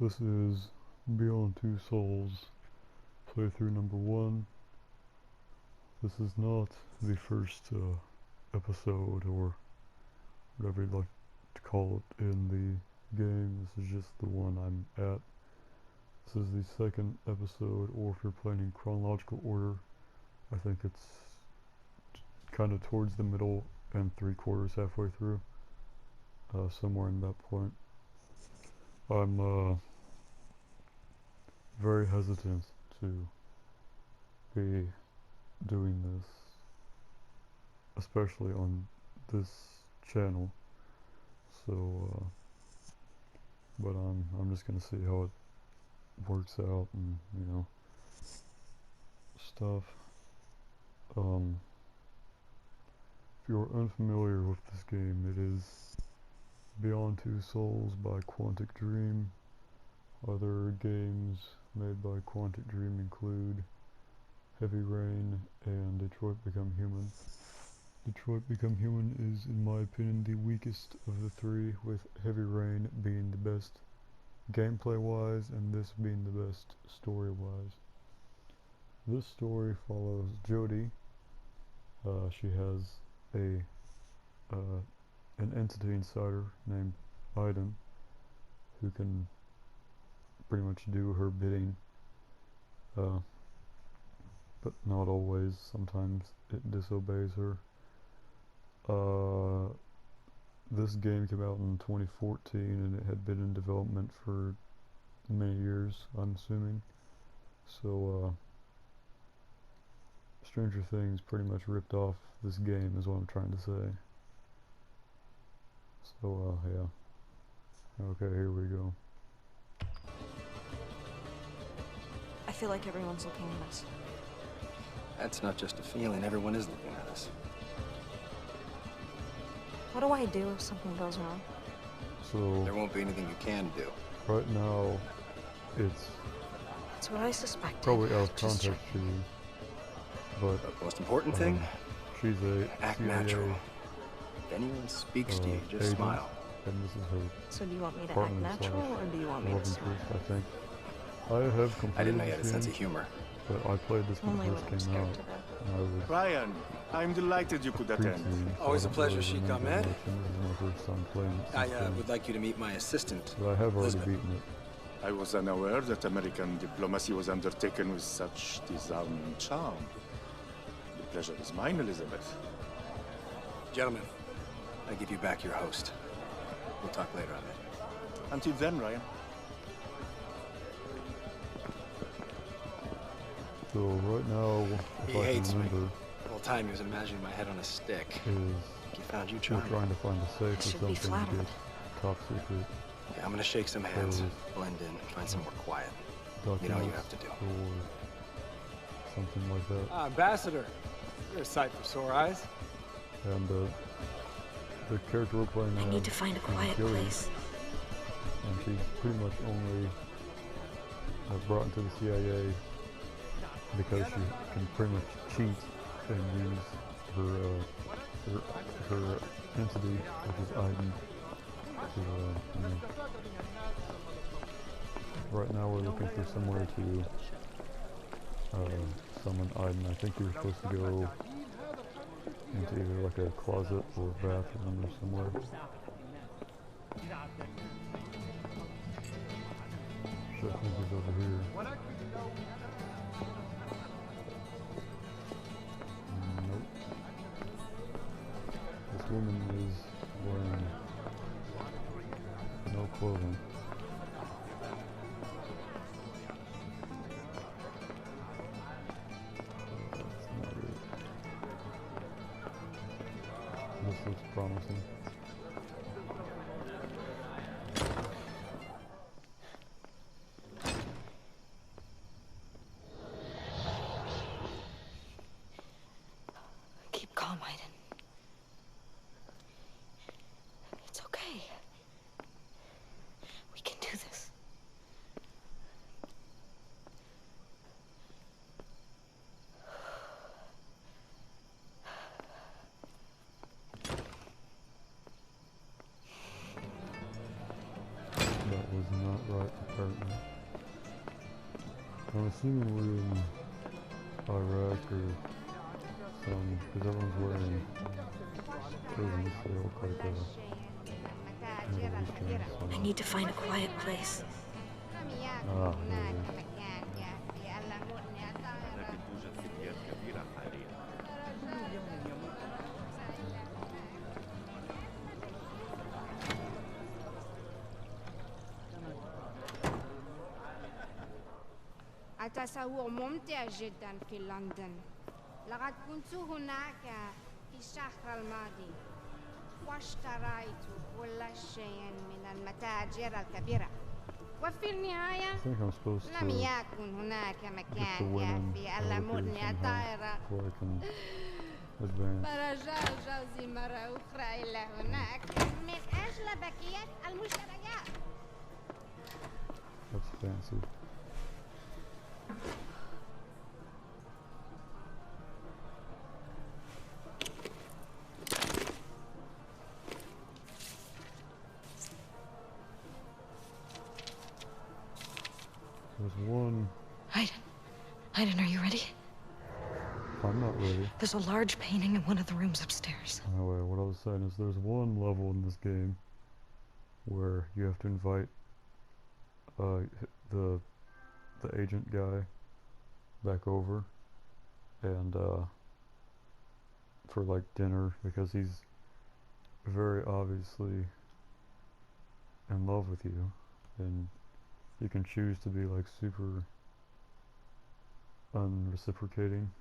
This is Beyond Two Souls, playthrough number 1. This is not the first episode, or whatever you'd like to call it, in the game. This is just the one I'm at. This is the second episode, or if you're playing in chronological order, I think it's kind of towards the middle and 3/4 halfway through. Somewhere in that point. I'm very hesitant to be doing this, especially on this channel. So, but I'm just gonna see how it works out, and stuff. If you're unfamiliar with this game, it is Beyond Two Souls by Quantic Dream. Other games made by Quantic Dream include Heavy Rain and Detroit Become Human. Detroit Become Human is, in my opinion, the weakest of the three, with Heavy Rain being the best gameplay-wise and this being the best story-wise. This story follows Jody. She has an entity inside her named 𝘚𝘵𝘳𝘴, who can pretty much do her bidding, but not always. Sometimes it disobeys her. This game came out in 2014, and it had been in development for many years, I'm assuming. So Stranger Things pretty much ripped off this game, is what I'm trying to say. So yeah. Okay, here we go. I feel like everyone's looking at us. That's not just a feeling, everyone is looking at us. What do I do if something goes wrong? So There won't be anything you can do. right now, it's That's what I suspected. probably out of Just context for you, but But the most important thing, she's a act CIA natural. If anyone speaks to you, just agent, smile. and this is her So do you want me to act partner natural, slash or do you want me love to interest, smile? I think. I have completed I didn't know you had a this sense game, of humor. but I played this when Only it when first I'm came scared out, to death. and I was Ryan, I'm delighted you could attend. preteen, so Always I a don't pleasure, really Sheik remember Ahmed. much, and this is my first time playing it I since then. would like you to meet my assistant. But I have already Elizabeth. beaten it. I was unaware that American diplomacy was undertaken with such disarming charm. The pleasure is mine, Elizabeth. Gentlemen, I give you back your host. We'll talk later on it. Until then, Ryan. So right now, if He I hates can me. remember, The whole time he was imagining my head on a stick. is He found you we're charming. trying to find a safe or should be something to flattered. get top secret Yeah, I'm gonna shake some hands, So- blend in, and find somewhere quiet. documents You know what you have to do. or something like that. Ambassador, you're a sight for sore eyes. And the character we're playing I now need to find a is quiet Jody, place. and she's pretty much only brought into the CIA because she can pretty much cheat and use her entity, which is 𝘚𝘵𝘳𝘴, to right now we're looking for somewhere to summon 𝘚𝘵𝘳𝘴. I think you're supposed to go into either like a closet or bathroom or somewhere. So I think it's over here. Nope. This woman is wearing no clothing. That's not it. This looks promising. Keep calm, 𝘚𝘵𝘳𝘴. It's okay. We can do this. quiet, apparently. I'm assuming we're in Iraq or some, because everyone's wearing prisons, they look like Middle Eastern, so. I need to find a quiet place. Ah, there it is. لكن توجد فتيات كثيرة حاليا. التصور ممتع جدا في لندن. لقد كنت هناك في الشهر الماضي واشتريت كل شيء من المتاجر الكبيرة. وفي النهاية I think I'm supposed to لم يكن هناك get the مكان women يكفي out ألا of here مبني somehow الطائرة. before I can advance. فرجع جوزي مرة أخرى إلى هناك من أجل بقية المشتريات. That's fancy. There's one. Aiden, are you ready? I'm not ready. There's a large painting in one of the rooms upstairs. Anyway, what I was saying is there's one level in this game where you have to invite the agent guy back over and for like dinner, because he's very obviously in love with you, and you can choose to be like super unreciprocating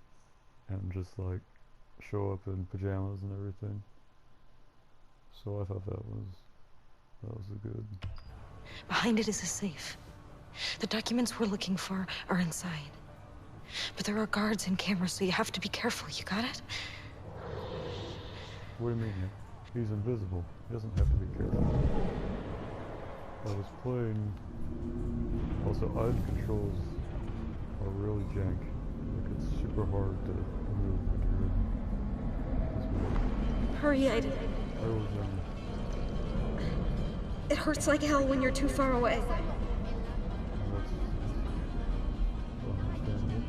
and just like show up in pajamas and everything. So I thought that was a good. Behind it is a safe. The documents we're looking for are inside. But there are guards and cameras, so you have to be careful. You got it? What do you mean? He's invisible. He doesn't have to be careful. I was playing. Also, eye controls are really jank. Like, it's super hard to move when you're in this mode. Hurry, Aiden. I was It hurts like hell when you're too far away. that's understandable.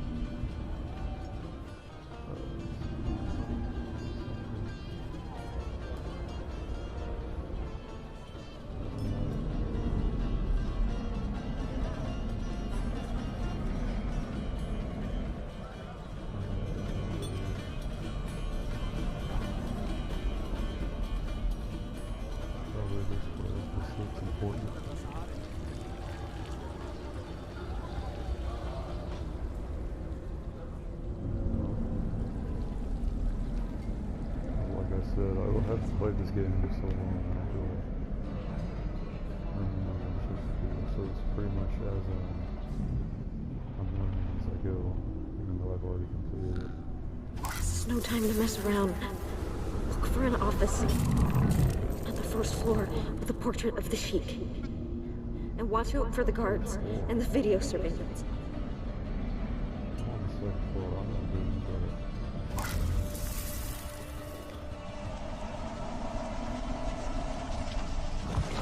Probably this way. This looks important. Like I said, I haven't played this game for so long. I don't really remember what I'm supposed to do. So it's pretty much as I'm learning as I go, even though I've already completed it. This is no time to mess around. Look for an office on the first floor with a portrait of the Sheik. And watch out for the guards and the video surveillance. I'm on the second floor. I'm not doing great.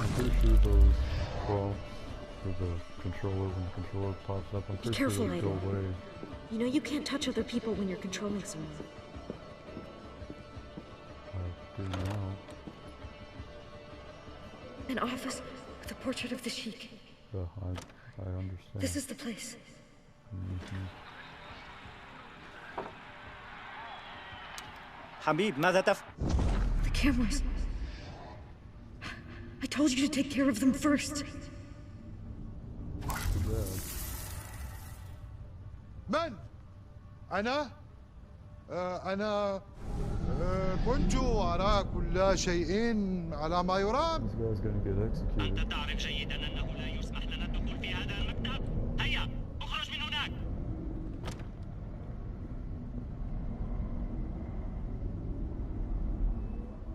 I'm pretty sure those prompts for the controller, when the controller pops up, I'm pretty sure careful, they go Aiden. away. You know you can't touch other people when you're controlling someone. I do now. An office with a portrait of the Sheik. Yeah, I understand. This is the place. حبيب ماذا The cameras. I told you to take care of them first. Too bad. من؟ أنا؟ أنا كنت أرى كل شيء على ما يرام. This guy's gonna get executed. أنت تعرف جيدا أنه لا يسمح لنا الدخول في هذا المكتب. هيا اخرج من هناك.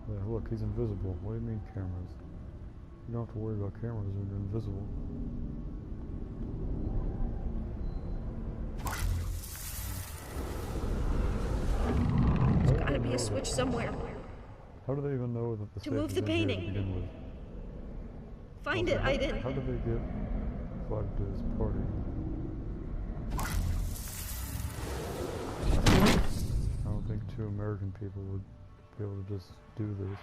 Yeah, look, he's invisible. What do you mean cameras? You don't have to worry about cameras when you're invisible. There's gotta be a switch somewhere. How do they even know that the To safe move is the in here to painting. begin with? Find it, Aiden. How did they get invited to his party. I don't think two American people would be able to just do this.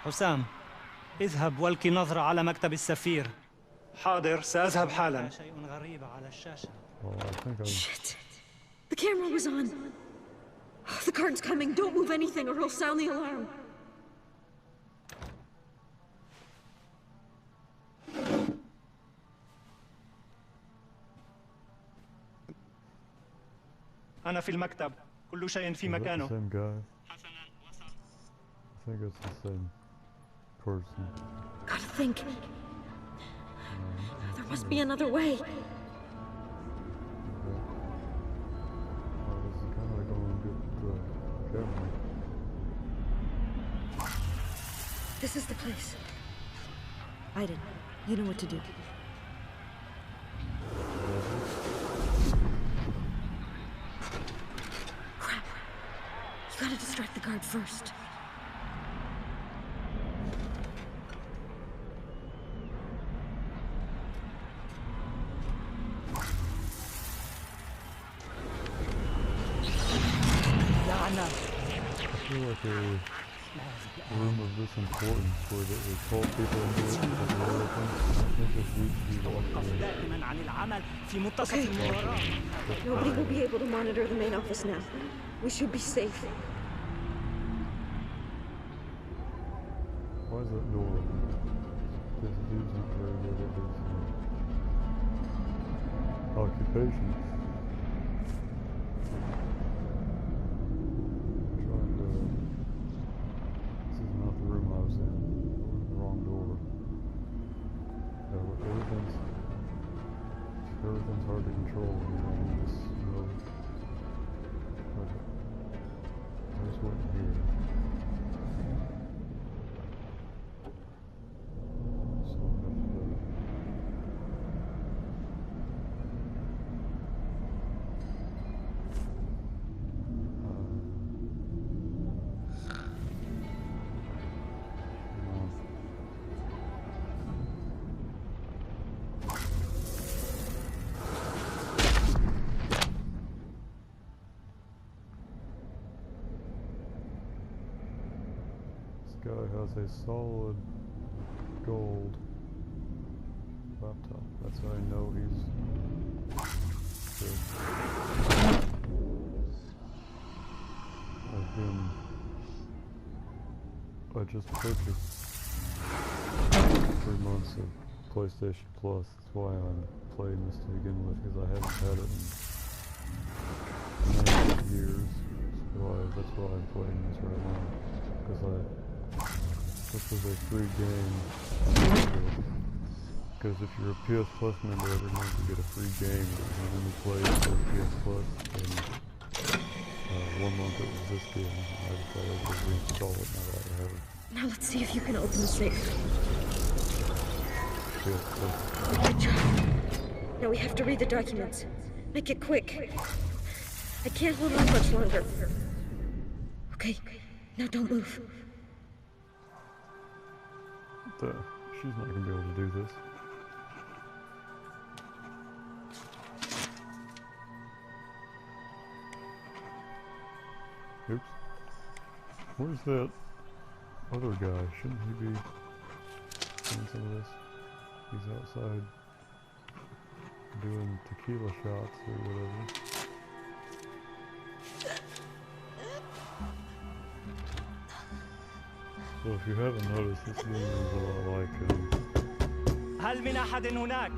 حسام، اذهب والقِ نظرة على مكتب السفير. حاضر، سأذهب حالاً. شيء غريب على الشاشة. Shit. The camera was on. Oh, the guard's coming. Don't move anything or he'll sound the alarm. أنا في المكتب. كل شيء في مكانه. Same guy. I think it's the same person. Gotta think. There must be another way. This is kind of going to get the camera. This is the place. Aiden, you know what to do. Crap. You gotta distract the guard first. I feel like a room of this importance where they call people into it for the other things. I think this needs to be locked in. Nobody will be able to monitor the main office now. We should be safe. Why is that door open? This dude's not very good at his occupation. This is not the room I was in. The wrong door. Everything's hard to control when you're in this mode. Okay. There's one here. So I have to guy has a solid gold laptop. That's how I know he's good. I just purchased 3 months of PlayStation Plus. That's why I'm playing this to begin with, because I haven't had it in 9 years. That's why I'm playing this right now. Because this is a free game. Because if you're a PS Plus member, every month you get a free game. And when you play with PS Plus, and 1 month it was this game. I decided to reinstall it now that I have it. Now let's see if you can open the safe. PS Plus. Good job. Now we have to read the documents. Make it quick. I can't hold on much longer. Okay, now don't move. She's not gonna be able to do this. Oops. Where's that other guy? Shouldn't he be doing some of this? He's outside doing tequila shots or whatever. So if you haven't noticed, this game is a lot like هل من أحد هناك؟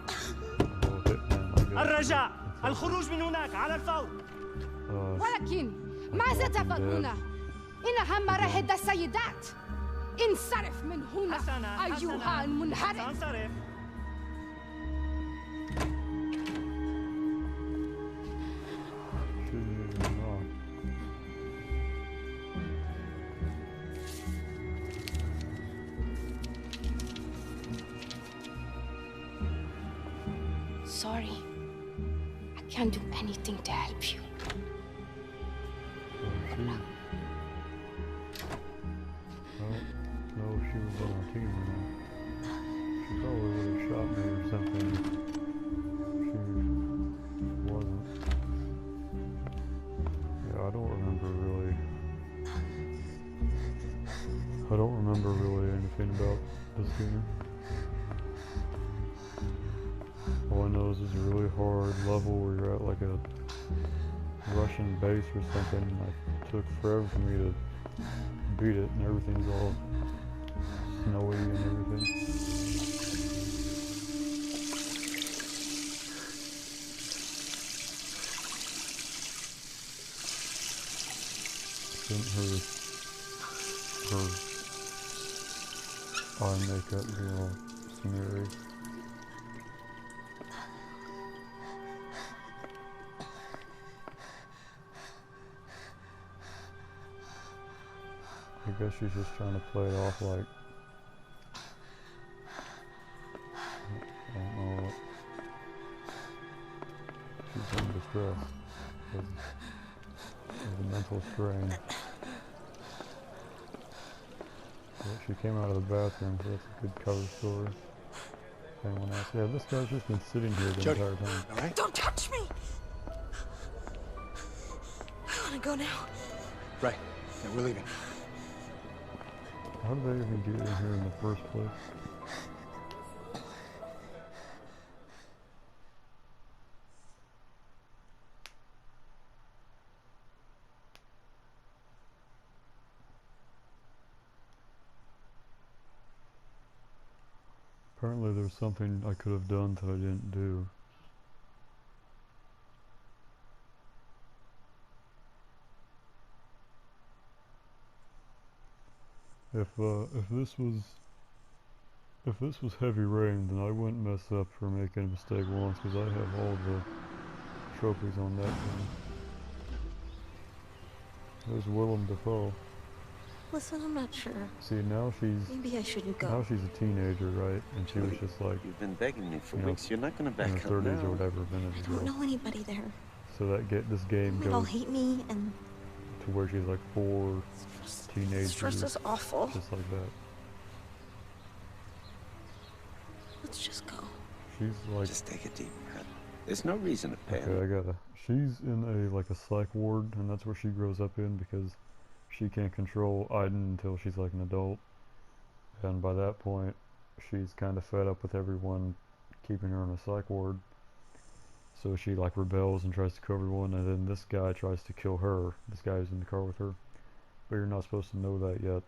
Hitman, I guess. الرجاء، الخروج من هناك على الفور. ولكن ماذا تفعلون؟ إنها مراهد السيدات. انصرف من هنا أيها المنحرف. سأنصرف. Sorry, I can't do anything to help you. No she was on our team or not. She probably would have shot me or something if she wasn't. Yeah, I don't remember really anything about this game. All I know is it's a really hard level where you're at like a Russian base or something, and it took forever for me to beat it, and everything's all snowy and everything. Didn't her eye makeup be all smeary. I guess she's just trying to play it off like, I don't know, she's in distress because of the mental strain. But she came out of the bathroom, so that's a good cover story. Anyone else? Yeah, this guy's just been sitting here the entire time. All right? Don't touch me! I wanna go now. Right. Yeah, we're leaving. How did they even get in here in the first place? Apparently there's something I could have done that I didn't do. If this was heavy rain, then I wouldn't mess up for making a mistake once, because I have all the trophies on that game. There's Willem Dafoe. Listen, I'm not sure. See, now she's... Maybe I shouldn't go. Now she's a teenager, right? And she was just like... You've been begging me for you know, weeks. You're not going to back in up her 30s now. or whatever minutes I don't ago. know anybody there. So that this game They all goes hate me, and to where she's like 4 teenagers. stress is awful. Just like that. Let's just go. She's like... Just take a deep breath. There's no reason to panic. Okay, she's in a psych ward, and that's where she grows up in because she can't control Aiden until she's like an adult. And by that point, she's kind of fed up with everyone keeping her in a psych ward. So she like rebels and tries to kill everyone, and then this guy tries to kill her. This guy who's in the car with her. But you're not supposed to know that yet.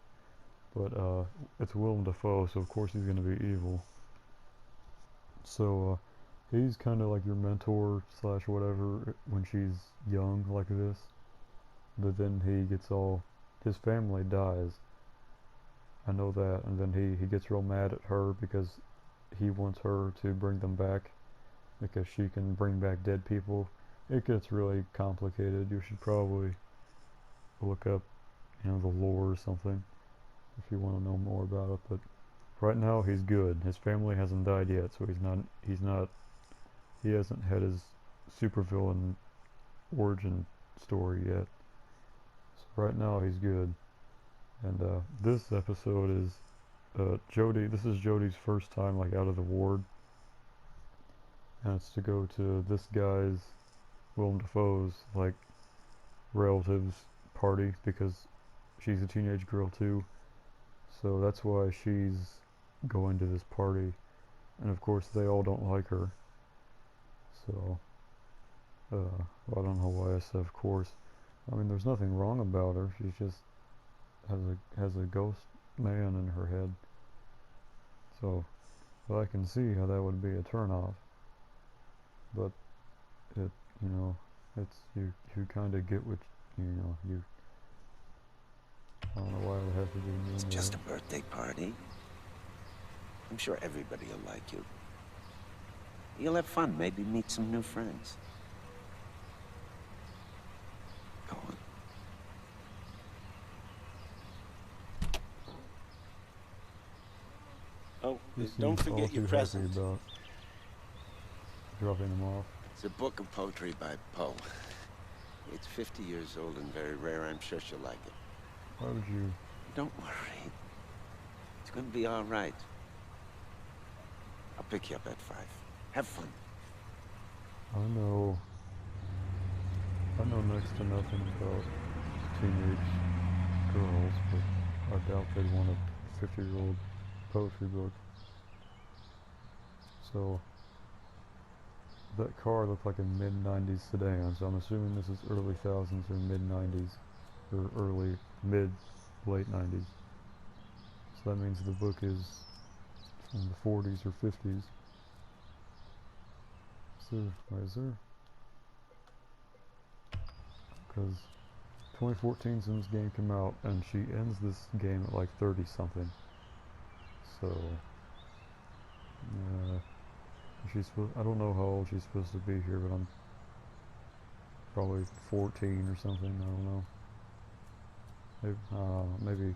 But it's Willem Dafoe, so of course he's going to be evil. So he's kind of like your mentor slash whatever when she's young like this. But then he gets all... his family dies. I know that. And then he gets real mad at her because he wants her to bring them back. Because she can bring back dead people. It gets really complicated. You should probably look up, you know, the lore or something if you want to know more about it. But right now he's good. His family hasn't died yet, so he hasn't had his supervillain origin story yet. So right now he's good. And this episode is Jodie. This is Jodie's first time like out of the ward. And it's to go to this guy's, Willem Dafoe's, like, relatives' party, because she's a teenage girl too. So that's why she's going to this party. And of course they all don't like her. So, well, I don't know why I said of course. I mean, there's nothing wrong about her. She's just has a ghost man in her head. So, well, I can see how that would be a turnoff. But it, you know, it's you kind of get what you know. You, I don't know why it would have to be me. It's just a birthday party. I'm sure everybody will like you. You'll have fun. Maybe meet some new friends. Go on. Oh, don't forget your present. About dropping them off. It's a book of poetry by Poe. It's 50 years old and very rare. I'm sure she'll like it. Why would you? Don't worry. It's gonna be all right. I'll pick you up at 5. Have fun. I know next to nothing about teenage girls, but I doubt they'd want a 50-year-old poetry book. So that car looked like a mid-90s sedan, so I'm assuming this is early thousands or mid-90s, or early, mid-late 90s. So that means the book is from the 40s or 50s. So, why is there? Because 2014 since this game came out, and she ends this game at like 30-something. So, I don't know how old she's supposed to be here, but I'm probably 14 or something, I don't know. Maybe,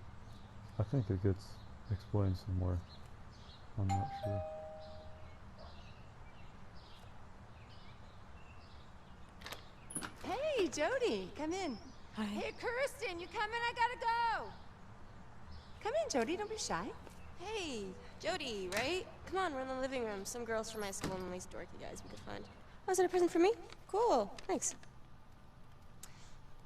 I think it gets explained somewhere. I'm not sure. Hey, Jody, come in. Hi. Hey, Kirsten, you coming? I gotta go. Come in, Jody, don't be shy. Hey, Jody, right? Come on, we're in the living room. Some girls from my school and these dorky guys we could find. Oh, is that a present for me? Cool, thanks.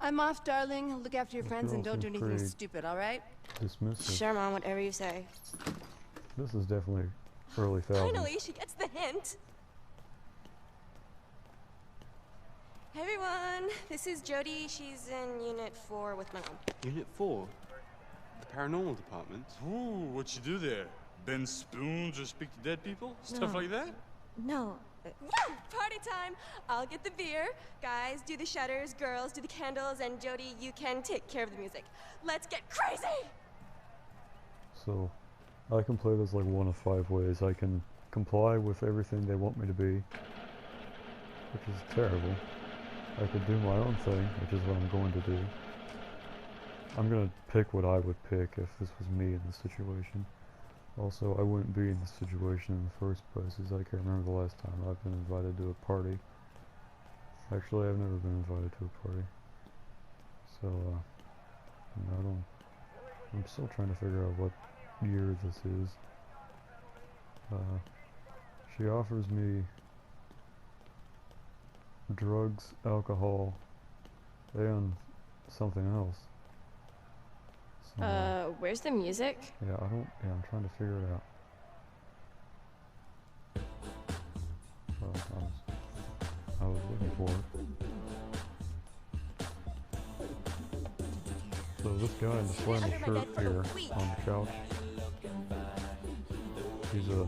I'm off, darling. Look after your friends and don't do anything stupid, all right? Dismissive. Sure, Mom, whatever you say. This is definitely early thousands. Finally, she gets the hint. Hey, everyone. This is Jody. She's in Unit 4 with my mom. Unit 4? The paranormal department? Ooh, what you do there? Bend spoons or speak to dead people? Stuff like that? No. Woo! Party time! I'll get the beer. Guys, do the shutters. Girls, do the candles. And Jody, you can take care of the music. Let's get crazy! So, I can play this like one of 5 ways. I can comply with everything they want me to be, which is terrible. I could do my own thing, which is what I'm going to do. I'm going to pick what I would pick if this was me in this situation. Also, I wouldn't be in this situation in the first place, as I can't remember the last time I've been invited to a party. Actually, I've never been invited to a party. So, I'm still trying to figure out what year this is. She offers me drugs, alcohol, and something else. So, where's the music? yeah, I'm trying to figure it out. Well, I was looking for it. So this guy in the flannel shirt here on the couch, he's a...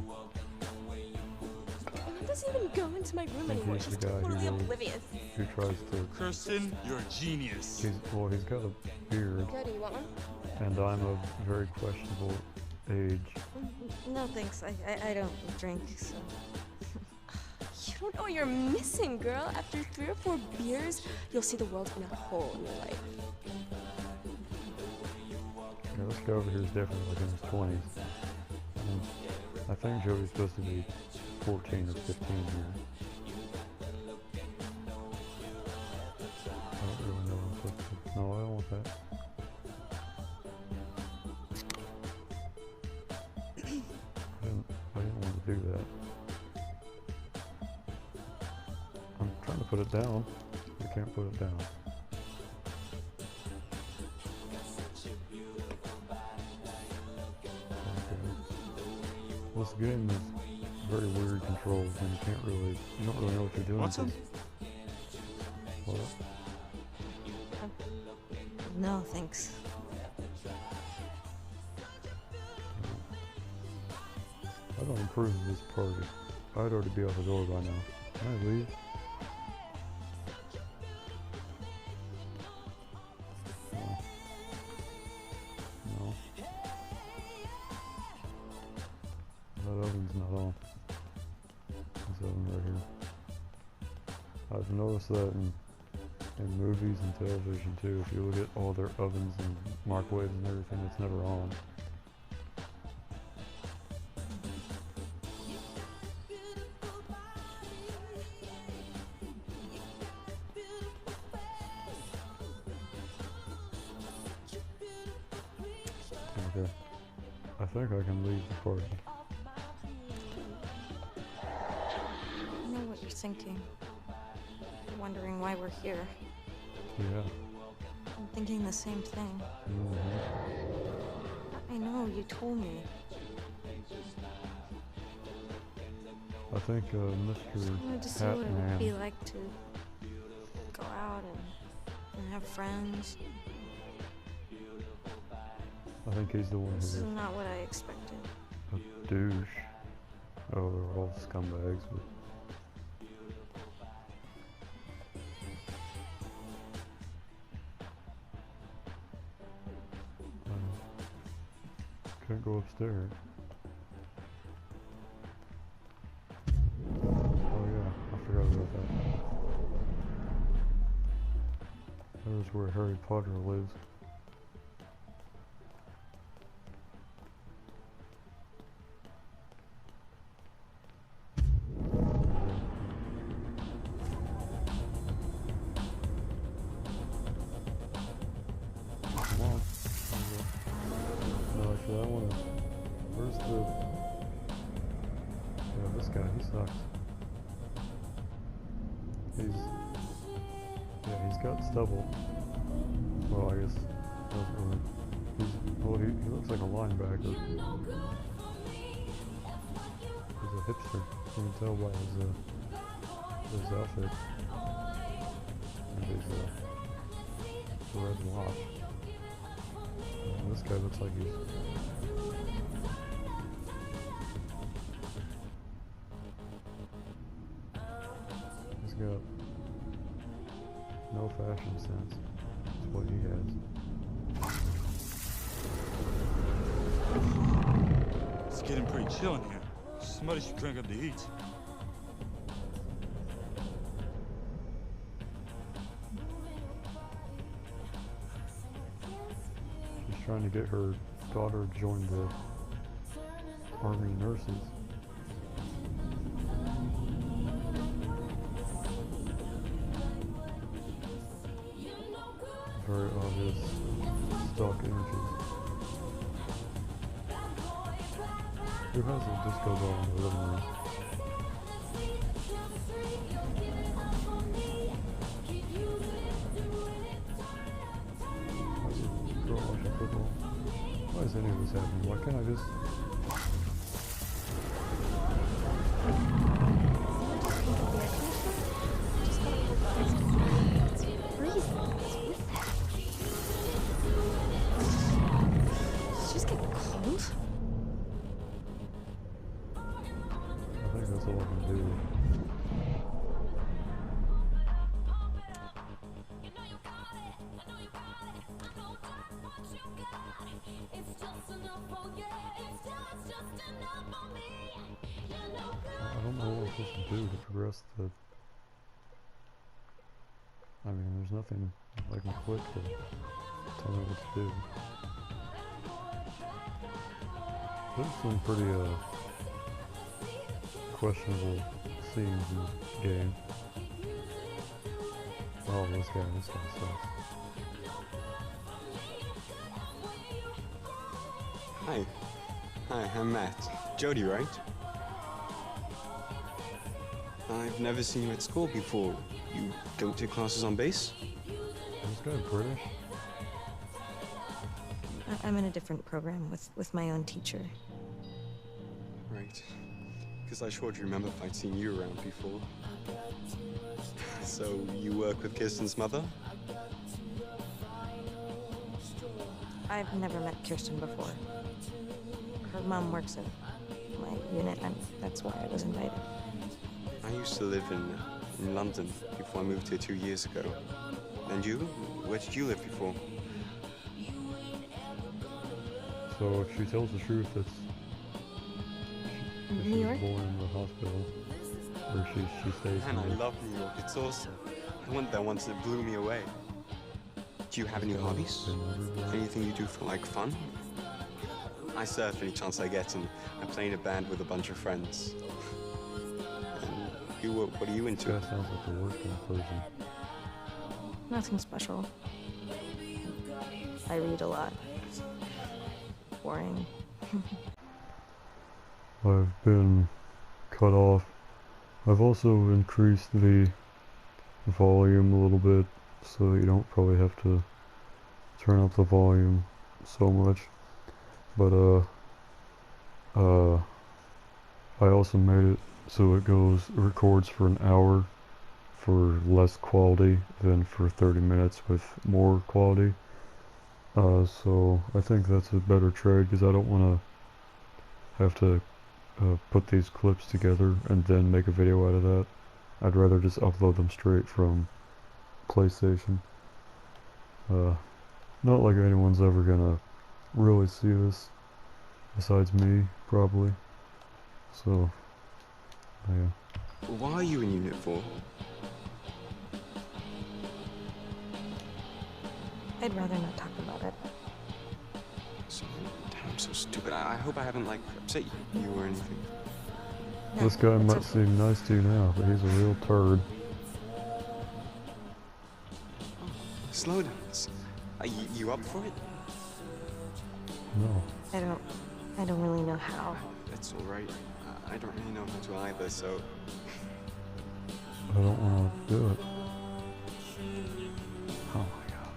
He doesn't even go into my room anymore. He's She's the guy totally oblivious. who tries to... Kirsten, you're a genius. He's got a beard, Jody, you want one? and I'm a very questionable age. No, thanks. I don't drink, so... You don't know what you're missing, girl. After 3 or 4 beers, you'll see the world in a whole new light. Yeah, this guy over here is definitely like in his 20s. And I think Joey's supposed to be 14 or 15 here. I don't really know what I'm supposed to... No, I don't want that. I didn't want to do that. I'm trying to put it down. I can't put it down. This game is very weird controls, and you don't really know what you're doing. Want What? No, thanks. I don't approve of this party. I'd already be out the door by now. Can I leave? No. That oven's not on. This oven right here. I've noticed that in movies and television too. If you look at all their ovens and microwaves and everything, it's never on. Okay. I I think I can leave the party. I know what you're thinking. You're wondering why we're here. Yeah. I'm thinking the same thing. Mm-hmm. I know, you told me. I think I wanted to see what it would be Hatman. like to go out and have friends. I think he's the one This is who's not what I expected. a douche. Oh, they're all scumbags, but can't go upstairs. Oh yeah, I forgot about that. There's where Harry Potter lives. Come on. No, actually, I wanna. Where's the? Yeah, this guy, he sucks. He's got stubble. Well, I guess doesn't really. He looks like a linebacker. He's a hipster. You can tell by his outfit and his red watch. This guy looks like he's got no fashion sense. That's what he has. It's getting pretty chill in here. Somebody should crank up the heat. She's trying to get her daughter to join the army nurses. Very obvious stock images. Who has a disco ball in the living room? Why is a girl watching football? Why is any of this happening? Why can't I just... Just get cold? I think that's all I can do. I don't know what I'm supposed to do to progress the... I mean, there's nothing I can click to tell me what to do. There's some pretty questionable scenes in this game. Oh, this guy sucks. Hi, I'm Matt. Jody, right? I've never seen you at school before. You don't take classes on bass? Is this guy British? I'm in a different program with my own teacher. Right. Because I sure do remember if I'd seen you around before. So, you work with Kirsten's mother? I've never met Kirsten before. Her mom works in my unit, and that's why I was invited. I used to live in London before I moved here 2 years ago. And you? Where did you live before? So if she tells the truth, it's... She New was York? born in the hospital. Or she stays Man, I in the... love New York. It's awesome. I went there once, it blew me away. Do you have any hobbies? Anything you do for, like, fun? I surf any chance I get, and I play in a band with a bunch of friends. And you, what are you into? That sounds like the worst kind of person. Nothing special. I read a lot. Boring. I've been cut off. I've also increased the volume a little bit, so you don't probably have to turn up the volume so much. But I also made it so it records for an hour for less quality than for 30 minutes with more quality. So I think that's a better trade, because I don't want to have to put these clips together and then make a video out of that. I'd rather just upload them straight from PlayStation. Not like anyone's ever gonna really see this, besides me, probably. So, yeah. Why are you in Unit 4? I'd rather not talk about it. So, damn, I'm so stupid. I hope I haven't, like, upset you or anything. No, This guy might seem nice to you now, but he's a real turd. Slow down. Are you up for it? No. I don't really know how. That's alright. I don't really know how to either, so... I don't want to do it. Oh my god.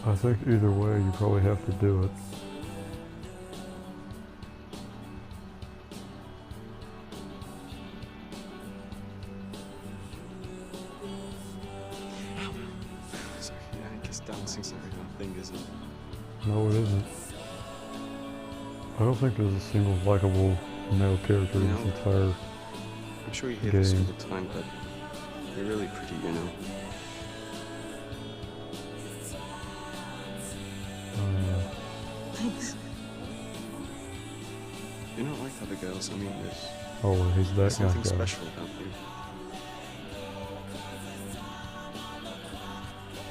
I think either way, you probably have to do it. Sorry, yeah, I guess dancing's not really my thing, is it? No, it isn't. I don't think there's a single likable male character in this entire I'm sure you hear game. this all the time, but you're really pretty, you know. Thanks. You're not like other girls, I mean, Oh, he's that there's something guy. special about you.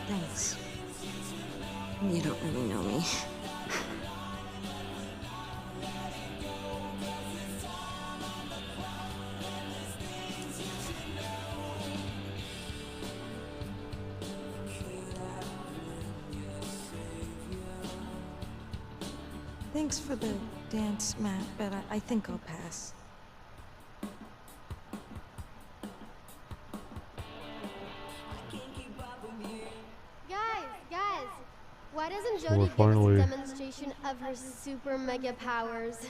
Thanks. You don't really know me. Thanks for the dance, Matt, but I think I'll pass. Guys, why doesn't So Jody we're give us finally- a demonstration of her super mega powers?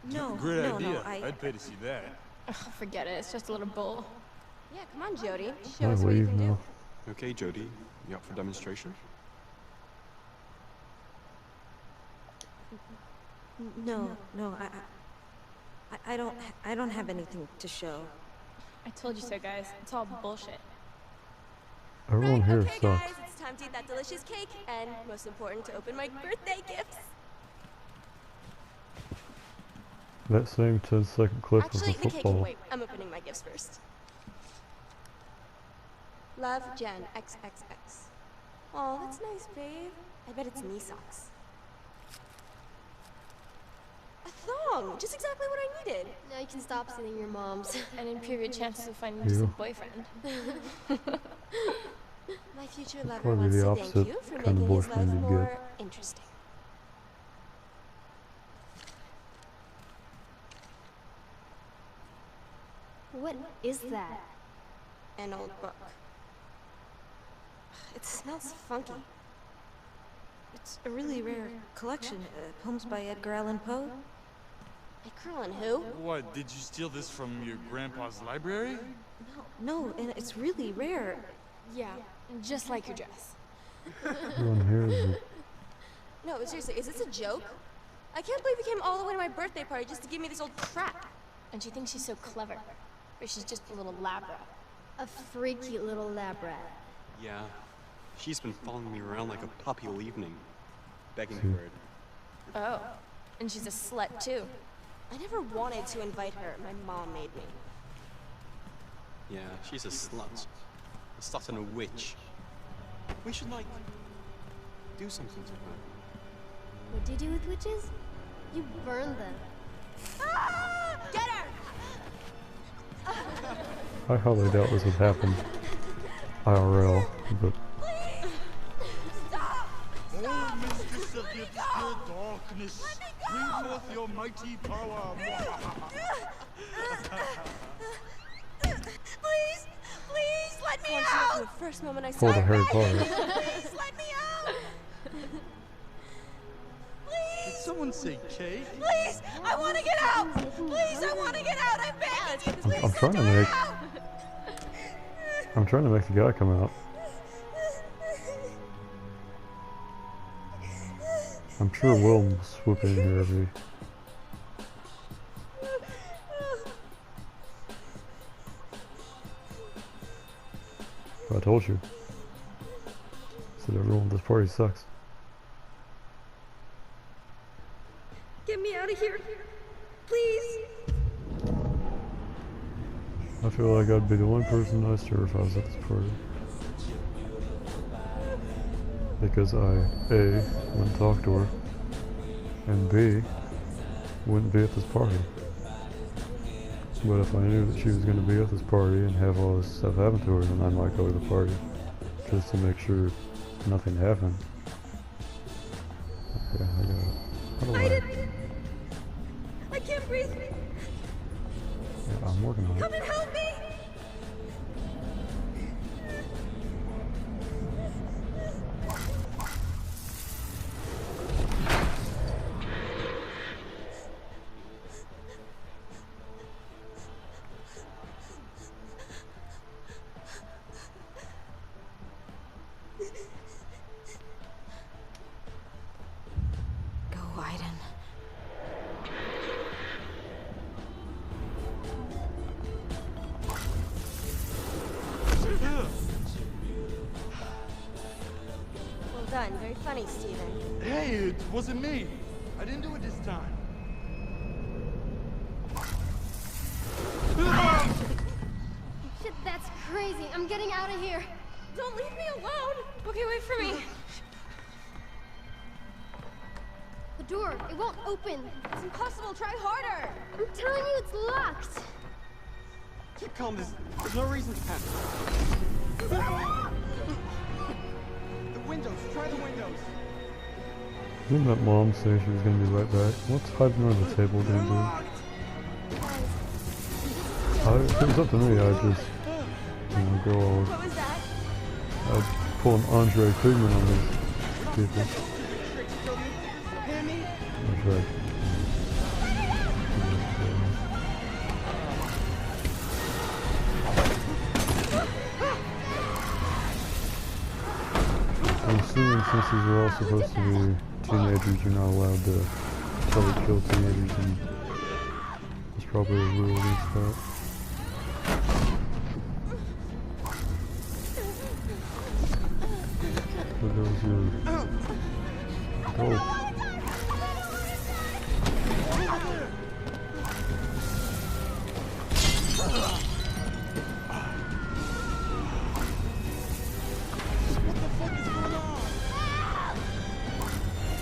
No, Great no, idea. no, I'd pay to see that. Ugh, forget it. It's just a little bull. Yeah, come on, Jody. I Show us what you leave can do. now. Okay, Jody, you up for demonstration? No, I don't have anything to show. I told you so, guys. It's all bullshit. Everyone here Okay, sucks. guys, it's time to eat that delicious cake, and most important, to open my birthday gifts. That same 10-second clip Actually, of the the cake can football. wait. I'm opening my gifts first. Love, Jen, XXX. Oh, that's nice, babe. I bet it's knee socks. A thong! Just exactly what I needed. Now you can stop stealing your mom's. And improve your chances of finding Yeah. just a boyfriend. My future lover Probably wants the to thank opposite you for kind of making his boyfriend life you'd more get. interesting. What is that? An old book. It smells funky. It's a really rare collection. Poems by Edgar Allan Poe. Edgar Allan who? What, did you steal this from your grandpa's library? No, and it's really rare. Yeah, just like your dress. Everyone here is No, seriously, is this a joke? I can't believe you came all the way to my birthday party just to give me this old crap. And she thinks she's so clever. But she's just a little lab rat. A freaky little lab rat. Yeah. She's been following me around like a puppy all evening, begging See. for it. Oh, and she's a slut too. I never wanted to invite her. My mom made me. Yeah, she's a slut. A slut and a witch. We should, like, do something to her. What do you do with witches? You burn them. Ah! Get her! I highly doubt this would happen IRL, but Stop! darkness. Bring forth your mighty power. Please, please, let me out! From the first moment I saw Pull the Harry Potter. Please, let me out! Please! Did someone say cake? Please, I want to get out! Please, I want to get out! I'm begging you, please, I'm trying to make. I'm trying to make the guy come out. I'm sure Will will swoop in here every. I told you. Said everyone at this party sucks. Get me out of here. Please. I feel like I'd be the one person nice to her if I was at this party. Because I, A, wouldn't talk to her, and B, wouldn't be at this party. But if I knew that she was going to be at this party and have all this stuff happen to her, then I might go to the party, just to make sure nothing happened. Okay, I got it. How do I can't breathe. Yeah, I'm working on it. Come and help me. Very funny, Stephen. Hey, it wasn't me. I didn't do it this time. Shit, that's crazy. I'm getting out of here. Don't leave me alone. Okay, wait for me. The door, it won't open. It's impossible. Try harder. I'm telling you, it's locked. Keep calm. There's no reason to panic. Windows, try the windows. Didn't that mom say she was going to be right back? What's hiding under the table going to do? If it was up to me, I'd just, go all... What was that? I'd pull an Andre Koopman on these people. That's right. I'm assuming since these are all supposed to be teenagers, you're not allowed to probably kill teenagers, and there's probably a rule against that. There goes your... Go.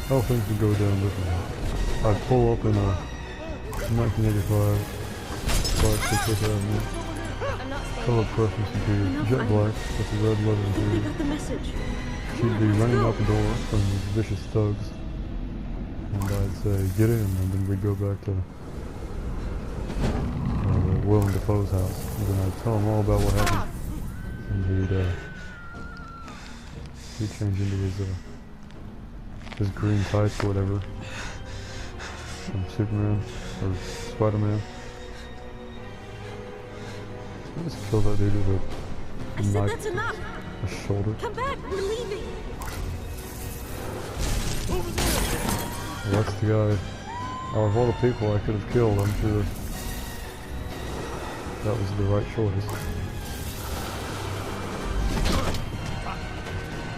How things would go down differently. I'd pull up in a 1985 Fifth Avenue. Color preference would be jet black with the red leather interior. got the message. She'd be running out the door from these vicious thugs, and I'd say, get in, and then we'd go back to Willem Dafoe's house, and then I'd tell him all about what happened, and he'd change into his green tights or whatever, from Superman, or Spider-Man. I just killed that dude with a knife That's enough. to the shoulder. Come back. We're leaving. Well, that's the guy. Out of all the people I could have killed, I'm sure that was the right choice.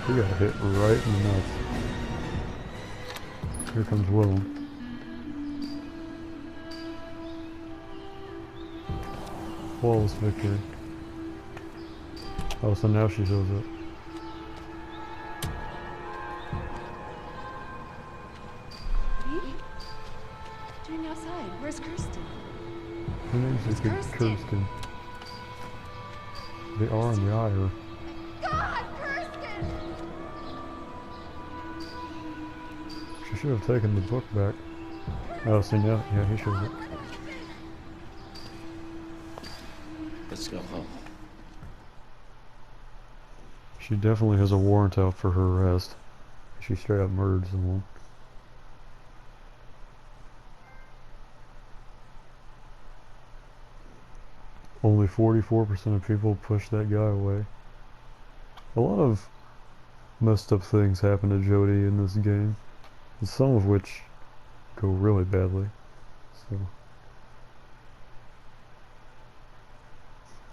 He got hit right in the nuts. Here comes Willem. Flawless victory. Oh, so now she shows up. Doing outside. Where's Kirsten? Her name's Kirsten. The R and the I are... God, Kirsten! should have taken the book back. Oh, so yeah, he should have. Let's go home. She definitely has a warrant out for her arrest. She straight up murdered someone. Only 44% of people push that guy away. A lot of messed up things happen to Jody in this game, and some of which go really badly. So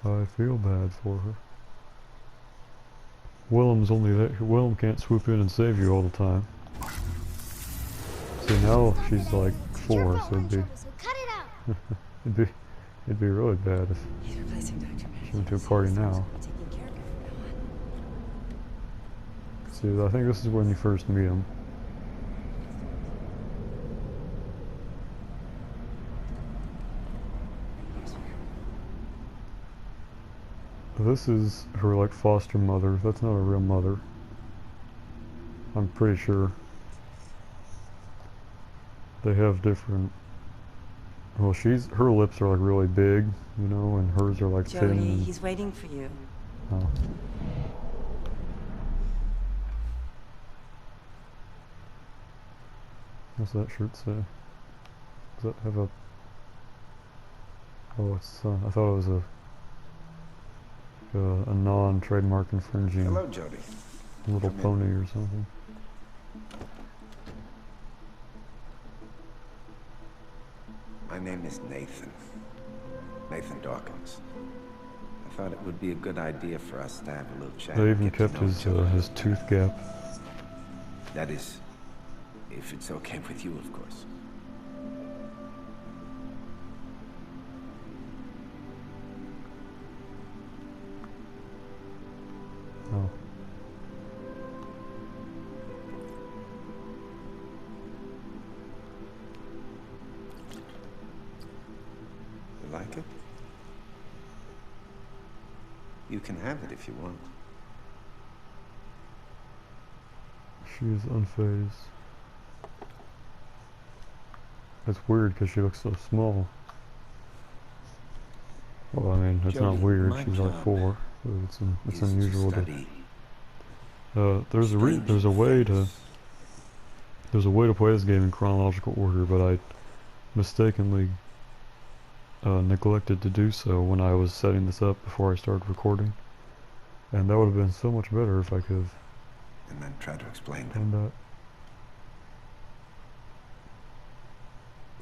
I feel bad for her. Willem's only there. Willem can't swoop in and save you all the time. See, now she's like 4, so it'd be really bad if she went to a party now. See, I think this is when you first meet him. This is her like foster mother. That's not a real mother. I'm pretty sure. They have different. Well, her lips are like really big, you know, and hers are like thin. Jody, he's waiting for you. Oh. What's that shirt say? Does that have a? Oh, it's. I thought it was a non-trademark infringing. Hello, Jody. Little pony or something. My name is Nathan. Nathan Dawkins. I thought it would be a good idea for us to have a little chat. They even kept his tooth gap. That is, if it's okay with you, of course. Oh. You like it? You can have it if you want. She is unfazed. It's weird because she looks so small. Well, I mean, it's not weird. She's like 4. So it's unusual to. There's a way to play this game in chronological order, but I mistakenly neglected to do so when I was setting this up before I started recording, and that would have been so much better if I could have. And then try to explain them. them.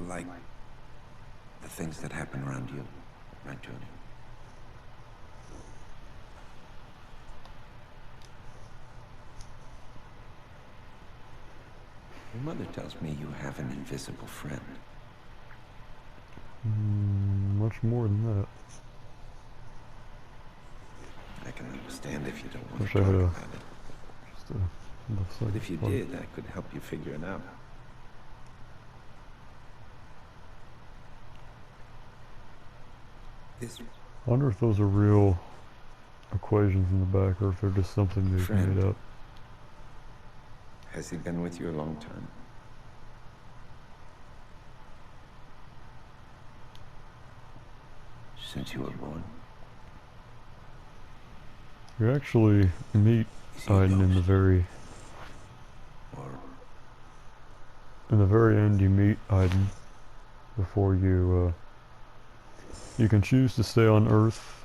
Like the things that happen around you, right, Jody? Your mother tells me you have an invisible friend. Much more than that. I can understand if you don't want Wish to I talk had about it. But if you did, I could help you figure it out. I wonder if those are real equations in the back, or if they're just something they've made up. Has he been with you a long time? Since you were born? You actually meet Aiden in the very end. You meet Aiden before you can choose to stay on Earth,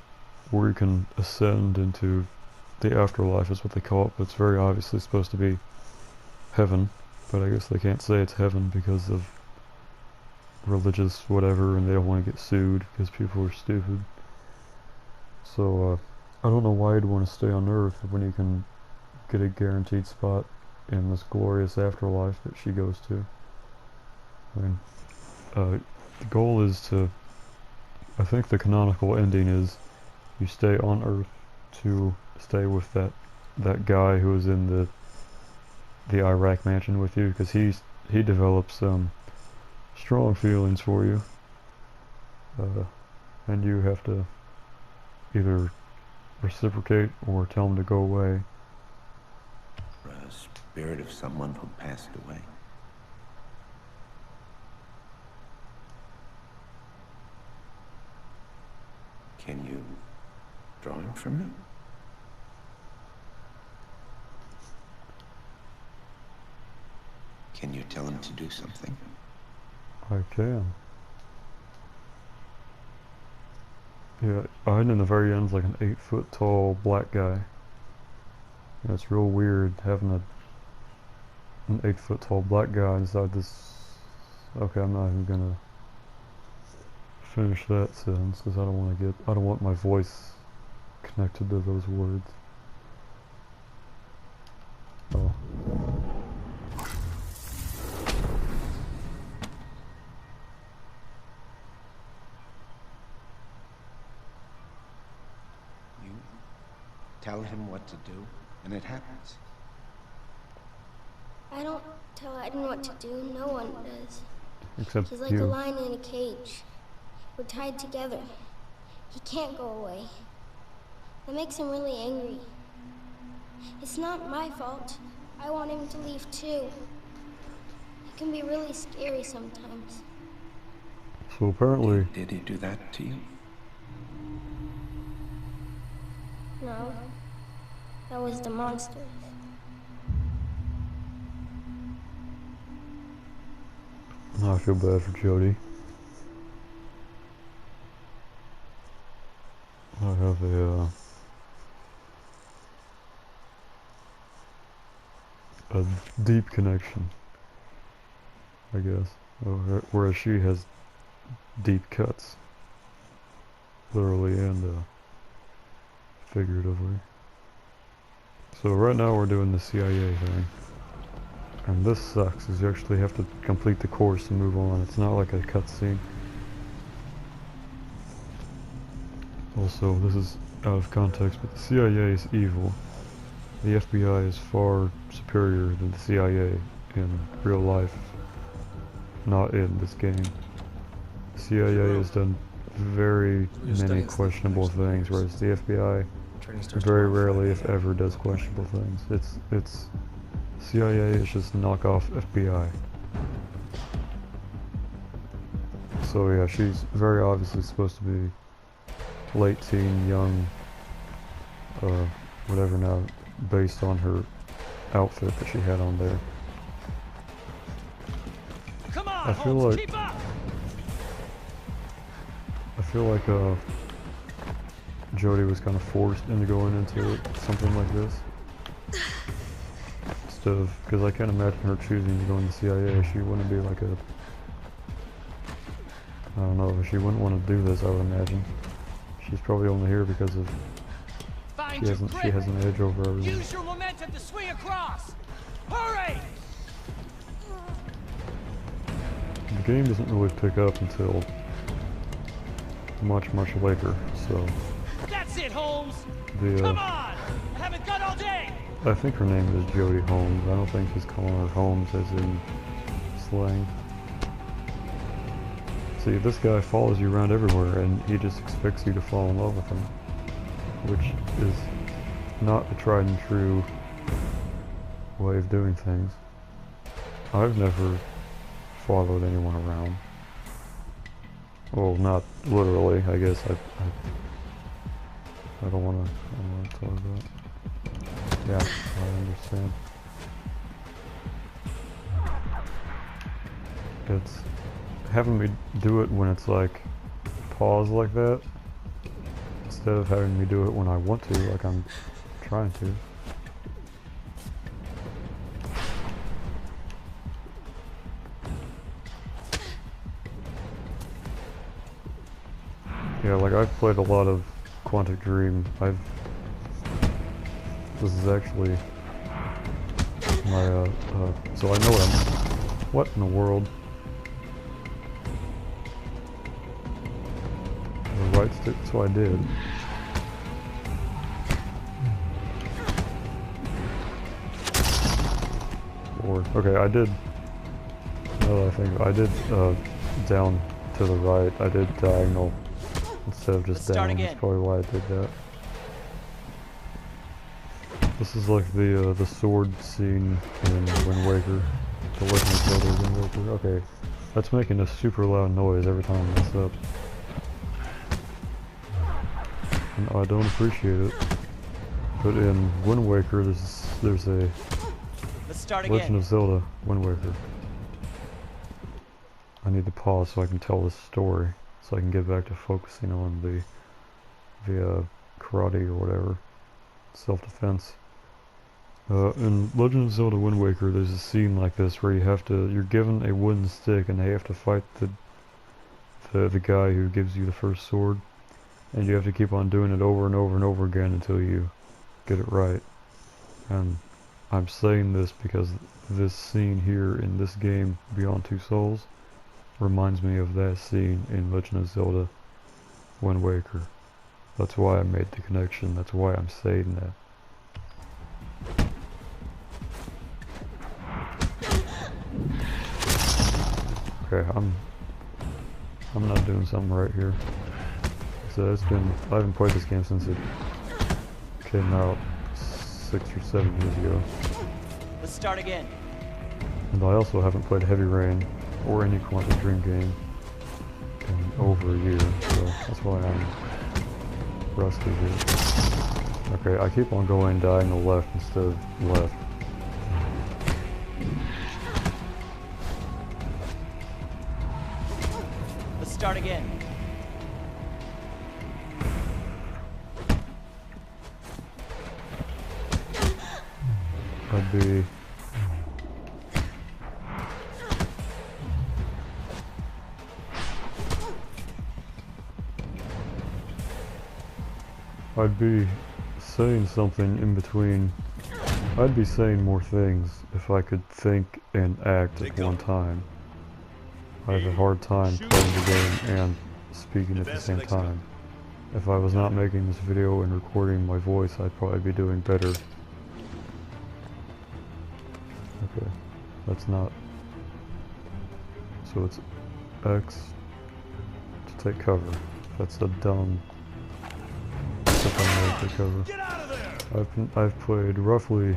or you can ascend into the afterlife, is what they call it, but it's very obviously supposed to be heaven, but I guess they can't say it's heaven because of religious whatever, and they don't want to get sued because people are stupid. So I don't know why you'd want to stay on Earth when you can get a guaranteed spot in this glorious afterlife that she goes to. I mean, the goal is to, I think the canonical ending is you stay on Earth to stay with that guy who was in the Iraq mansion with you, because he develops strong feelings for you, and you have to either reciprocate or tell him to go away. A spirit of someone who passed away. drawing from me? Can you tell him to do something? I can. Yeah, hiding in the very end is like an 8-foot tall black guy. And it's real weird having an 8-foot tall black guy inside this. Okay, I'm not even gonna finish that sentence because I don't want my voice connected to those words. Oh. You tell him what to do, and it happens. I don't tell Aiden what to do. No one does. Except He's like you. a lion in a cage. We're tied together. He can't go away. That makes him really angry. It's not my fault. I want him to leave too. It can be really scary sometimes. So apparently... Did he do that to you? No. That was the monsters. I feel bad for Jody. I have a deep connection, I guess, whereas she has deep cuts, literally and figuratively. So right now we're doing the CIA thing. And this sucks, is you actually have to complete the course and move on. It's not like a cutscene. Also, this is out of context, but the CIA is evil. The FBI is far superior than the CIA in real life, not in this game. The CIA has done very many questionable things, whereas the FBI very rarely, if ever, does questionable things. It's CIA is just knockoff FBI. So yeah, she's very obviously supposed to be late teen, young, whatever now, based on her outfit that she had on there. Come on, I feel Holmes, like keep up! Jody was kind of forced into going into something like this. Instead of, because I can't imagine her choosing to go in the CIA. She wouldn't be like a, I don't know, she wouldn't want to do this, I would imagine. She's probably only here because of, she has an edge over everyone. Use your momentum to swing across! Hurry! The game doesn't really pick up until much later, so. That's it, Holmes! The, Come on! I haven't got all day! I think her name is Jody Holmes. I don't think she's calling her Holmes as in slang. See, this guy follows you around everywhere and he just expects you to fall in love with him. Which is not a tried and true way of doing things. I've never followed anyone around. Well, not literally, I guess. I don't want to talk about. Yeah, I understand. It's having me do it when it's like pause like that, instead of having me do it when I want to, like I'm trying to. Yeah, like I've played a lot of Quantic Dream. This is actually my, so I know what in the world? The right stick, so I did. Or, okay, I did, now that I think, I did, down to the right, I did diagonal instead of just down. That's probably why I did that. This is like the sword scene in Wind Waker. The Legend of Zelda Wind Waker. Okay, that's making a super loud noise every time I mess up. and I don't appreciate it. But in Wind Waker, there's a Legend of Zelda Wind Waker. I need to pause so I can tell this story, so I can get back to focusing on the karate or whatever, self-defense. In Legend of Zelda Wind Waker, there's a scene like this where you're given a wooden stick and they have to fight the guy who gives you the first sword, and you have to keep on doing it over and over and over again until you get it right. And I'm saying this because this scene here in this game, Beyond Two Souls, reminds me of that scene in Legend of Zelda Wind Waker. That's why I made the connection, that's why I'm saying that. Okay, I'm not doing something right here. So I haven't played this game since it came out 6 or 7 years ago. Let's start again. And I also haven't played Heavy Rain or any Quantic Dream game in over a year, so that's why I'm rusty here. Okay, I keep on going diagonal left instead of left. Let's start again. I'd be saying something in between. I'd be saying more things if I could think and act at one time. I have a hard time playing the game and speaking at the same time. If I was not making this video and recording my voice, I'd probably be doing better. Okay, that's not. So it's X to take cover. That's a dumb. Take cover. I've played roughly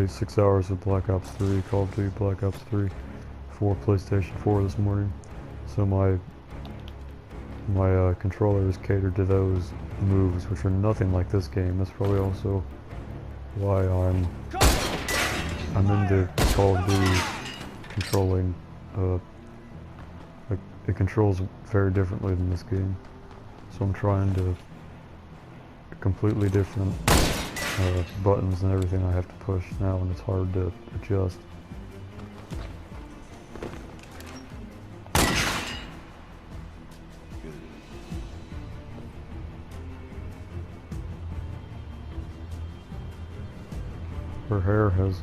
6 hours of Black Ops 3, Call of Duty Black Ops 3 for PlayStation 4 this morning. So my controller is catered to those moves, which are nothing like this game. That's probably also why I'm into Call of Duty controlling. It controls very differently than this game. So I'm trying to completely different buttons and everything I have to push now, and it's hard to adjust. Her hair has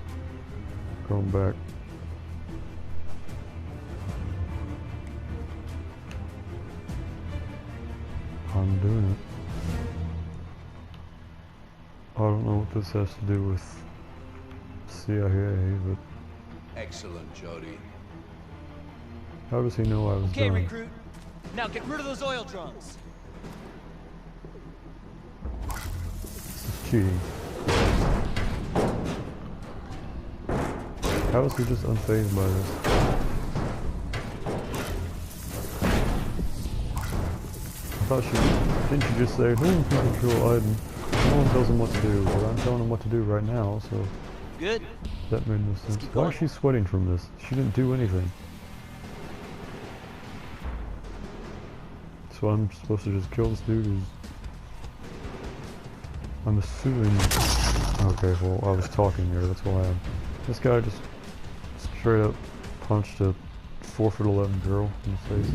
grown back. I'm doing it. I don't know what this has to do with CIA, but... Excellent, Jody. How does he know I was okay, done? recruit. Now get rid of those oil drums. This is cheating. How is he just unfazed by this? Didn't you just say, who can control Aiden? No one tells him what to do, but I'm telling him what to do right now, so... Good. That made no sense. Why is she sweating from this? She didn't do anything. So I'm supposed to just kill this dude I'm assuming... Okay, well, I was talking there, that's why This guy just straight up punched a 4'11" girl in the face.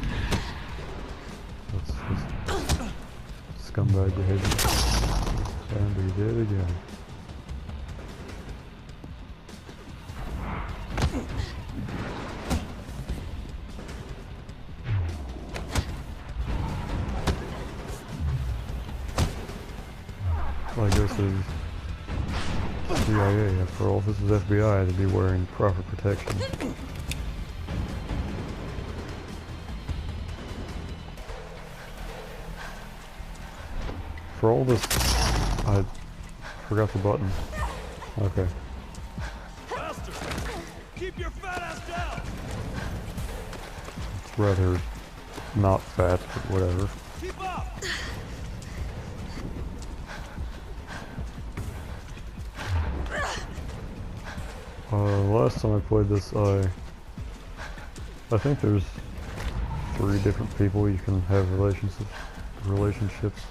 That's just scumbag behavior. And he did it again. Well, I guess it's CIA. After all, if this was FBI, they'd be wearing proper protection. For all this, I forgot the button. Okay. Faster! Keep your fat ass down! It's rather not fat, but whatever. Keep up! Last time I played this, I think there's 3 different people you can have relationships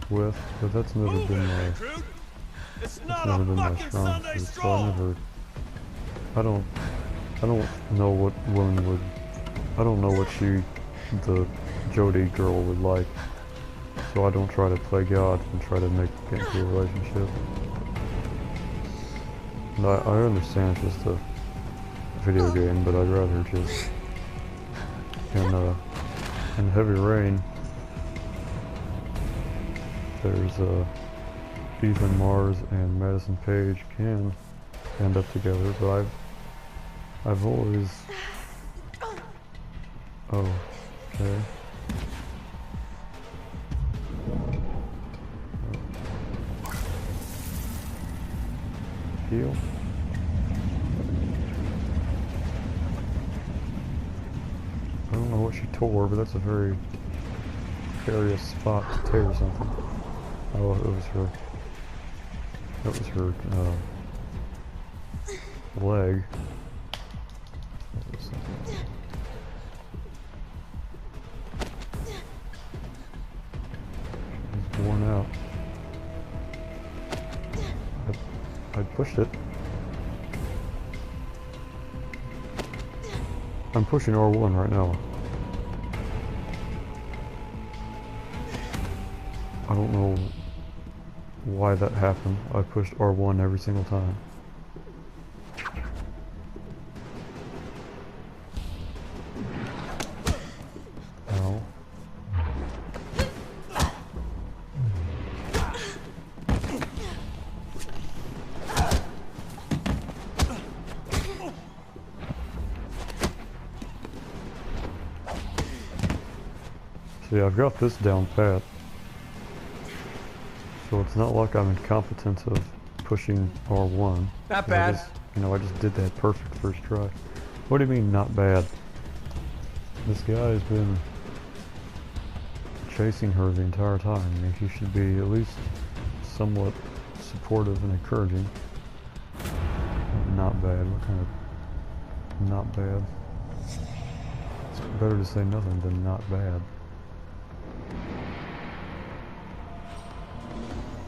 with, but that's never been my strong suit. So I don't know what woman would. I don't know what the Jodie girl would like. So I don't try to play God and try to get into a relationship. And I understand it's just a video game, but I'd rather just in Heavy Rain. There's Ethan Mars and Madison Paige can end up together, but I've always. Oh, okay. Heal. I don't know what she tore, but that's a very precarious spot to tear something. Oh, it was her. That was her leg. She's worn out. I pushed it. I'm pushing R1 right now. I don't know why that happened. I pushed R1 every single time. Ow. See, I've got this down pat. So it's not like I'm incompetent of pushing R1. Not bad. I just did that perfect first try. What do you mean, not bad? This guy has been chasing her the entire time. I mean, he should be at least somewhat supportive and encouraging. Not bad. What kind of not bad? It's better to say nothing than not bad.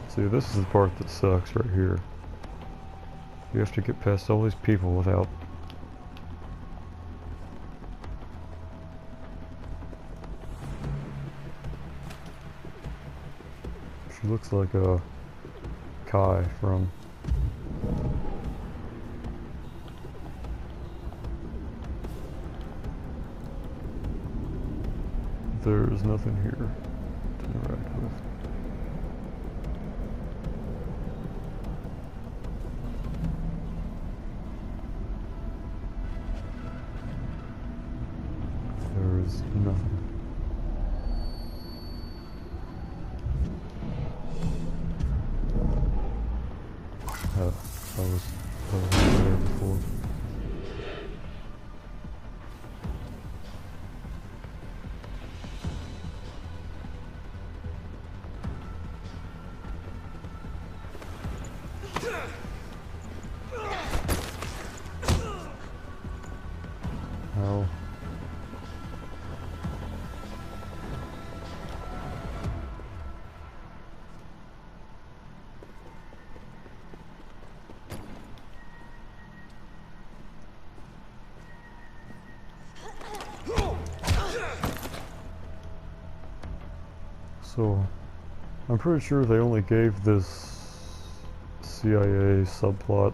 See, this is the part that sucks right here. You have to get past all these people without... She looks like a Kai from... There's nothing here to interact with. There's nothing. I was there before. How? So, I'm pretty sure they only gave this CIA subplot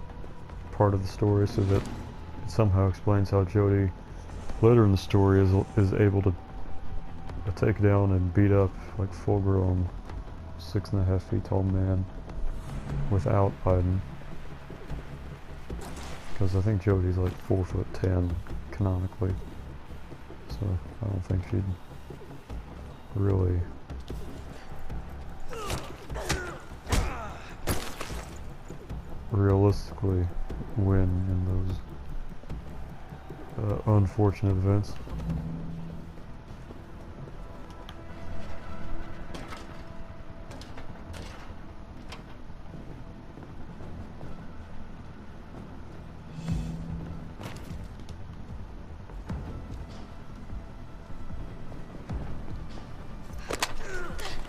part of the story so that it somehow explains how Jodie later in the story is able to take down and beat up like full-grown 6.5 feet tall man without Biden. Because I think Jodie's like 4'10" canonically, so I don't think she'd really realistically win in those unfortunate events.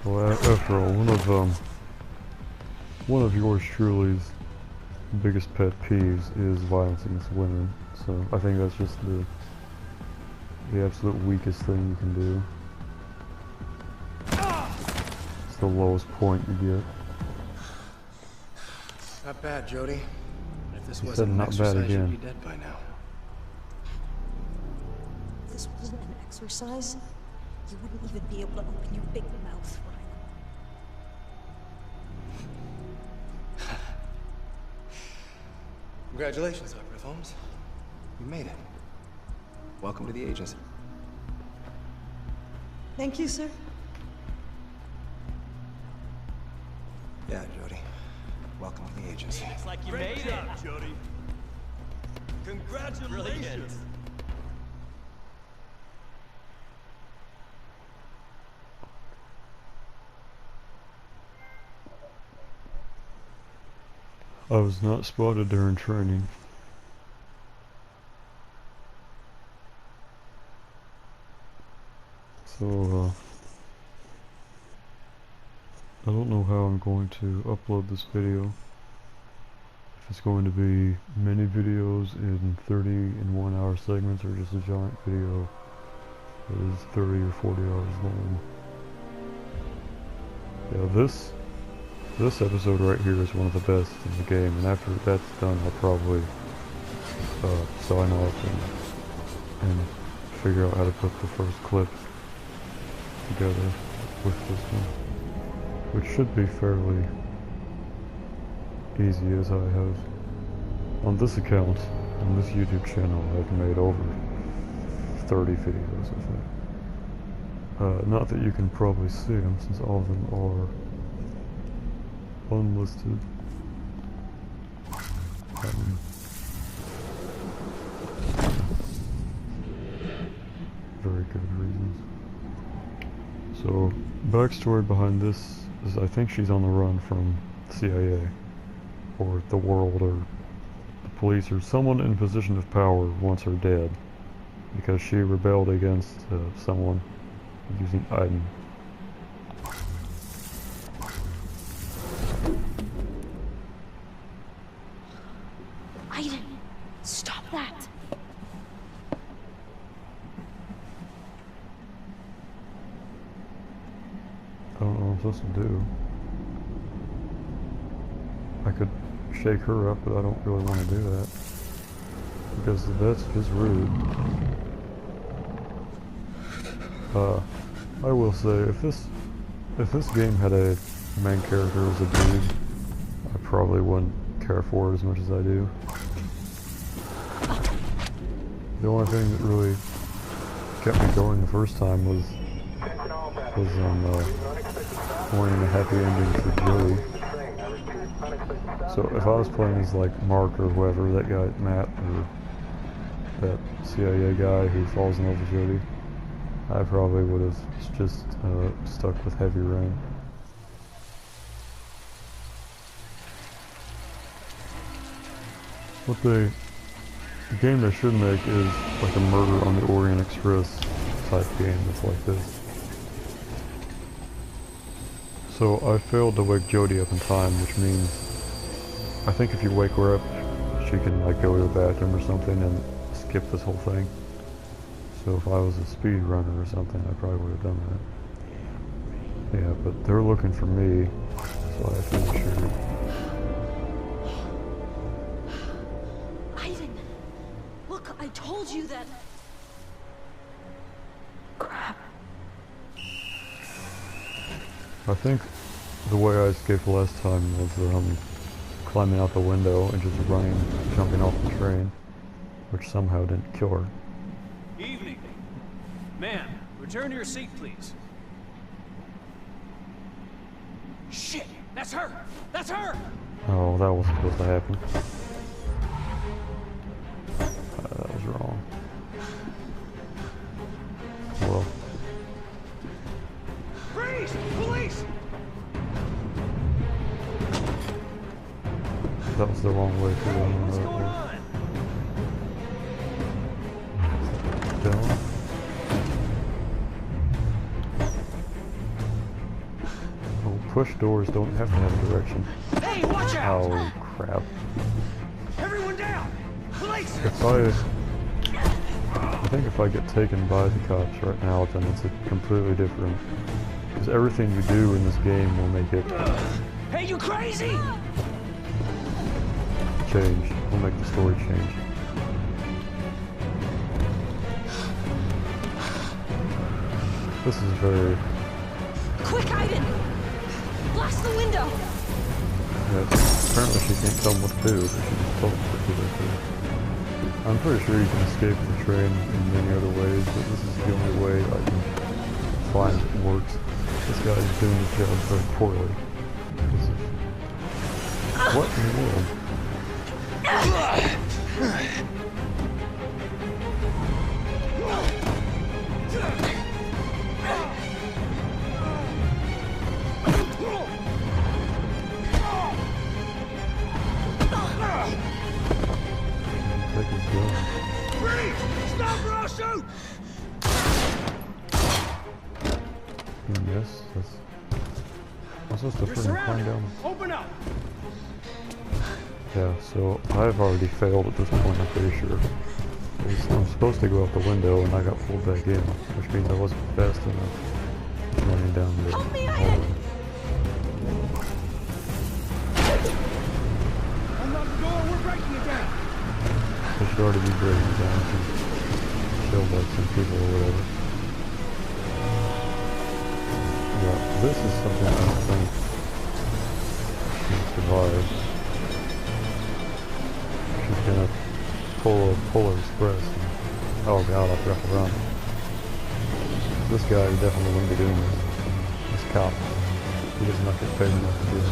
Well, after all, one of yours truly's biggest pet peeves is violence against women. So I think that's just the absolute weakest thing you can do. It's the lowest point you get. Not bad, Jody. If this He wasn't said an not bad exercise, again. you'd be dead by now. If this wasn't an exercise, you wouldn't even be able to open your big mouth, Ryan. Congratulations, Operative Holmes. You made it. Welcome to the agency. Thank you, sir. Yeah, Jody. Welcome to the agency. It's like you made it, Jody. Congratulations. Brilliant. I was not spotted during training. So, I don't know how I'm going to upload this video. If it's going to be mini videos in 30 and 1 hour segments, or just a giant video that is 30 or 40 hours long. Yeah, this episode right here is one of the best in the game, and after that's done, I'll probably sign off and figure out how to put the first clip together with this one, which should be fairly easy, as I have on this account, on this YouTube channel. I've made over 30 videos, I think. Not that you can probably see them, since all of them are unlisted. Very good reasons. So, backstory behind this is I think she's on the run from the CIA, or the world, or the police, or someone in position of power wants her dead, because she rebelled against someone using 𝘚𝘵𝘳𝘴. Aiden, stop that. I don't know what I'm supposed to do. I could shake her up, but I don't really want to do that, because that's just rude. I will say, if this game had a main character as a dude, I probably wouldn't care for it as much as I do. The only thing that really kept me going the first time was wanting a happy ending for Jody. So if I was playing as like Mark or whoever, that guy Matt, or that CIA guy who falls in love with Jody, I probably would have just stuck with Heavy Rain. What the game they should make is like a Murder on the Orient Express type game that's like this. So I failed to wake Jody up in time, which means I think if you wake her up, she can like go to the bathroom or something and skip this whole thing. So if I was a speed runner or something, I probably would have done that. Yeah, but they're looking for me, so I have to make sure. Aiden, look, I told you that. Crap. I think the way I escaped last time was climbing out the window and just running, jumping off the train, which somehow didn't kill her. Evening. Ma'am, return to your seat, please. Shit! That's her! That's her! Oh, that wasn't supposed to happen. That was wrong. Well. Freeze! Police! That was the wrong way to go. What's going on? Down. push doors don't have to have a direction. Hey, watch out! Oh, crap. Everyone down! Police! If I think if I get taken by the cops right now, then it's a completely different... Because everything you do in this game will make it... Hey, you crazy! change. Will make the story change. This is very... Quick, Aiden! Blast the window! Yeah, apparently she can't tell them what to do, so she just told them what to do. I'm pretty sure you can escape the train in many other ways, but this is the only way I can find it works. This guy is doing his job very poorly. What in the world? Stop or I'll shoot! Yes, that's... I'm supposed to freaking climb down. Open up! Yeah, so I've already failed at this point, I'm pretty sure. I'm supposed to go out the window and I got pulled back in, which means I wasn't fast enough running down the hallway. Unlock the door, we're breaking it down! I should already be breaking it down and killed like some people or whatever. Yeah, this is something I don't think can survive. She's gonna pull a Polar Express. And, oh god, I forgot to run. This guy definitely wouldn't be doing this. This cop. He does not get paid enough to do this.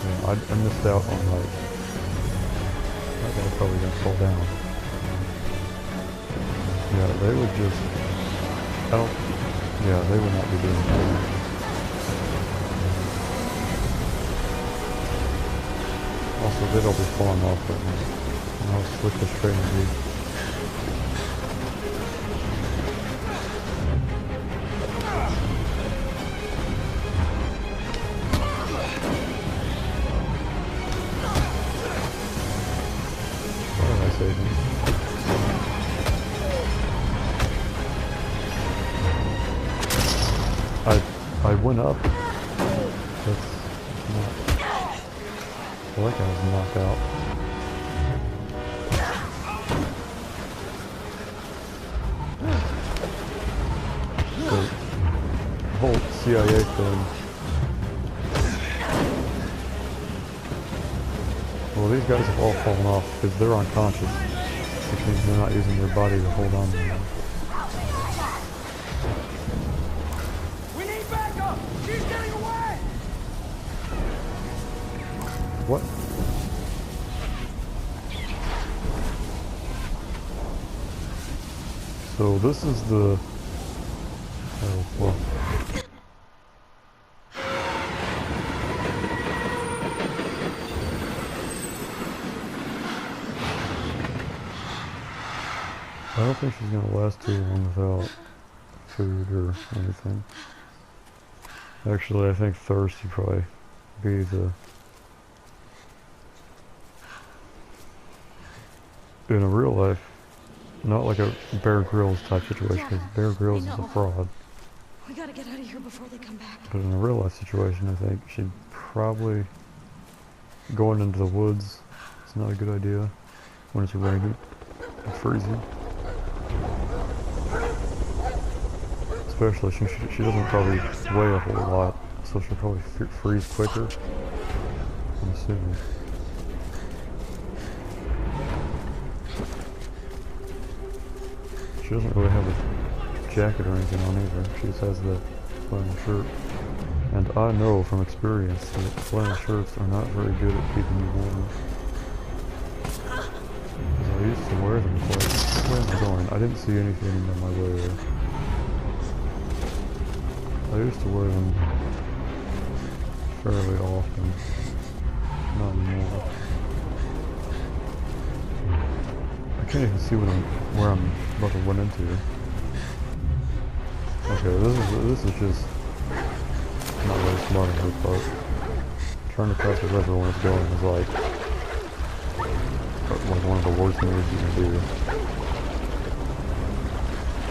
Yeah, I missed out on like... That guy's probably gonna fall down. Yeah, they would just... I don't... Yeah, they would not be doing that. Also, they'd all be falling off right now. And I'll switch this train to be... What did I say then? I went up. That's not... Well, that guy was knocked out. So, the whole CIA thing... Well, these guys have all fallen off because they're unconscious, which means they're not using their body to hold on to them. What? So this is the... Oh, well. I don't think she's gonna last too long without food or anything. Actually, I think thirst would probably be the... In a real life, not like a Bear Grylls type situation, because Bear Grylls is a fraud. We gotta get out of here before they come back. But in a real life situation, I think she'd probably... Going into the woods, it's not a good idea when it's raining and freezing. Especially since she doesn't probably weigh a whole lot, so she'll probably freeze quicker, I'm assuming. She doesn't really have a jacket or anything on either. She just has the flannel shirt. And I know from experience that flannel shirts are not very good at keeping you warm. Because I used to wear them quite... Where am I going? I didn't see anything on my way there. I used to wear them fairly often. Not anymore. I can't even see where I'm about to run into. Like Okay, this is just not really smart on her part. Trying to cross the river when it's going is like one of the worst moves you can do.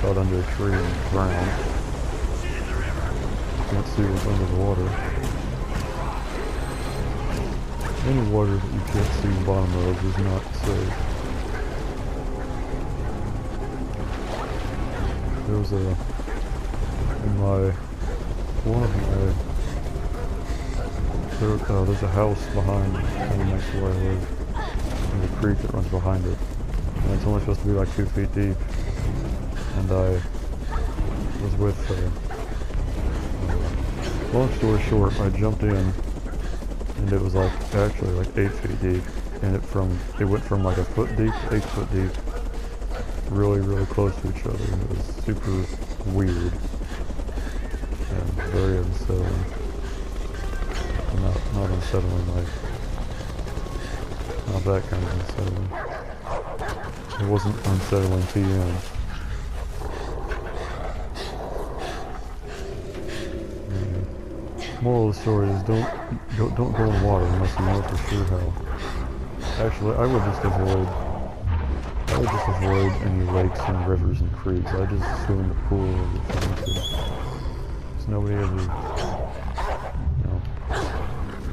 Caught under a tree and drowned. Can't see what's under the water. Any water that you can't see the bottom of is not safe. There was there's a house behind, kind of next to where I live, and a creek that runs behind it. And it's only supposed to be like 2 feet deep. And I was with, long story short, I jumped in, and it was like, actually like 8 feet deep. And it went from like a foot deep to 8 foot deep. Really, really close to each other. It was super weird. And very unsettling. Not unsettling, like, not that kind of unsettling. It wasn't unsettling TM. Moral of the story is don't go in water unless you know for sure how. Actually, I would just avoid any lakes and rivers and creeks. I just swim in the pool if you need to. There's nobody ever,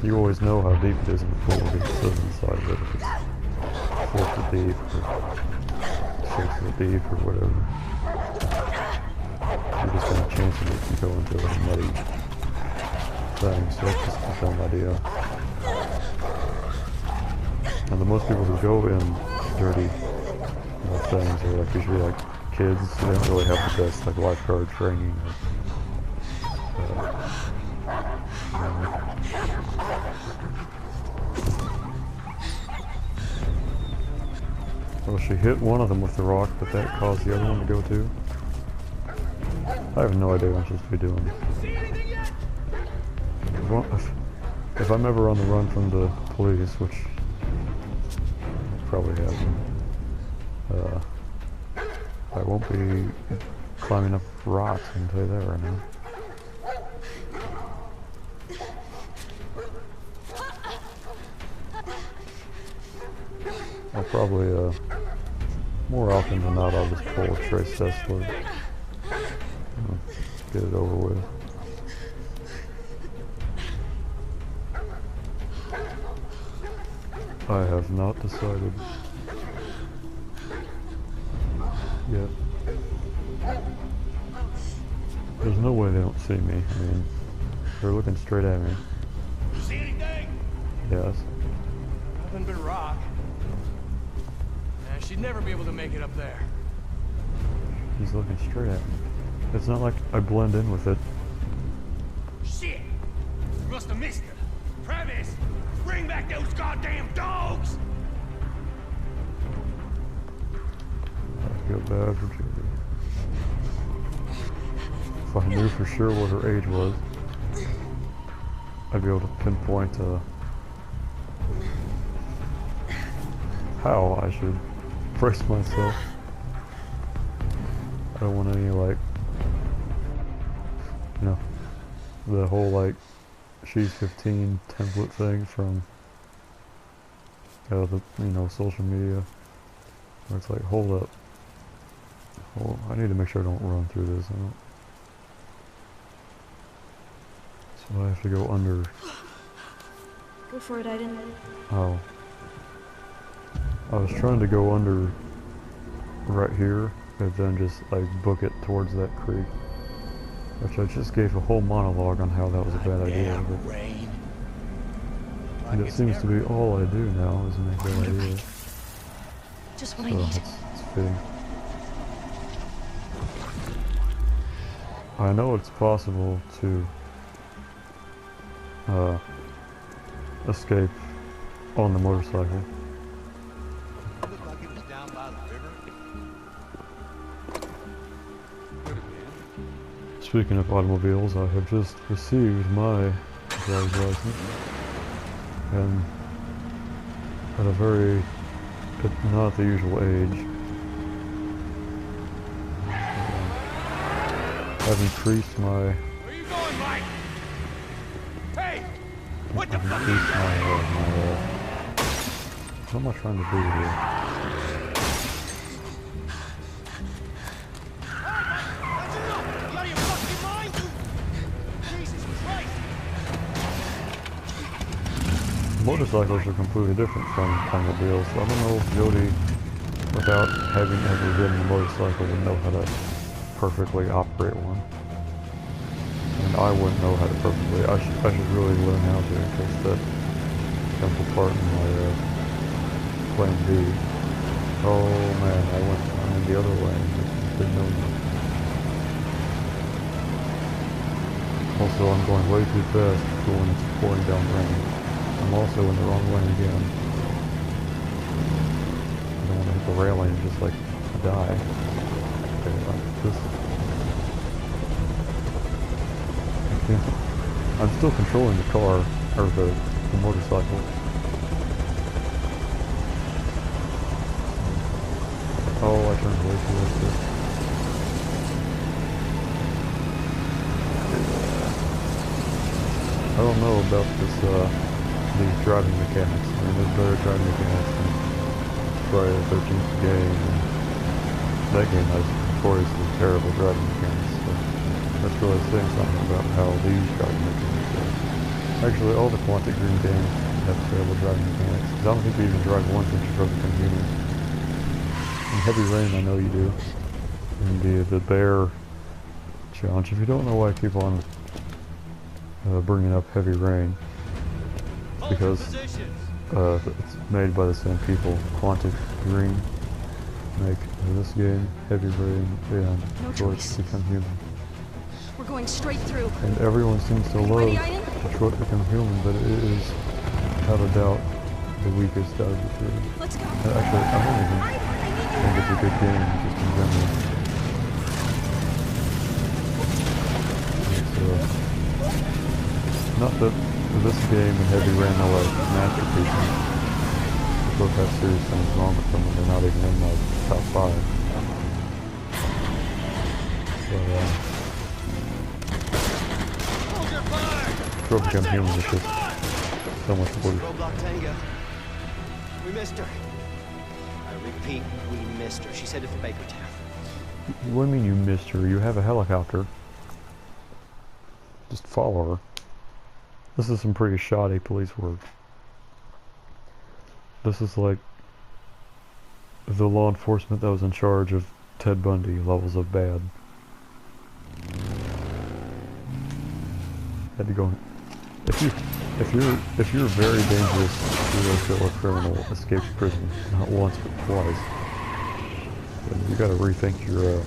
you always know how deep it is in the pool because it says inside of it if it's 4 foot deep or 6 foot deep or whatever. You're just kind of chancing it to go into a muddy thing, so that's just a dumb idea. And the most people who go in dirty things are like usually like kids. They don't really have the best like lifeguard training. Well, she hit one of them with the rock, but that caused the other one to go too. I have no idea what I'm supposed to be doing. If I'm ever on the run from the police, which probably have been, I won't be climbing up rocks, I can tell you that right now. I'll probably, more often than not, I'll just pull a trace test for it. Get it over with. I have not decided yet. There's no way they don't see me. I mean, they're looking straight at me. You see anything? Yes. Nothing but rock. She'd never be able to make it up there. He's looking straight at me. It's not like I blend in with it. Shit! You must have missed her. Travis! Bring back those goddamn dogs! I feel bad for Judy. If I knew for sure what her age was, I'd be able to pinpoint how I should brace myself. I don't want any, like, you know, the whole, like, she's 15 template thing from, the, social media, where it's like, hold up. Well, I need to make sure I don't run through this. So I have to go under. Go for it, Aiden. Oh. I was trying to go under right here, and then just like book it towards that creek. Which I just gave a whole monologue on how that was a bad idea. And it seems to be all I do now is make bad ideas. Just what I need. It's fitting. I know it's possible to escape on the motorcycle. Speaking of automobiles, I have just received my driver's license, and at a very, not the usual age. I've increased my... Where you going, Mike? Hey! What the fuck? What am I trying to do here? Motorcycles are completely different from automobiles. I don't know if Jody, without having ever ridden a motorcycle, would know how to perfectly operate one. And I wouldn't know how to perfectly. I should really learn how to, because that becomes a part in my plan B. Oh man, I'm in the other lane. Didn't know that. Also, I'm going way too fast for when it's pouring down rain. I'm also in the wrong lane again. I don't want to hit the railing and just like die. Okay, like this. I'm still controlling the car, or the motorcycle. Oh, I turned way too late. I don't know about this, these driving mechanics. I mean, there's better driving mechanics than Friday the 13th game. And that game has notoriously terrible driving mechanics. So that's really saying something about how these driving mechanics are. Actually, all the Quantic Dream games have terrible driving mechanics. Because I don't think you even drive once once you become human. In Heavy Rain, I know you do. And the bear challenge. If you don't know why I keep on bringing up Heavy Rain, because it's made by the same people. Quantic Dream make this game, Heavy Rain, and Detroit Become Human. We're going straight through. And everyone seems to love Detroit Become Human, but it is, without a doubt, the weakest out of the three. Let's go. Actually, I don't even think it's a good game, just in general. It's, not that this game and Heavy Rain are like masterpieces. They both have serious things wrong with them, and they're not even in my top 5. So, Detroit Become Human is just so much worse. Roadblock Tango. We missed her. I repeat, we missed her. She's headed for Bakertown. What do you mean you missed her? You have a helicopter. Just follow her. This is some pretty shoddy police work. This is like the law enforcement that was in charge of Ted Bundy levels of bad. Had to go. If you're a very dangerous serial killer criminal escapes prison not once but twice, then you got to rethink your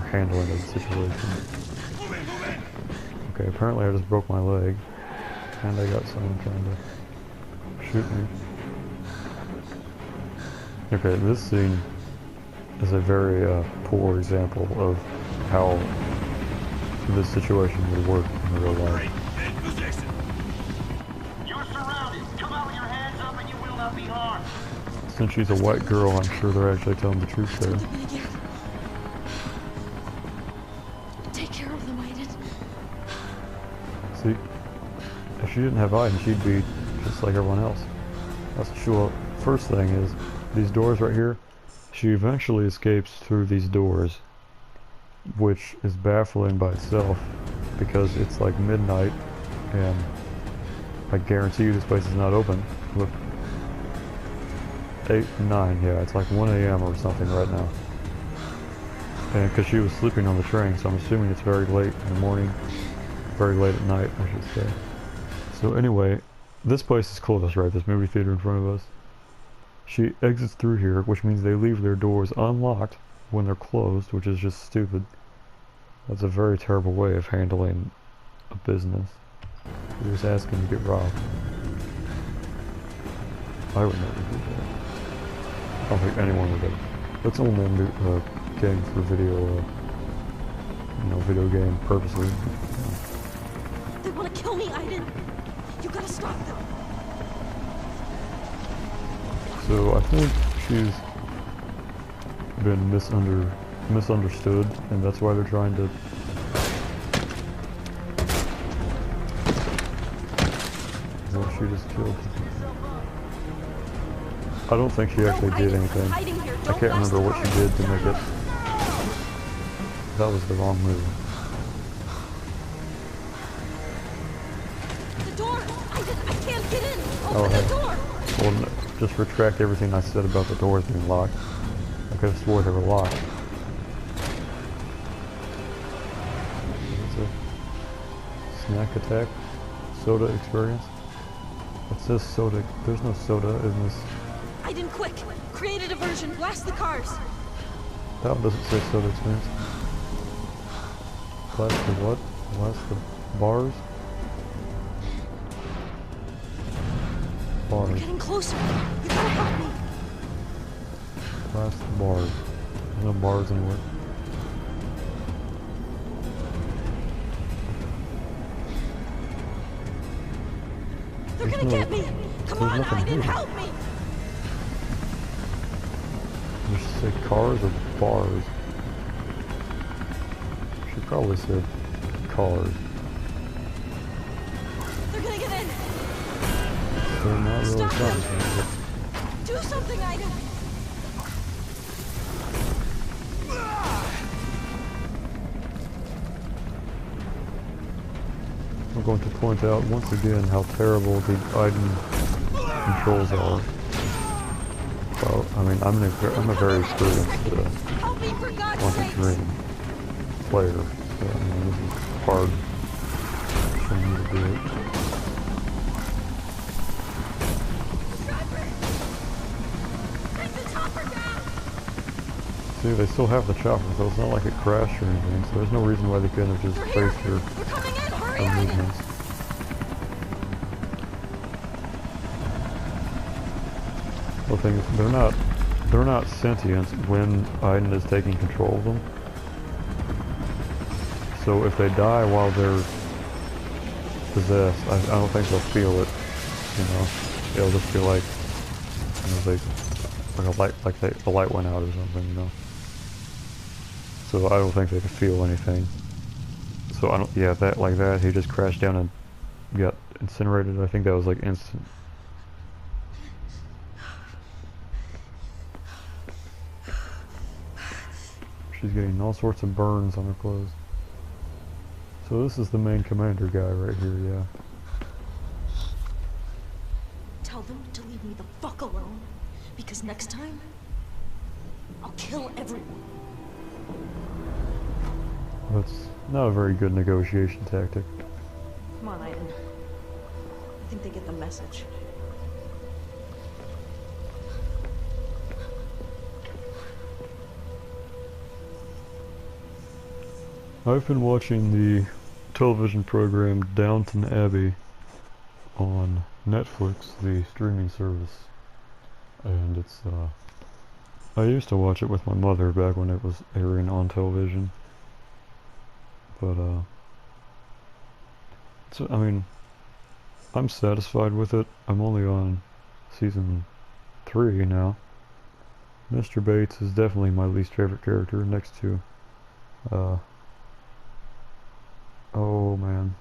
handling of the situation. Okay, apparently I just broke my leg, and I got someone trying to shoot me. Okay, this scene is a very poor example of how this situation would work in real life. You're surrounded. Come out with your hands up and you will not be harmed. Since she's a white girl, I'm sure they're actually telling the truth there. Take care of them, Aiden. See, if she didn't have Aiden, she'd be just like everyone else. That's sure. First thing is, these doors right here, she eventually escapes through these doors, which is baffling by itself, because it's like midnight, and I guarantee you this place is not open. Look, 8, 9, yeah, it's like 1 a.m. or something right now. And because she was sleeping on the train, so I'm assuming it's very late in the morning, very late at night, I should say. So anyway, this place is closed, right? This movie theater in front of us. She exits through here, which means they leave their doors unlocked when they're closed, which is just stupid. That's a very terrible way of handling a business. You're just asking to get robbed. I would never do that. I don't think anyone would do it. That's only a game for video, video game purposes. They want to kill me, Aiden. You gotta stop them. So I think she's been misunderstood, and that's why they're trying to she just killed him. I don't think she actually did anything. I can't remember what she did to make it. That was the wrong move. The door! I can't get in! Oh, Open the door! Well, no, just retract everything I said about the doors being locked. I could have swore they were locked. What's it? Snack attack? Soda experience? It says soda. There's no soda in this. Aiden, quick! Create a diversion! Blast the cars! That one doesn't say soda experience. Blast the what? Blast the bars? Bars. We're getting closer! You gotta help me! Blast the bars. There's no bars anywhere. They're gonna get me! Come on, Aiden, help me! Did she say cars or bars? She probably said cars. They're gonna get in! They're not really Stop cars. them! Do something, Aiden! I'm going to point out once again how terrible the Aiden controls are. Well, I mean, I'm a very experienced Quantic Dream player, so I mean, this is hard for me to do it. See, they still have the chopper, so it's not like it crashed or anything, so there's no reason why they couldn't have just traced her movements. The thing is, they're not sentient when Aiden is taking control of them. So if they die while they're possessed, I don't think they'll feel it. You know, it'll just be like, you know, a light went out or something. You know. So I don't think they could feel anything. So I don't. Yeah, that like that. He just crashed down and got incinerated. I think that was like instant. She's getting all sorts of burns on her clothes. So this is the main commander guy right here, yeah. Tell them to leave me the fuck alone, because next time, I'll kill everyone. That's not a very good negotiation tactic. Come on, Aiden. I think they get the message. I've been watching the television program Downton Abbey on Netflix, the streaming service, and it's I used to watch it with my mother back when it was airing on television, but so, I mean, I'm satisfied with it. I'm only on season 3 now. Mr. Bates is definitely my least favorite character, next to oh man,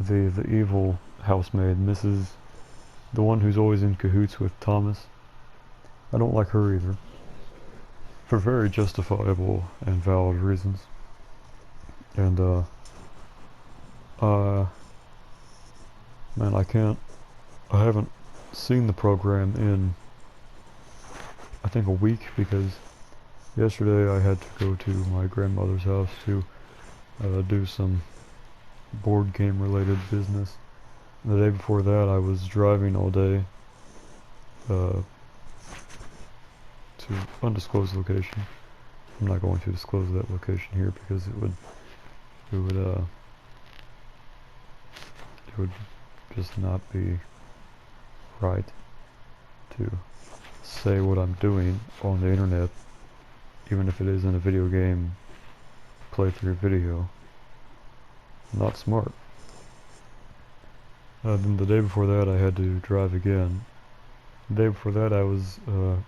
the evil housemaid, Mrs. the one who's always in cahoots with Thomas. I don't like her either, for very justifiable and valid reasons. And man, I haven't seen the program in I think a week, because yesterday I had to go to my grandmother's house to do some board game related business. And the day before that I was driving all day to undisclosed location. I'm not going to disclose that location here because it would just not be right to say what I'm doing on the internet, even if it is in a video game playthrough video. Not smart. Then the day before that I had to drive again. The day before that I was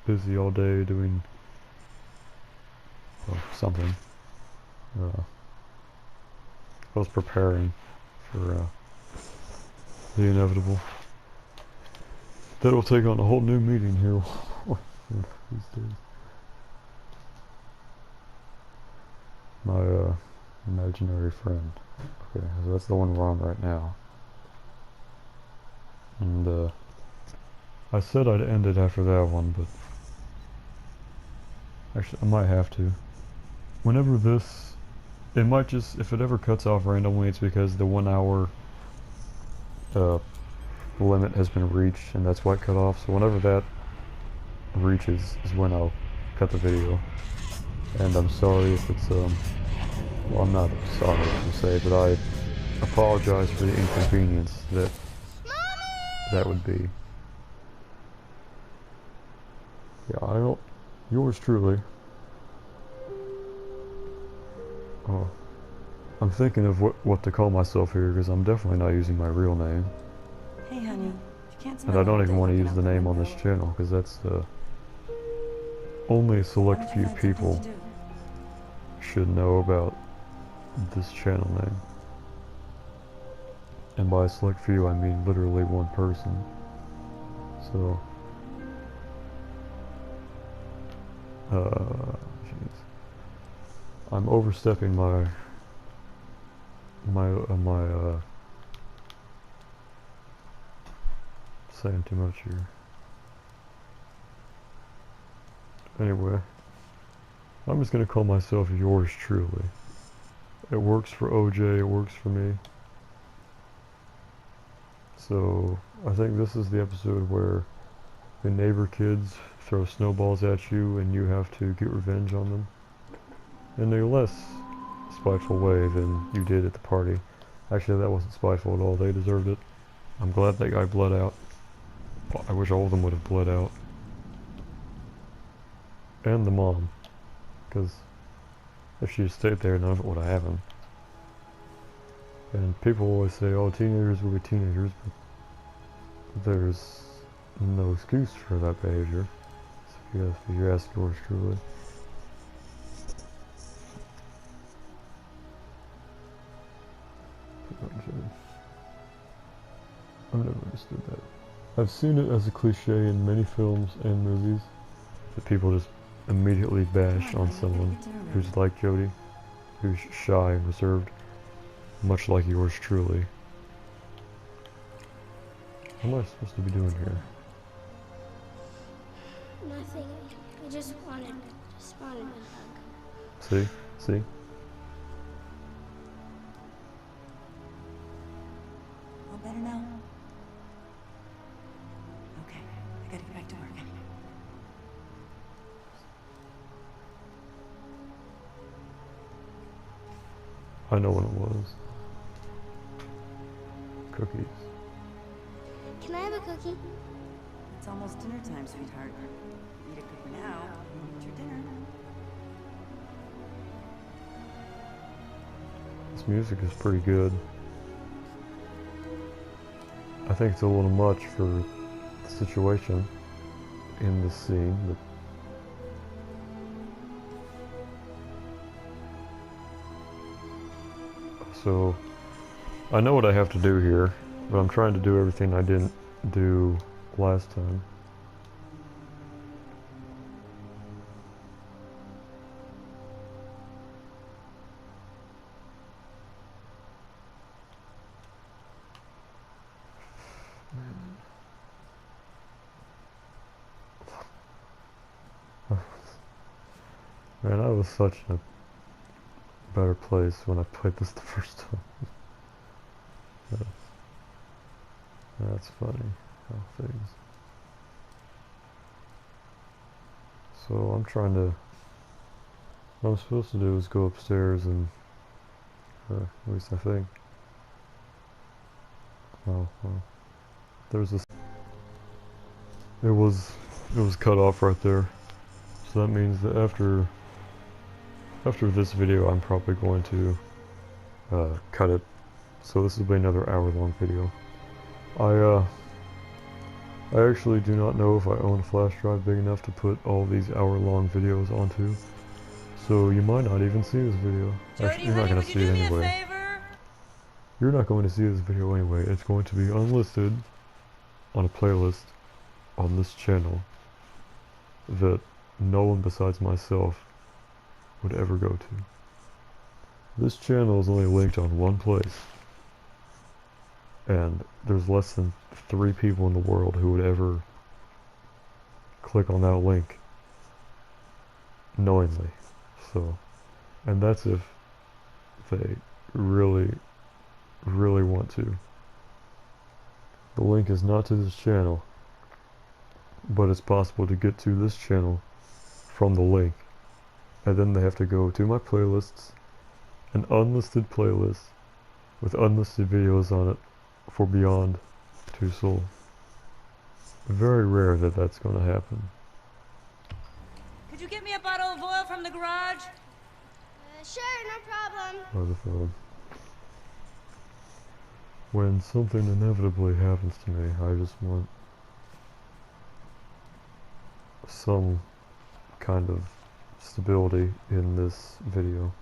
busy all day doing something. I was preparing for the inevitable. That'll take on a whole new meaning here these days. My imaginary friend. Okay, so that's the one we're on right now. And I said I'd end it after that one, but actually I might have to. Whenever this, it might just, if it ever cuts off randomly, it's because the 1 hour limit has been reached, and that's why it cut off. So whenever that reaches is when I'll cut the video. And I'm sorry if it's well, I'm not sorry to say, but I apologize for the inconvenience that that would be. Yeah, I don't. Yours truly. Oh, I'm thinking of what to call myself here, because I'm definitely not using my real name. Hey, honey. You can't And I don't even want to use the name on this channel, because that's only a select few people should know about this channel name. And by select few, I mean literally one person. So, jeez. I'm overstepping my saying too much here. Anyway, I'm just gonna call myself yours truly. It works for OJ, it works for me. So, I think this is the episode where the neighbor kids throw snowballs at you and you have to get revenge on them. In a less spiteful way than you did at the party. Actually, that wasn't spiteful at all, they deserved it. I'm glad that guy bled out. I wish all of them would have bled out. And the mom. Because if she had stayed there, none of it would have happened. And people always say, oh, teenagers will be teenagers, but there's no excuse for that behavior. So if you ask yours truly. I've never understood that. I've seen it as a cliche in many films and movies that people just immediately bash on someone who's like Jody, who's shy and reserved, much like yours truly. What am I supposed to be doing here? Nothing. I just wanted a hug. See? See? All better now? Okay, I gotta get back to work. I know what it was. Cookies. Can I have a cookie? It's almost dinner time, sweetheart. Eat a cookie now, and eat your dinner. This music is pretty good. I think it's a little much for the situation in this scene, but so I know what I have to do here, but I'm trying to do everything I didn't do last time. Man, I was such in a better place when I played this the first time. That's funny how things. So I'm trying to. What I'm supposed to do is go upstairs and, at least I think. Oh well. There's this. It was cut off right there. So that means that after this video, I'm probably going to cut it. So this will be another hour-long video. I actually do not know if I own a flash drive big enough to put all these hour-long videos onto. So you might not even see this video. Actually, you're not gonna see it anyway. You're not going to see this video anyway. It's going to be unlisted on a playlist on this channel that no one besides myself would ever go to. This channel is only linked on one place, and there's less than 3 people in the world who would ever click on that link knowingly. So, and that's if they really want to. The link is not to this channel, but it's possible to get to this channel from the link, and then they have to go to my playlists, an unlisted playlist with unlisted videos on it for Beyond Two Souls. Very rare that that's going to happen. Could you get me a bottle of oil from the garage? Sure, no problem. By the phone. When something inevitably happens to me, I just want some kind of stability in this video.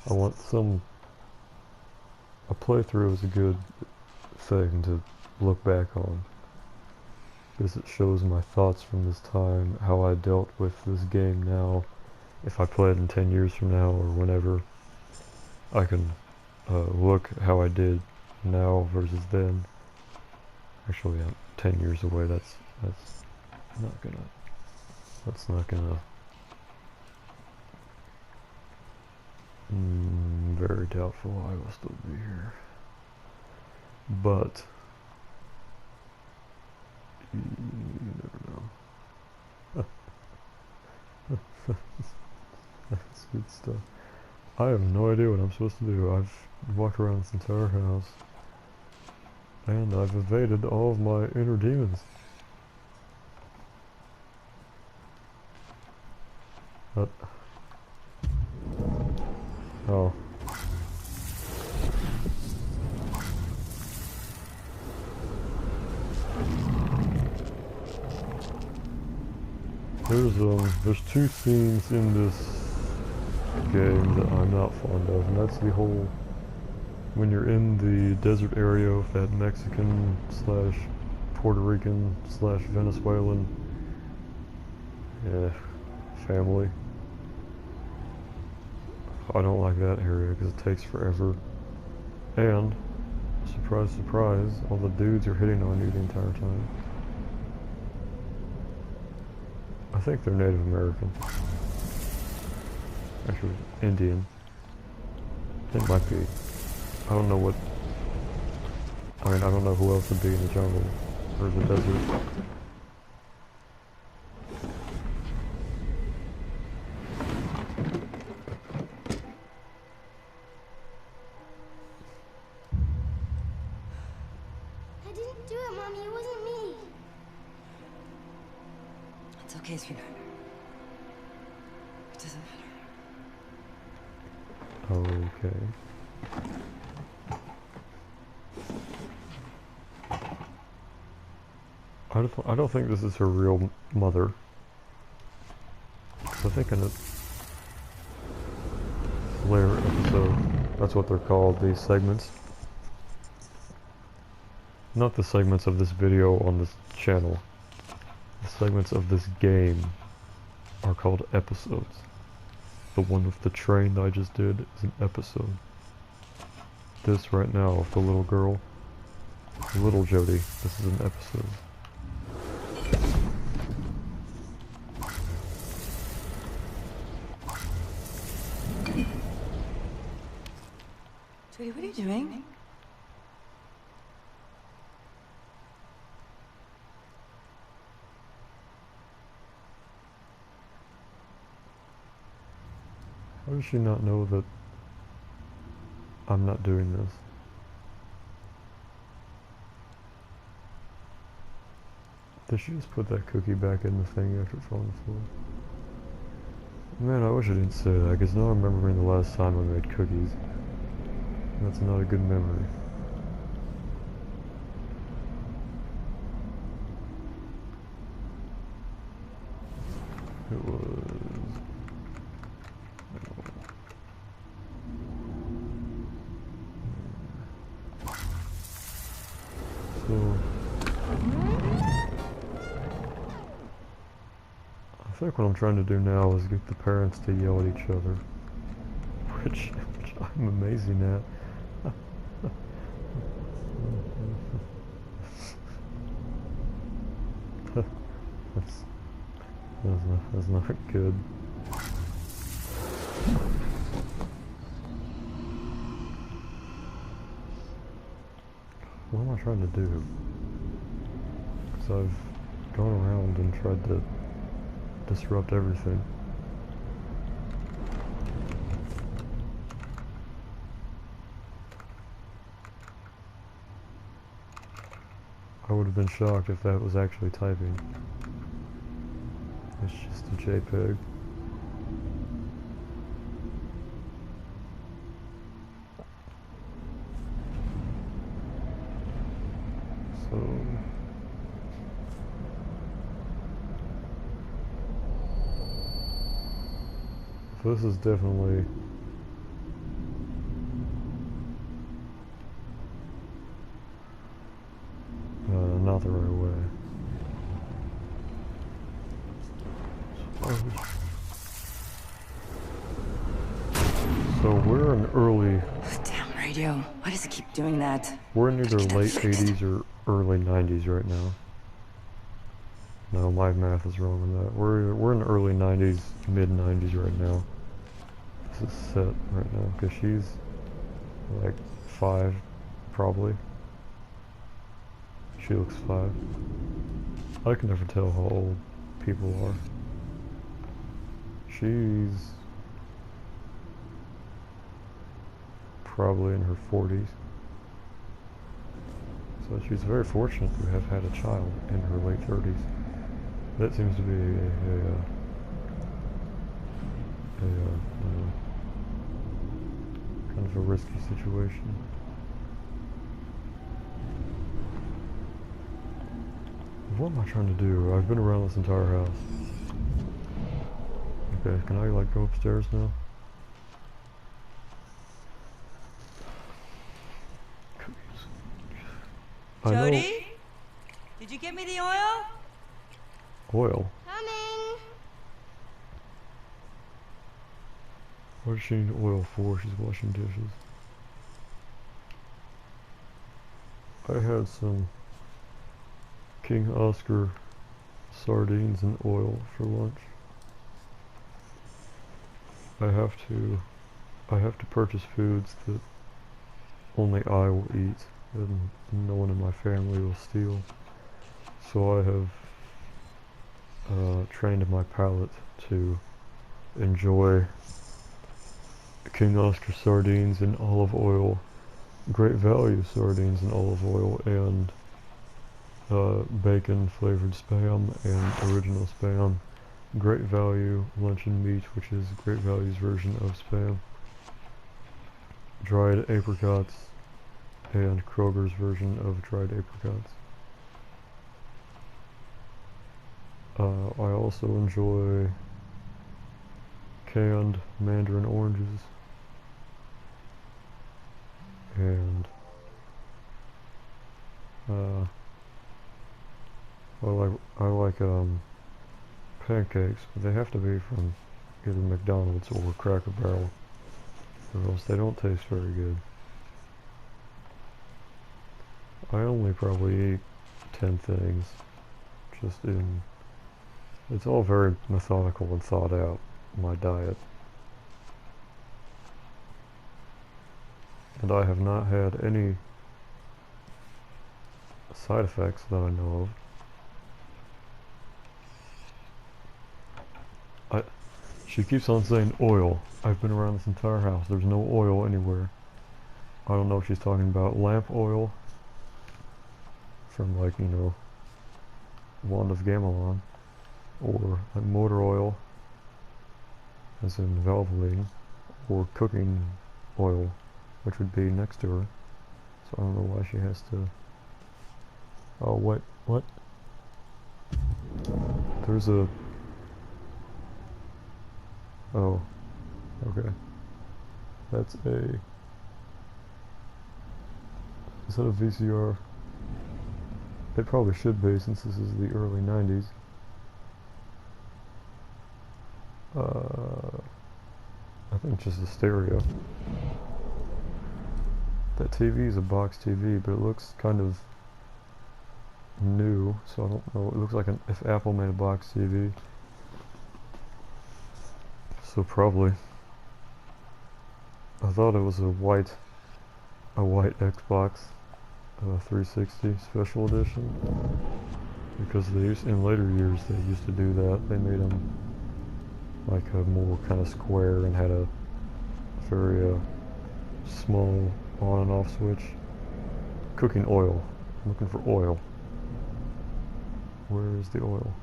I want a playthrough is a good thing to look back on, because it shows my thoughts from this time, how I dealt with this game now. If I play it in 10 years from now or whenever, I can look how I did now versus then. Actually, 10 years away, that's not gonna very doubtful I will still be here. But you never know. That's good stuff. I have no idea what I'm supposed to do. I've walked around this entire house, and I've evaded all of my inner demons. But oh. There's 2 scenes in this game that I'm not fond of, and that's the whole, when you're in the desert area with that Mexican slash Puerto Rican slash Venezuelan family. I don't like that area because it takes forever, and surprise surprise, all the dudes are hitting on you the entire time. I think they're Native American. Actually, Indian. It might be. I don't know what... I mean, I don't know who else would be in the jungle or the desert. I didn't do it, Mommy. It wasn't me. It's okay, sweetheart. It doesn't matter. Okay. I don't think this is her real mother. I think in a later episode, that's what they're called, these segments. Not the segments of this video on this channel. The segments of this game are called episodes. The one with the train that I just did is an episode. This right now with the little girl, little Jody, this is an episode. Sweetie, what are you doing? How does she not know that I'm not doing this? Did she just put that cookie back in the thing after it fell on the floor? Man, I wish I didn't say that, because now I'm remembering the last time I made cookies. That's not a good memory. It was... think what I'm trying to do now is get the parents to yell at each other, which I'm amazing at. that's not good. What am I trying to do? Because I've gone around and tried to disrupt everything. I would have been shocked if that was actually typing. It's just a JPEG. So this is definitely not the right way. So we're in early... Damn radio. Why does it keep doing that? We're in either late 80s or early 90s right now. No, my math is wrong on that. We're in the early 90s, mid 90s right now. This is set right now because she's like 5, probably. She looks 5. I can never tell how old people are. She's probably in her 40s. So she's very fortunate to have had a child in her late 30s. That seems to be kind of a risky situation. What am I trying to do? I've been around this entire house. Okay, can I like go upstairs now? Jody? Did you get me the oil? Oil? Coming! What does she need oil for? She's washing dishes. I had some King Oscar sardines and oil for lunch. I have to purchase foods that only I will eat and no one in my family will steal. So I have trained my palate to enjoy King Oscar sardines in olive oil, Great Value sardines in olive oil, and bacon flavored Spam and original Spam, Great Value luncheon meat, which is Great Value's version of Spam, dried apricots, and Kroger's version of dried apricots. I also enjoy canned mandarin oranges and I like pancakes, but they have to be from either McDonald's or Cracker Barrel, or else they don't taste very good. I only probably eat 10 things, just in... It's all very methodical and thought out, my diet. And I have not had any side effects that I know of. She keeps on saying oil. I've been around this entire house. There's no oil anywhere. I don't know if she's talking about lamp oil from, like, you know, Wand of Gamelon, or like motor oil, as in Valvoline, or cooking oil, which would be next to her. So I don't know why she has to... Oh, what? There's a... Oh, okay. That's a... Is that a VCR? It probably should be, since this is the early 90s. I think just a stereo. That TV is a box TV, but it looks kind of new, so I don't know. It looks like if Apple made a box TV. So probably. I thought it was a white Xbox 360 special edition, because they used, in later years they used to do that. They made them like a more kind of square and had a very small on and off switch. Cooking oil. I'm looking for oil. Where is the oil?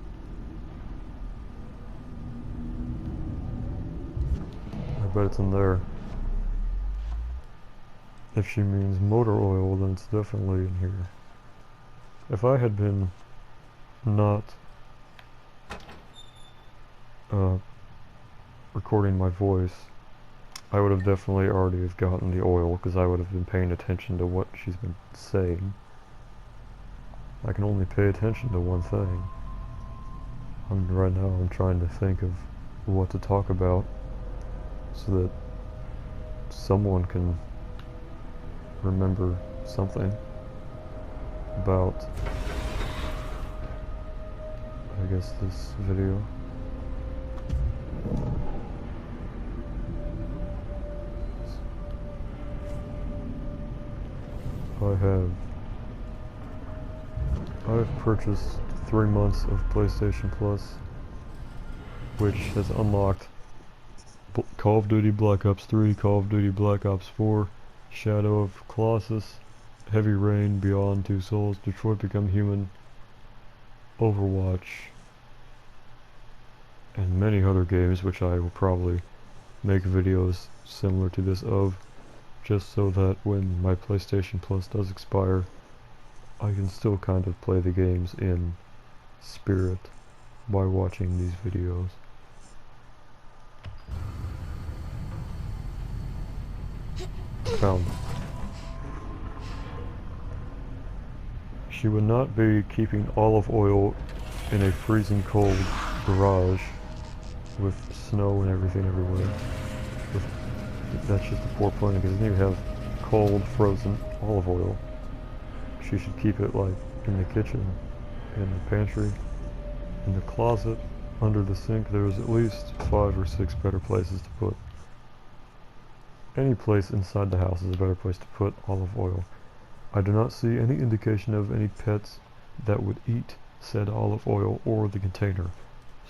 I bet it's in there. If she means motor oil, then it's definitely in here. If I had been not recording my voice, I would have definitely already have gotten the oil, because I would have been paying attention to what she's been saying. I can only pay attention to one thing. Right now I'm trying to think of what to talk about so that someone can remember something about, I guess, this video. I've purchased 3 months of PlayStation Plus, which has unlocked Call of Duty Black Ops 3, Call of Duty Black Ops 4, Shadow of Colossus, Heavy Rain, Beyond Two Souls, Detroit Become Human, Overwatch, and many other games which I will probably make videos similar to this of, just so that when my PlayStation Plus does expire, I can still kind of play the games in spirit by watching these videos. Found. She would not be keeping olive oil in a freezing cold garage with snow and everything everywhere. That's just a poor plan, because then you have cold, frozen olive oil. She should keep it like in the kitchen, in the pantry, in the closet, under the sink. There's at least 5 or 6 better places to put. Any place inside the house is a better place to put olive oil. I do not see any indication of any pets that would eat said olive oil or the container,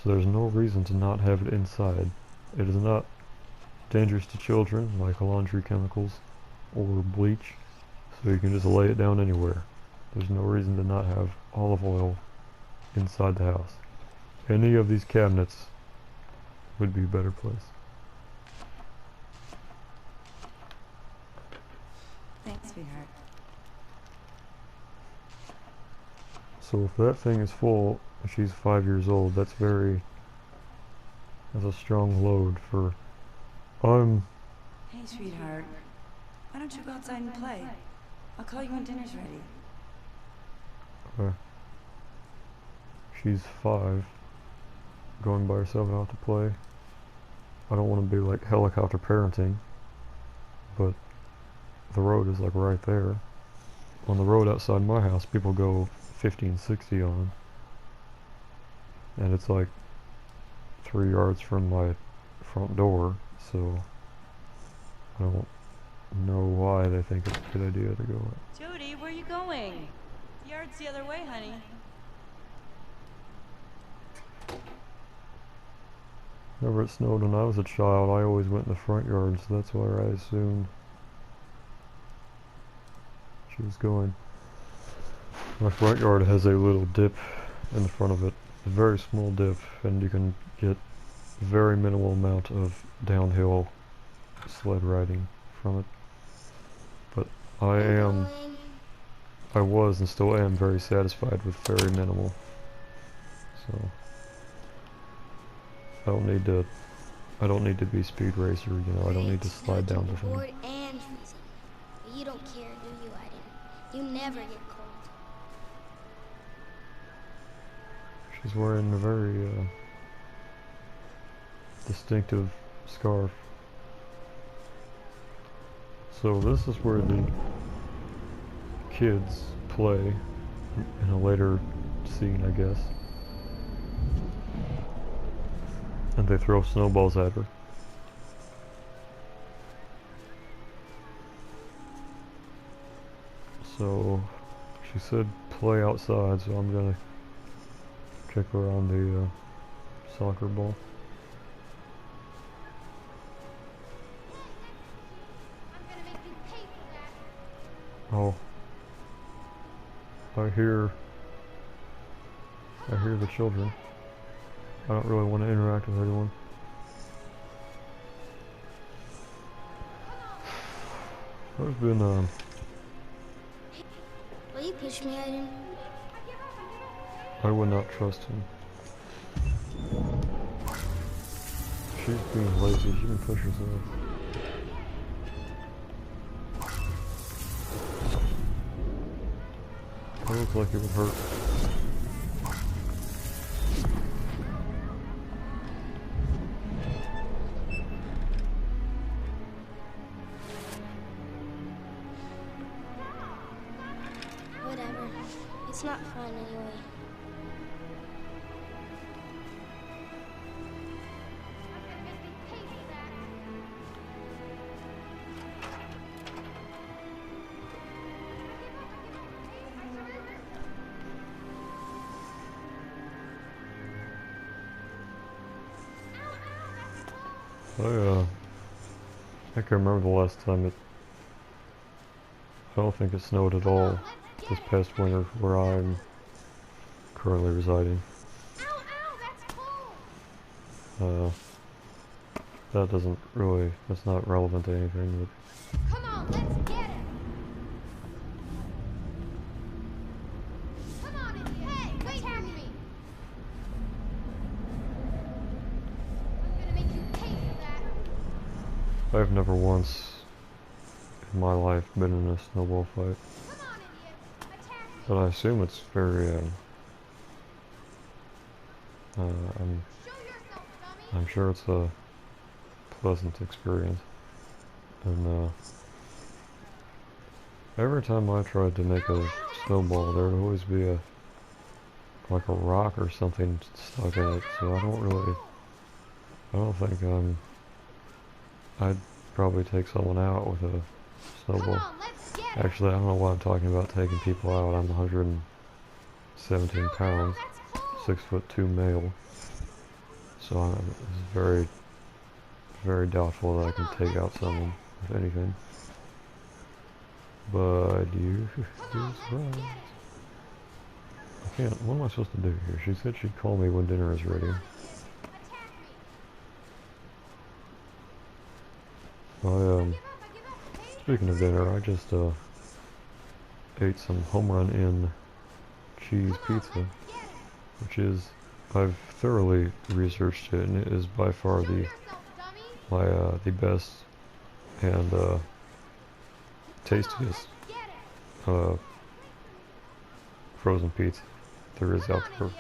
so there's no reason to not have it inside. It is not dangerous to children like laundry chemicals or bleach, so you can just lay it down anywhere. There's no reason to not have olive oil inside the house. Any of these cabinets would be a better place. Thanks, sweetheart. So if that thing is full and she's 5 years old, that's a strong load for... Hey, sweetheart. Why don't you go outside and play? I'll call you when dinner's ready. She's 5, going by herself out to play. I don't want to be like helicopter parenting, but the road is like right there. On the road outside my house, people go 50 and 60 on, and it's like 3 yards from my front door, so I don't know why they think it's a good idea to go. Jody, where are you going? The yard's the other way, honey. Whenever it snowed when I was a child, I always went in the front yard, so that's where I assumed she was going. My front yard has a little dip in the front of it, a very small dip, and you can get a very minimal amount of downhill sled riding from it. But I was and still am very satisfied with very minimal. So I don't need to be speed racer, you know. I don't need to slide down the thing. Bored and freezing. But you don't care, do you, Aiden? You never get cold. She's wearing a very distinctive scarf. So this is where the kids play in a later scene, I guess. And they throw snowballs at her. So she said play outside, so I'm gonna check her on the soccer ball. Oh, I hear the children. I don't really want to interact with anyone. There's been Will you push me, Aiden? I would not trust him. She's being lazy, she can push herself. That looks like it would hurt. Whatever. It's not fun anyway. I can remember the last time I don't think it snowed at all this past winter where I'm currently residing. That's not relevant to anything, but Come on, let's get it. Come on, idiot. Hey, wait for me. I'm gonna make you pay for that. I've never once in my life been in a snowball fight. But I assume it's very, I'm sure it's a pleasant experience. And, every time I tried to make a snowball, there would always be like a rock or something stuck in it, so I don't think, I'd probably take someone out with a snowball. Actually, I don't know why I'm talking about taking people out. I'm 117 pounds, 6'2" male. So it's very, very doubtful that I can take out someone, if anything. But you surprised. I can't. What am I supposed to do here? She said she'd call me when dinner is ready. Speaking of dinner, I just ate some Home Run Inn cheese pizza, which is, I've thoroughly researched it, and it is by far the best and tastiest frozen pizza there is out there.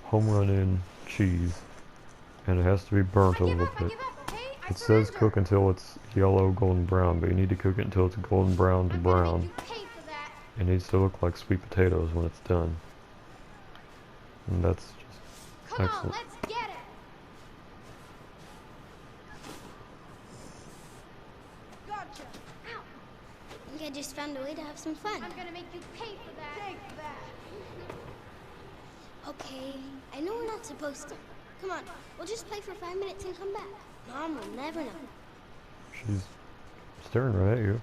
Home Run Inn cheese, and it has to be burnt a little bit. It says cook until it's yellow golden brown, but you need to cook it until it's golden brown to brown. It needs to look like sweet potatoes when it's done. And that's just excellent. I think I just found a way to have some fun. I'm gonna make you pay for that. Take that. Okay, I know we're not supposed to. Come on, we'll just play for 5 minutes and come back. Mom will never know. She's staring right at you.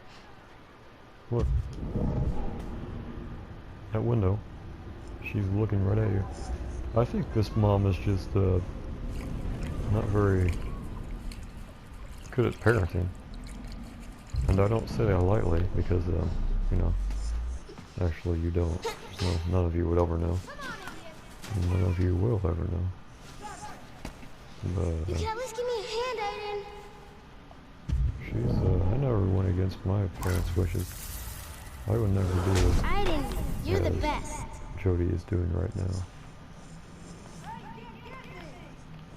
Look. That window. She's looking right at you. I think this mom is just not very good at parenting. And I don't say that lightly because, you know, actually you don't. None of you would ever know. And none of you will ever know. But, you can at least give me a hand, Aiden. She's, I never went against my parents' wishes. I would never do it. Aiden, you're the best. Jody is doing right now.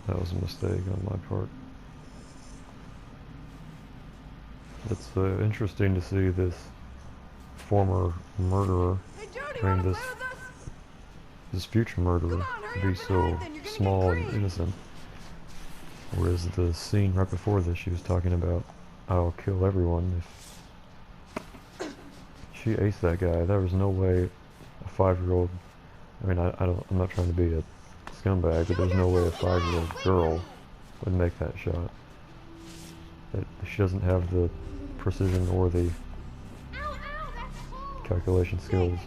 That was a mistake on my part. It's interesting to see this former murderer, this future murderer, be so small and innocent. Whereas the scene right before this, she was talking about, I'll kill everyone if she aced that guy. There was no way a 5-year-old, I mean, I'm not trying to be a scumbag, but there's no way a 5-year-old girl would make that shot. She doesn't have the precision or the calculation skills.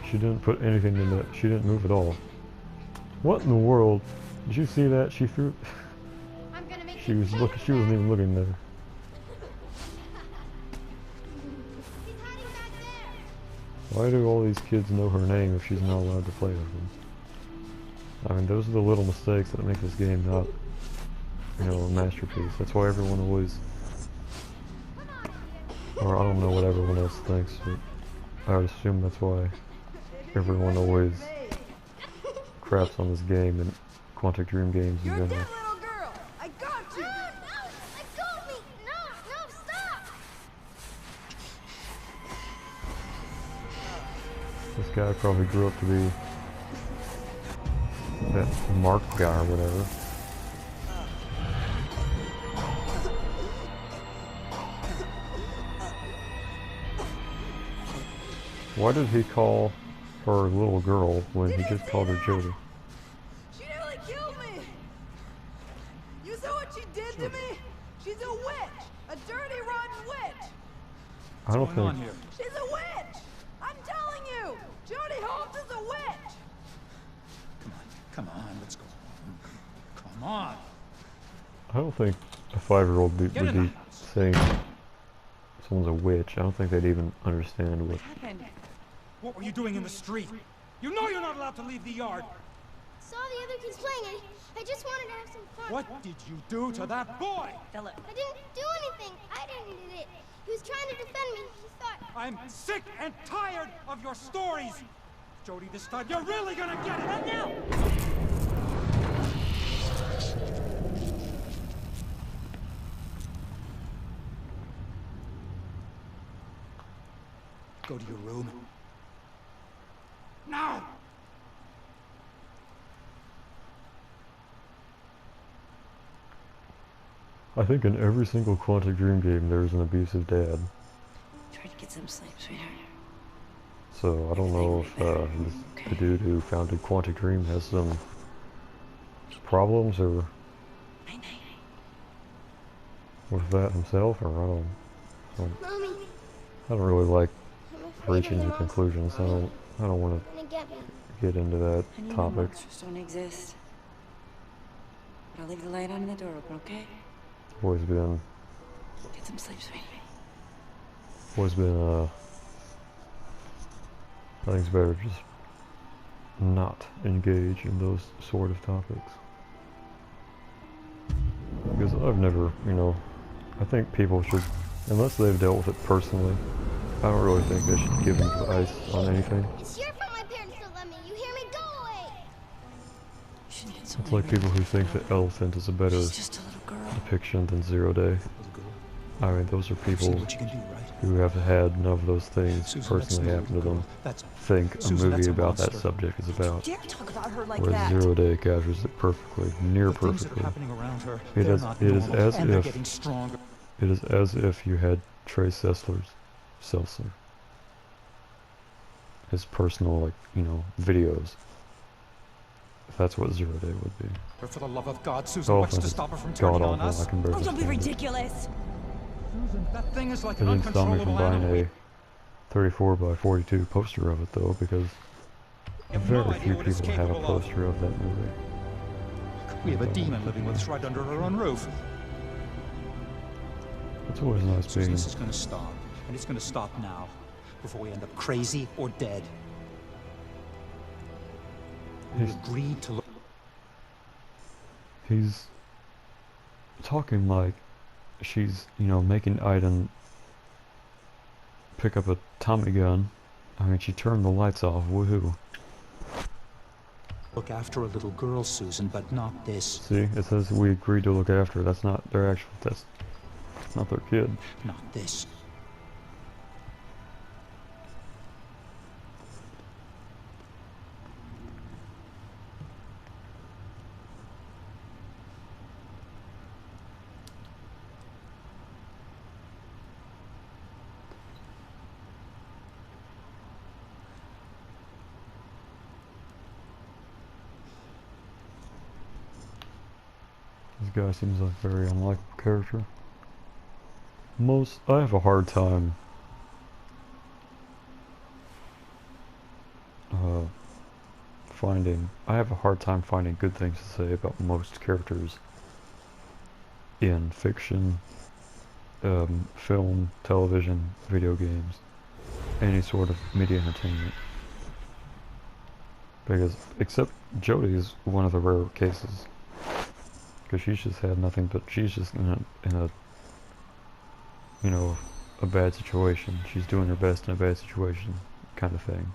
She didn't put anything in that. She didn't move at all. What in the world? Did you see that? She threw. She was looking. She wasn't even looking there. Why do all these kids know her name if she's not allowed to play with them? I mean, those are the little mistakes that make this game not, you know, a masterpiece. That's why everyone always, or I don't know what everyone else thinks, but I would assume that's why everyone always craps on this game and Quantic Dream games in general. I got you! No, let go of me! No, stop! This guy probably grew up to be that Mark guy or whatever. Why did he call her little girl when he just called her Jody? She nearly killed me! You saw what she did to me? She's a witch! A dirty, rotten witch! I don't think. She's a witch! I'm telling you! Jody Holmes is a witch! Come on, let's go. Come on. I don't think a 5-year-old would be saying someone's a witch. I don't think they'd even understand what. What were you doing in the street? You know you're not allowed to leave the yard. Saw the other kids playing it. I just wanted to have some fun. What did you do to that boy? Philip. I didn't do anything. I didn't do it. He was trying to defend me. He thought. I'm sick and tired of your stories. Jody, this time you're really gonna get it. Not now. Go to your room. Now! I think in every single Quantic Dream game there's an abusive dad. Try to get some sleep, sweetheart. So I don't know if the dude who founded Quantic Dream has some problems or with that himself, or I don't really like reaching to conclusions. I don't want to get into that topic. Monsters don't exist. But I'll leave the light on and the door open, okay? Always been. Get some sleep, sweetie. Always been. I think it's better just not engage in those sort of topics. Because I've never, you know, I think people should, unless they've dealt with it personally, I don't really think they should give advice on anything. It's your fault my parents don't let me. You hear me? Go away! It's like people who think that Elephant is a better depiction than Zero Day. I mean, those are people who have had none of those things personally happen to them. Think a movie about that subject is about. Whereas Zero Day captures it perfectly, near perfectly. It is as if you had Trey Sessler's Seltzer. His personal, like, you know, videos. That's what Zero Day would be. For the love of God, Susan, what's to stop her from turning on us? Oh, don't be ridiculous! Susan, that thing is like It an didn't stop me from uncontrollable buying animal. a 34x42 poster of it, though, because very few people have a poster of that movie. We have a demon living with us right under our own roof. It's always nice Susan, being. this is gonna stop, and it's gonna stop now, before we end up crazy or dead. We agreed to look. He's talking like she's, you know, making Aiden pick up a Tommy gun. I mean, she turned the lights off, woohoo. Look after a little girl, Susan, but not this. See, it says we agreed to look after her. That's not their actual, that's not their kid. Not this. This guy seems like a very unlikable character. I have a hard time finding good things to say about most characters in fiction, film, television, video games, any sort of media entertainment. Because, except Jodie is one of the rare cases. Because she's just had nothing but, she's just in a you know, a bad situation. She's doing her best in a bad situation, kind of thing.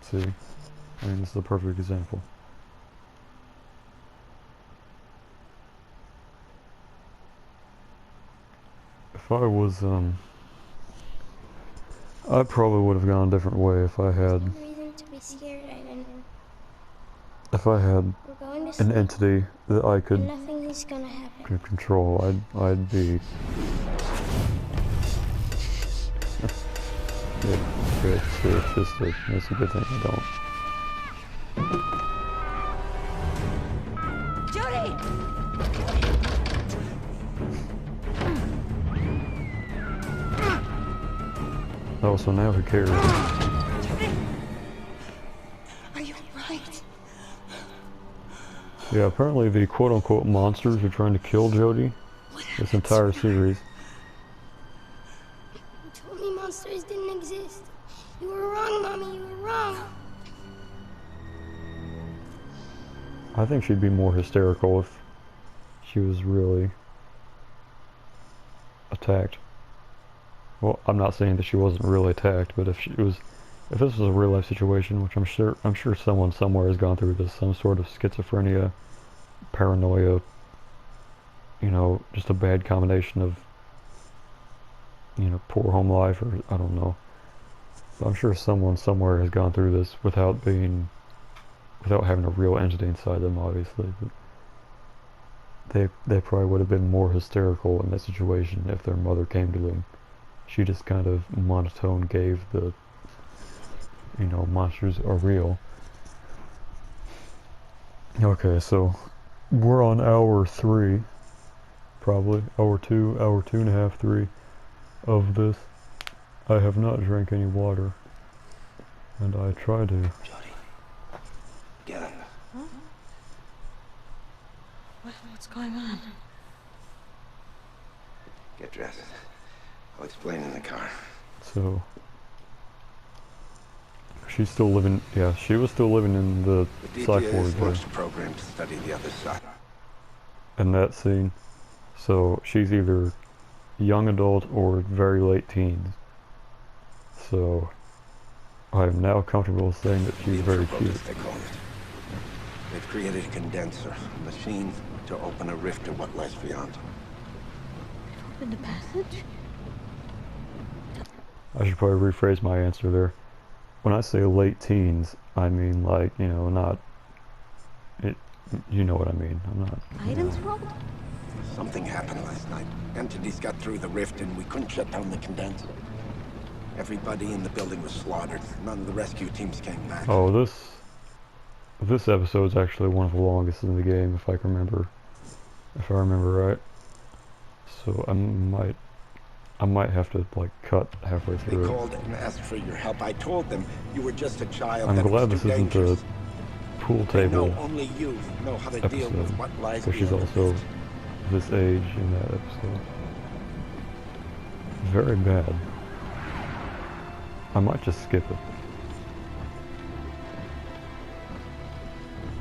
See? I mean, this is a perfect example. If I was, I probably would have gone a different way if I had... reason to be scared, Aiden. If I had an entity that I could Nothing is gonna happen. control, I'd be... Good, it's a good thing I don't. Jodie! Oh, so now who cares? Are you alright? Yeah, apparently the quote-unquote monsters are trying to kill Jodie this entire series. You told me monsters didn't exist. You were wrong, Mommy, you were wrong. I think she'd be more hysterical if she was really attacked. Well, I'm not saying that she wasn't really attacked, but if this was a real life situation, which I'm sure someone somewhere has gone through this, some sort of schizophrenia, paranoia, you know, just a bad combination of, you know, poor home life, or I don't know. But I'm sure someone somewhere has gone through this without having a real entity inside them, obviously. But they probably would have been more hysterical in that situation if their mother came to them. She just kind of monotone gave the, you know, monsters are real. Okay, so we're on hour 3, probably hour 2 and a half, 3 of this. I have not drank any water, and I try to. Jodie, get up. Huh? What's going on? Get dressed. I'll explain in the car. So she's still living. Yeah, she was still living in the psych ward there. Launched a program to study the other side. In that scene, so she's either young adult or very late teens. So I am now comfortable saying that she's very cute. They call it. They've created a condenser, a machine to open a rift to what lies beyond. Open the passage? I should probably rephrase my answer there. When I say late teens, I mean like, you know, not... you know what I mean. I'm not... Items rolled? Something happened last night. Entities got through the rift and we couldn't shut down the condenser. Everybody in the building was slaughtered. None of the rescue teams came back. Oh, this episode's actually one of the longest in the game, if I remember right. So I might have to like cut halfway through. They called and asked for your help. I told them you were just a child. I'm glad this isn't the pool table know only you know how to deal with what lies because she's also this age in that episode. Very bad. I might just skip it.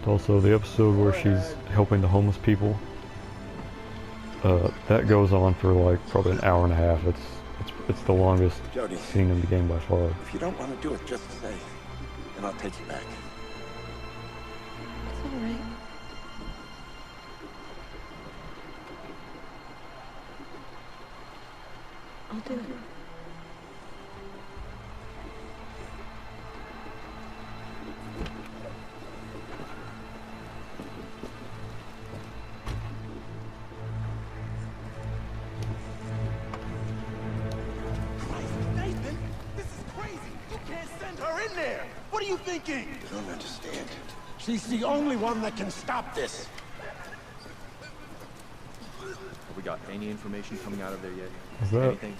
Also, the episode where she's helping the homeless people, that goes on for like probably an hour and a half. It's it's the longest Jody, scene in the game by far. if you don't want to do it, just say, and I'll take you back. It's all right. I'll do it. Nathan, this is crazy. You can't send her in there. What are you thinking? You don't understand. She's the only one that can stop this. Have we got any information coming out of there yet? Is that? Anything?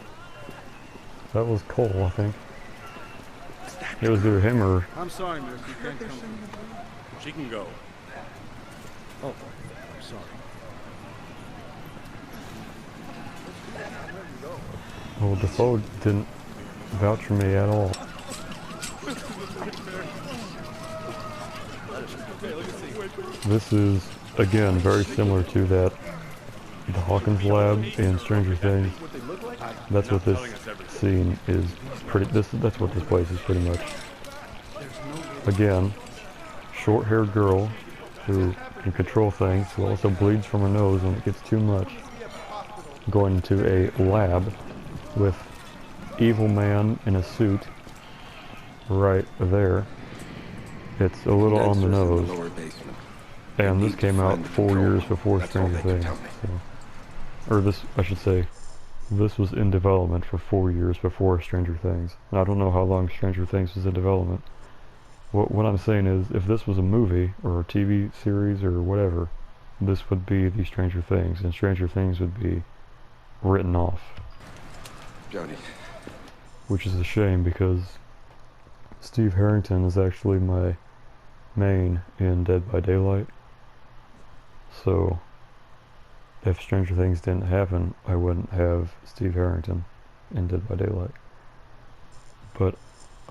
That was Cole, I think. It was either him or... I'm sorry, miss. You can't come. She can go. Oh, I'm sorry. Well, Defoe didn't vouch for me at all. This is, again, very similar to that, the Hawkins lab in Stranger Things. That's what this scene is that's what this place is pretty much. Again, short-haired girl who can control things, who also bleeds from her nose when it gets too much, going into a lab with evil man in a suit right there. It's a little on the nose. And this came out 4 years before Stranger Things. So. Or this, I should say, this was in development for 4 years before Stranger Things. And I don't know how long Stranger Things was in development. What I'm saying is, if this was a movie, or a TV series, or whatever, this would be the Stranger Things, and Stranger Things would be written off. Jody. Which is a shame, because Steve Harrington is actually my main in Dead by Daylight. So, if Stranger Things didn't happen, I wouldn't have Steve Harrington in Dead by Daylight. But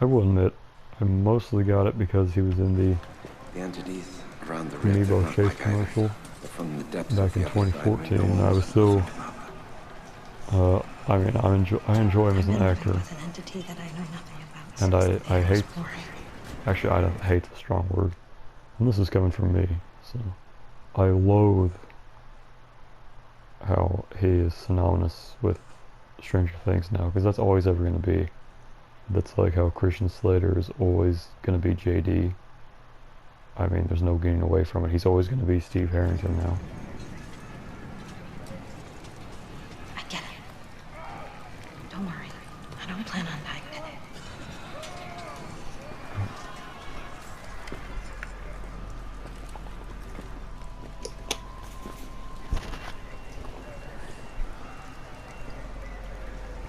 I will admit, I mostly got it because he was in the entities around the rift Amiibo Chase commercial back in 2014, and I was so... I mean, I enjoy him as an actor. And I hate... Actually, I don't hate the strong word. And this is coming from me, so... I loathe how he is synonymous with Stranger Things now, because that's always ever going to be. That's like how Christian Slater is always going to be JD. I mean, there's no getting away from it. He's always going to be Steve Harrington now. I get it. Don't worry. I don't plan on dying today.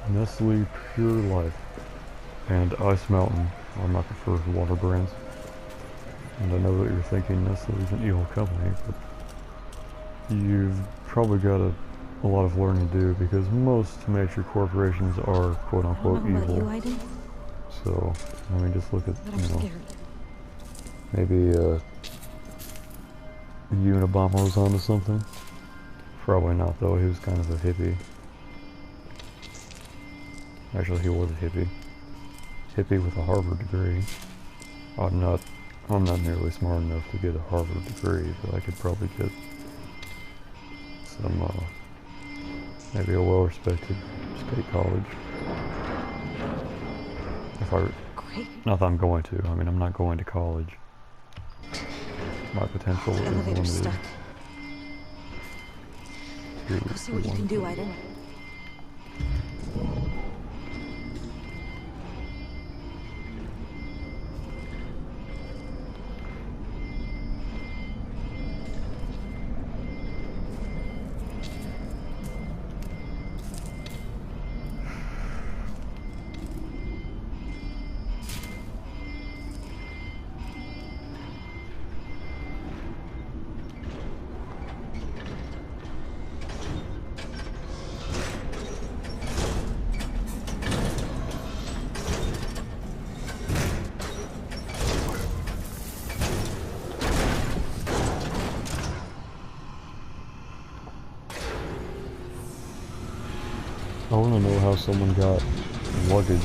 Nestle Pure Life and Ice Mountain are my preferred water brands. And I know that you're thinking Nestle is an evil company, but you've probably got a lot of learning to do, because most major corporations are quote-unquote evil. So, I mean, just look at, you know, maybe Unabomber was onto something. Probably not, though. He was kind of a hippie. Actually, he was a hippie. Hippie with a Harvard degree. I'm not nearly smart enough to get a Harvard degree, but I could probably get some, maybe a well-respected state college. Not that I'm going to. I mean, I'm not going to college. My potential is limited. Go see what you can do, Aiden. I want to know how someone got luggage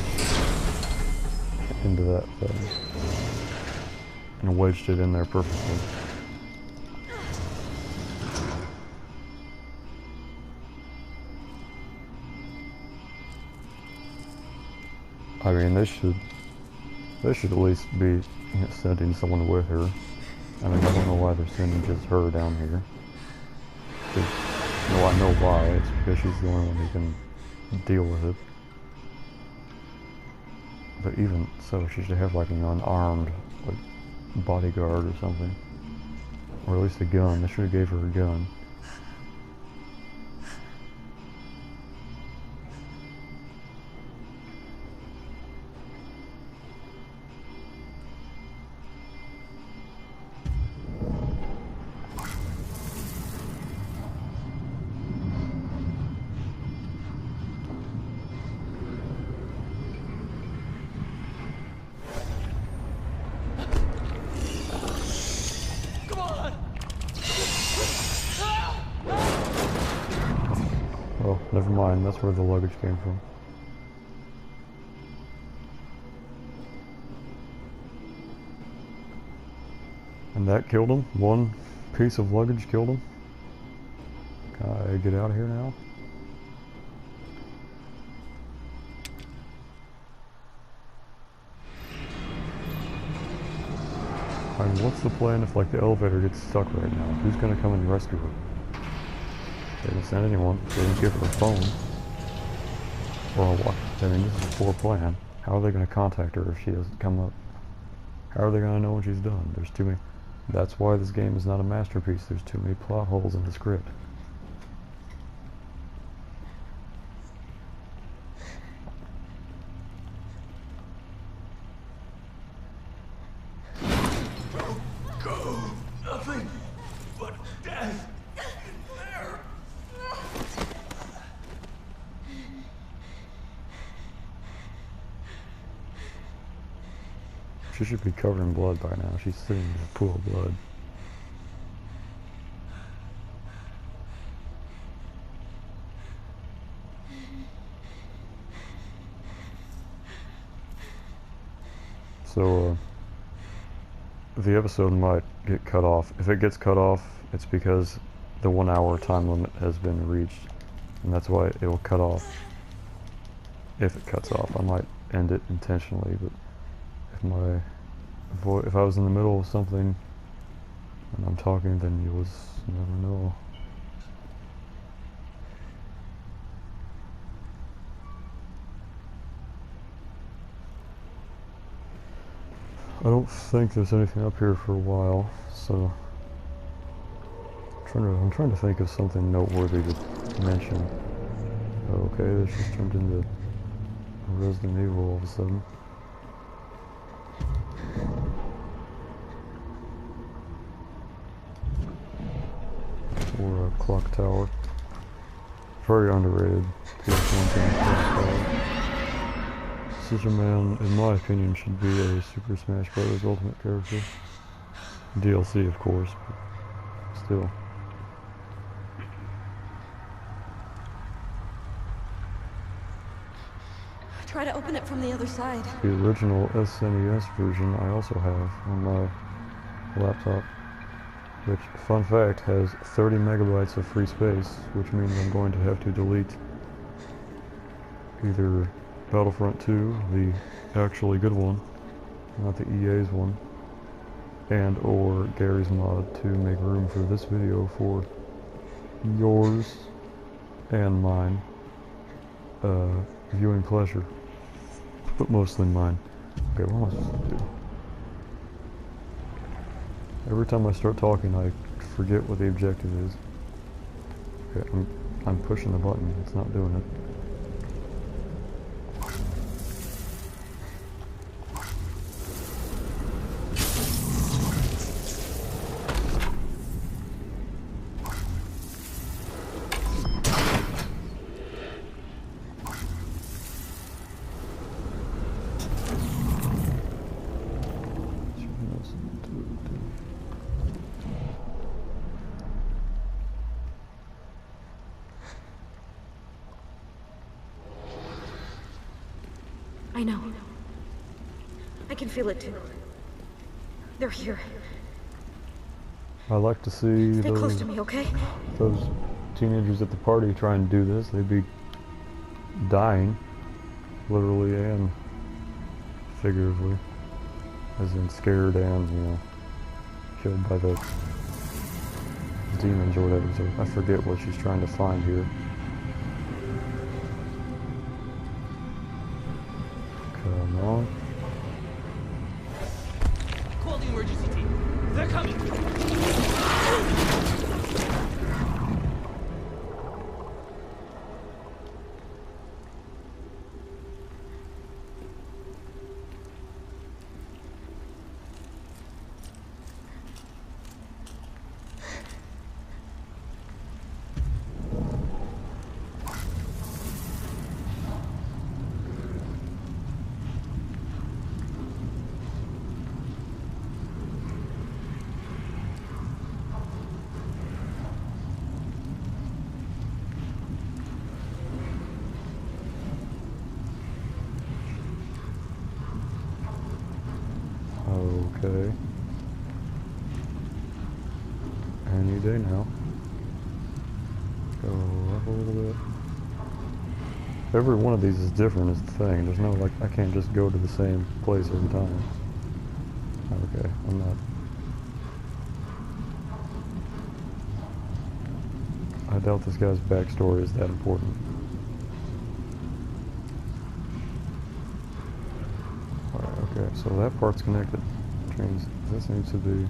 into that thing and wedged it in there perfectly. I mean, they should at least be sending someone with her. I mean, I don't know why they're sending just her down here. No, I know why. It's because she's the only one who can deal with it. But even so, she should have like an unarmed like bodyguard or something, or at least a gun. They should have gave her a gun. Oh, never mind, that's where the luggage came from. And that killed him? One piece of luggage killed him? Can I get out of here now? I mean, what's the plan if like the elevator gets stuck right now? Who's gonna come and rescue her? They didn't send anyone. They didn't give her a phone. Or what? I mean, this is a poor plan. How are they going to contact her if she doesn't come up? How are they going to know when she's done? There's too many. That's why this game is not a masterpiece. There's too many plot holes in the script. Go. Nothing but death. She should be covered in blood by now. She's sitting in a pool of blood. So, the episode might get cut off. If it gets cut off, it's because the 1 hour time limit has been reached. And that's why it will cut off. If it cuts off, I might end it intentionally, but if I was in the middle of something and I'm talking, then you would never know. I don't think there's anything up here for a while, so I'm trying to think of something noteworthy to mention. Okay, this just turned into Resident Evil all of a sudden. Or a clock tower. Very underrated. PS1 game clock tower. Scissor Man, in my opinion, should be a Super Smash Bros. Ultimate character. DLC, of course, but still. Try to open it from the other side. The original SNES version I also have on my laptop, which, fun fact, has 30 megabytes of free space, which means I'm going to have to delete either Battlefront 2, the actually good one, not the EA's one, and or Gary's mod to make room for this video for yours and mine viewing pleasure, but mostly mine. Okay, what am I supposed to do? Every time I start talking, I forget what the objective is. Okay, I'm pushing the button. It's not doing it. I know. I can feel it too. They're here. I like to see Stay close to me, okay? those teenagers at the party try and do this. They'd be dying, literally and figuratively, as in scared and, you know, killed by the demons or whatever. So I forget what she's trying to find here. Come on. Call the emergency team. They're coming. Okay. Any day now. Go up a little bit. Every one of these is different is the thing. There's no, like, I can't just go to the same place every time. Okay, I'm not. I doubt this guy's backstory is that important. Alright, okay, so that part's connected. Which means this needs to be...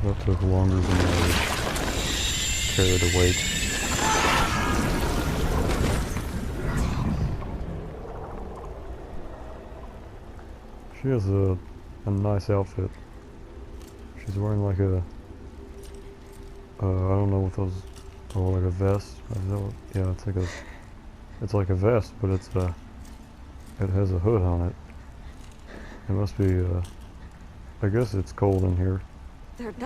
That took longer than I would care to wait. She has a nice outfit. She's wearing like a, I don't know what those, oh, like a vest? Yeah, it's like a vest, but it has a hood on it. It must be, I guess it's cold in here.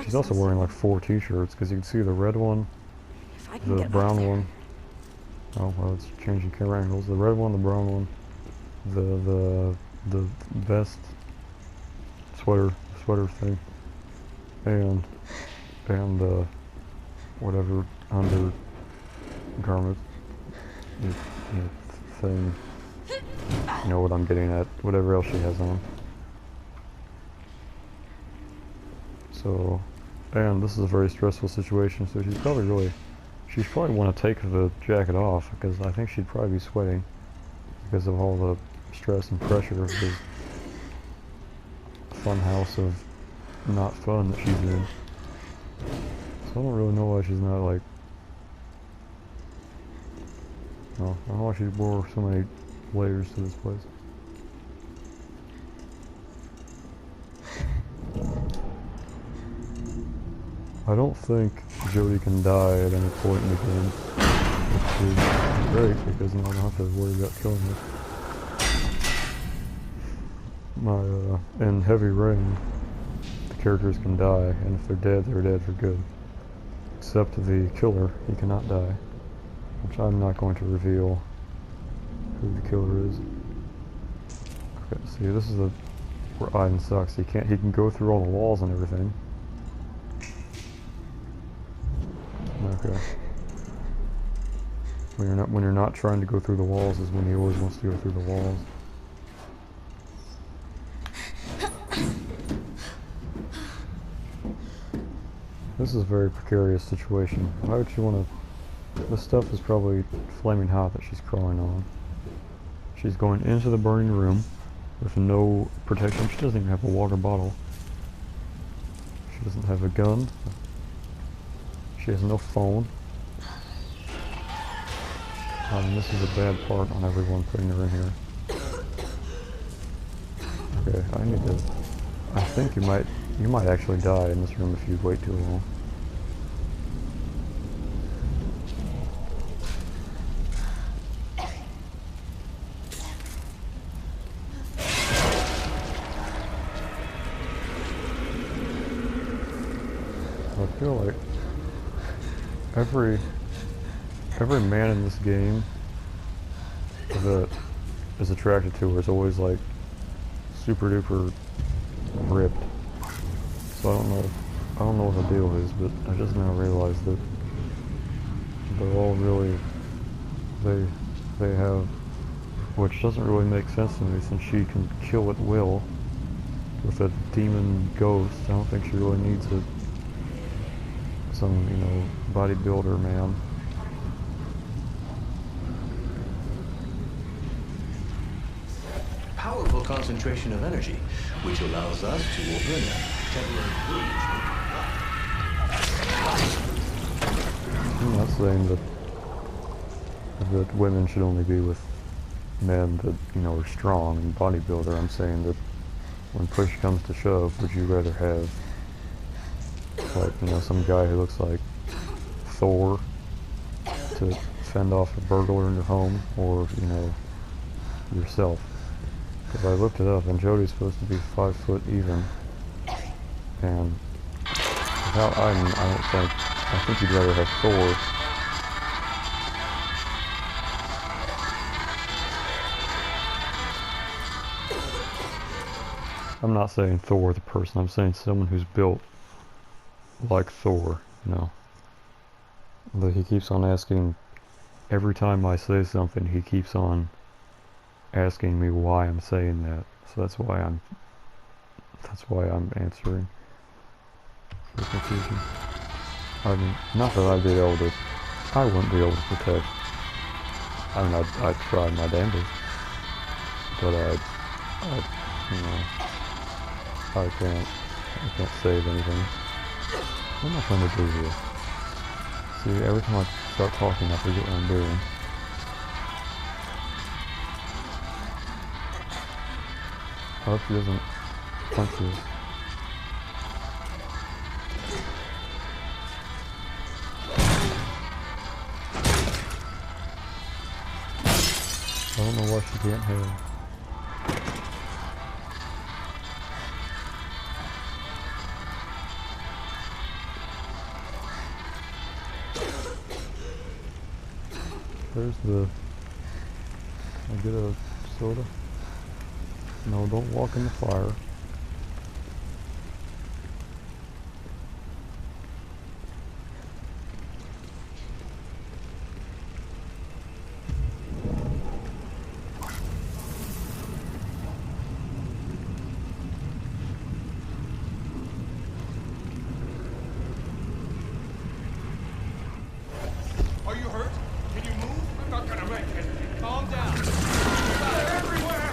She's also wearing like 4 t-shirts, because you can see the red one, the brown one. Oh, well, it's changing camera angles. The red one, the brown one, the vest, sweater thing, and whatever undergarment thing. You know what I'm getting at. Whatever else she has on. So, and this is a very stressful situation, so she'd probably want to take the jacket off, because I think she'd probably be sweating because of all the stress and pressure of this fun house of not fun that she's in. So I don't really know why she's not like, well, I don't know why she wore so many layers to this place. I don't think Jodie can die at any point in the game, which is great, because now I don't have to worry about killing her. In Heavy Rain, the characters can die, and if they're dead for good. Except the killer, he cannot die, which I'm not going to reveal who the killer is. Okay, see, this is where Aiden sucks. He can go through all the walls and everything. Okay. When you're not trying to go through the walls is when he always wants to go through the walls. This is a very precarious situation. Why would you want to... This stuff is probably flaming hot that she's crawling on. She's going into the burning room with no protection. She doesn't even have a water bottle. She doesn't have a gun. She has no phone. This is a bad part on everyone putting her in here. Okay, I think you might actually die in this room if you wait too long. feel like every man in this game that is attracted to her is always like super duper ripped. So I don't know what the deal is, but I just now realized that they're all really, they have, which doesn't really make sense to me since she can kill at will with a demon ghost. I don't think she really needs some, you know, bodybuilder man. Powerful concentration of energy, which allows us to open a temporary breach. I'm not saying that women should only be with men that, you know, are strong and bodybuilder. I'm saying that when push comes to shove, would you rather have, like, you know, some guy who looks like Thor to fend off a burglar in your home, or, you know, yourself? Because I looked it up, and Jodie's supposed to be 5 foot even, and without Iden, I think you'd rather have Thor. I'm not saying Thor the person, I'm saying someone who's built like Thor, you know. But he keeps on asking, every time I say something, he keeps on asking me why I'm saying that. So that's why I'm answering. For confusion. I mean, not that I wouldn't be able to protect. I mean, I'd try my damnedest. But you know, I can't save anything. What am I trying to do here? See, every time I start talking, I forget what I'm doing. I hope she doesn't punch this. I don't know why she can't have. There's the... I'll get a soda. No, don't walk in the fire. Are you hurt? Can you move? I'm not gonna make it. Calm down. They're everywhere.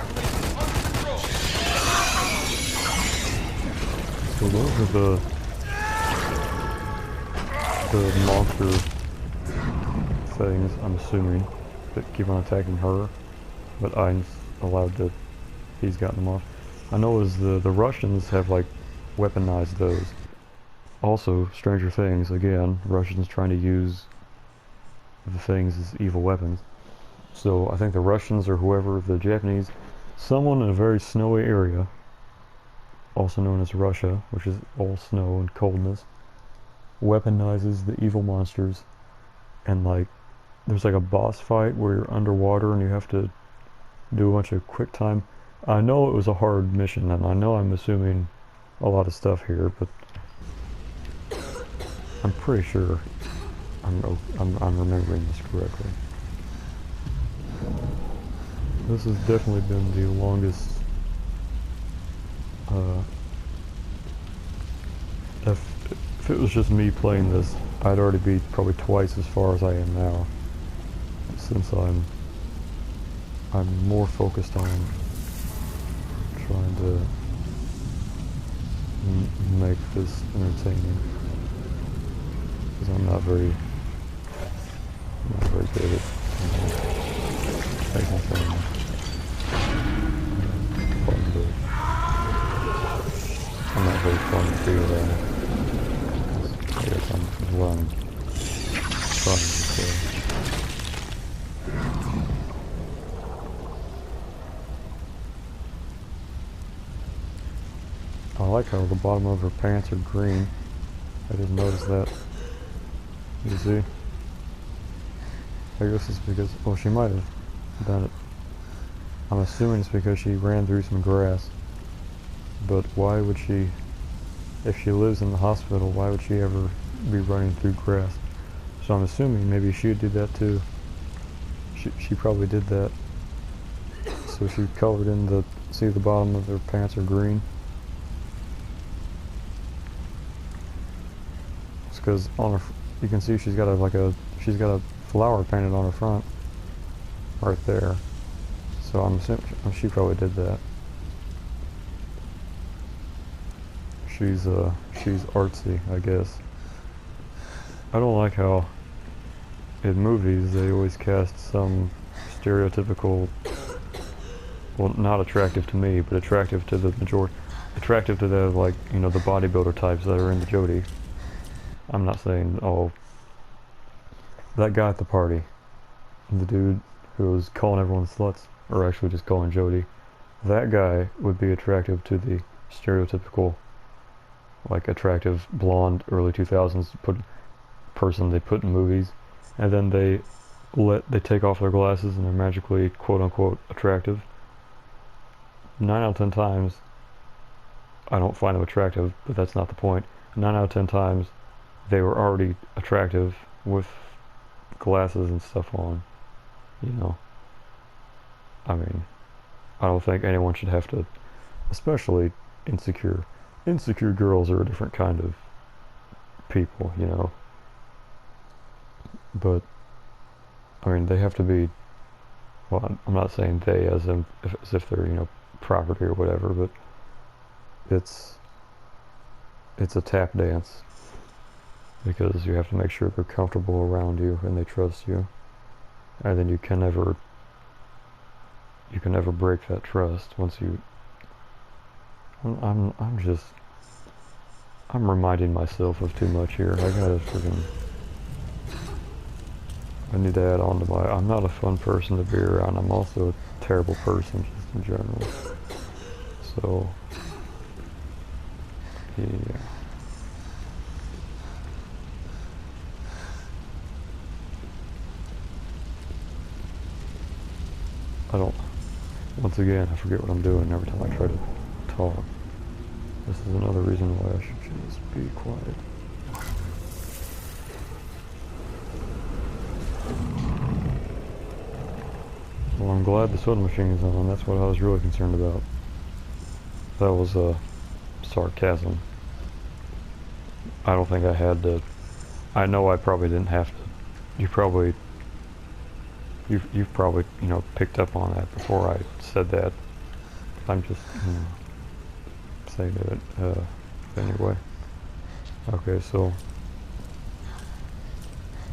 Under control. So those are the monster things, I'm assuming, that keep on attacking her, but I'm allowed to, he's gotten them off. I know is the Russians have like weaponized those. Also, Stranger Things, again, Russians trying to use the things as evil weapons. So I think the Russians or whoever, the Japanese, someone in a very snowy area, also known as Russia, which is all snow and coldness, weaponizes the evil monsters, and like there's like a boss fight where you're underwater and you have to do a bunch of quick time. I know it was a hard mission, and I know I'm assuming a lot of stuff here, but I'm pretty sure I'm remembering this correctly. This has definitely been the longest. If it was just me playing this, I'd already be probably twice as far as I am now, since I'm more focused on trying to make this entertaining, because I'm not very good at making things fun to. I'm not very fun to feel that. I guess I'm what I'm trying to say. I like how the bottom of her pants are green. I didn't notice that. You see? I guess it's because, well, she might have done it. I'm assuming it's because she ran through some grass. But why would she, if she lives in the hospital, why would she ever be running through grass? So I'm assuming maybe she did that too. She probably did that. So she colored in the, see the bottom of her pants are green. It's because on her, you can see she's got she's got a flower painted on her front. Right there. So I'm assuming she probably did that. She's artsy, I guess. I don't like how in movies they always cast some stereotypical, well, not attractive to me, but attractive to the majority, attractive to the, like, you know, the bodybuilder types that are into 𝘚𝘵. I'm not saying, oh, that guy at the party, the dude who was calling everyone sluts, or actually just calling 𝘚𝘵, that guy would be attractive to the stereotypical, like, attractive blonde early 2000s person they put in movies, and then they take off their glasses and they're magically quote unquote attractive. 9 out of 10 times I don't find them attractive, but that's not the point. 9 out of 10 times they were already attractive with glasses and stuff on, you know. I mean, I don't think anyone should have to, especially insecure girls are a different kind of people, you know. But I mean, they have to be, well, I'm not saying they as if they're, you know, property or whatever, but it's a tap dance, because you have to make sure they're comfortable around you and they trust you, and then you can never break that trust once you. I'm reminding myself of too much here. I need to add on to my, I'm not a fun person to be around. I'm also a terrible person just in general. So, yeah. Once again, I forget what I'm doing every time I try to talk. This is another reason why I should just be quiet. Well, I'm glad the soda machine is on. That's what I was really concerned about. That was sarcasm. I don't think I had to. I know I probably didn't have to. You've probably, you know, picked up on that before I said that. I'm just, you know, saying it anyway. Okay, so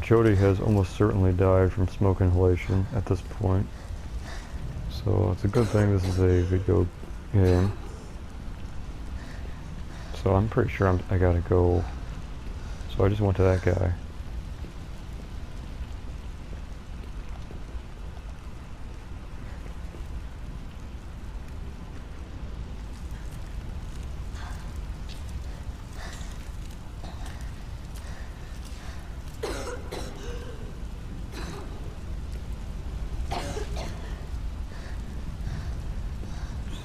𝘚𝘵 has almost certainly died from smoke inhalation at this point. So it's a good thing this is a video game. So I'm pretty sure I gotta go. So I just went to that guy.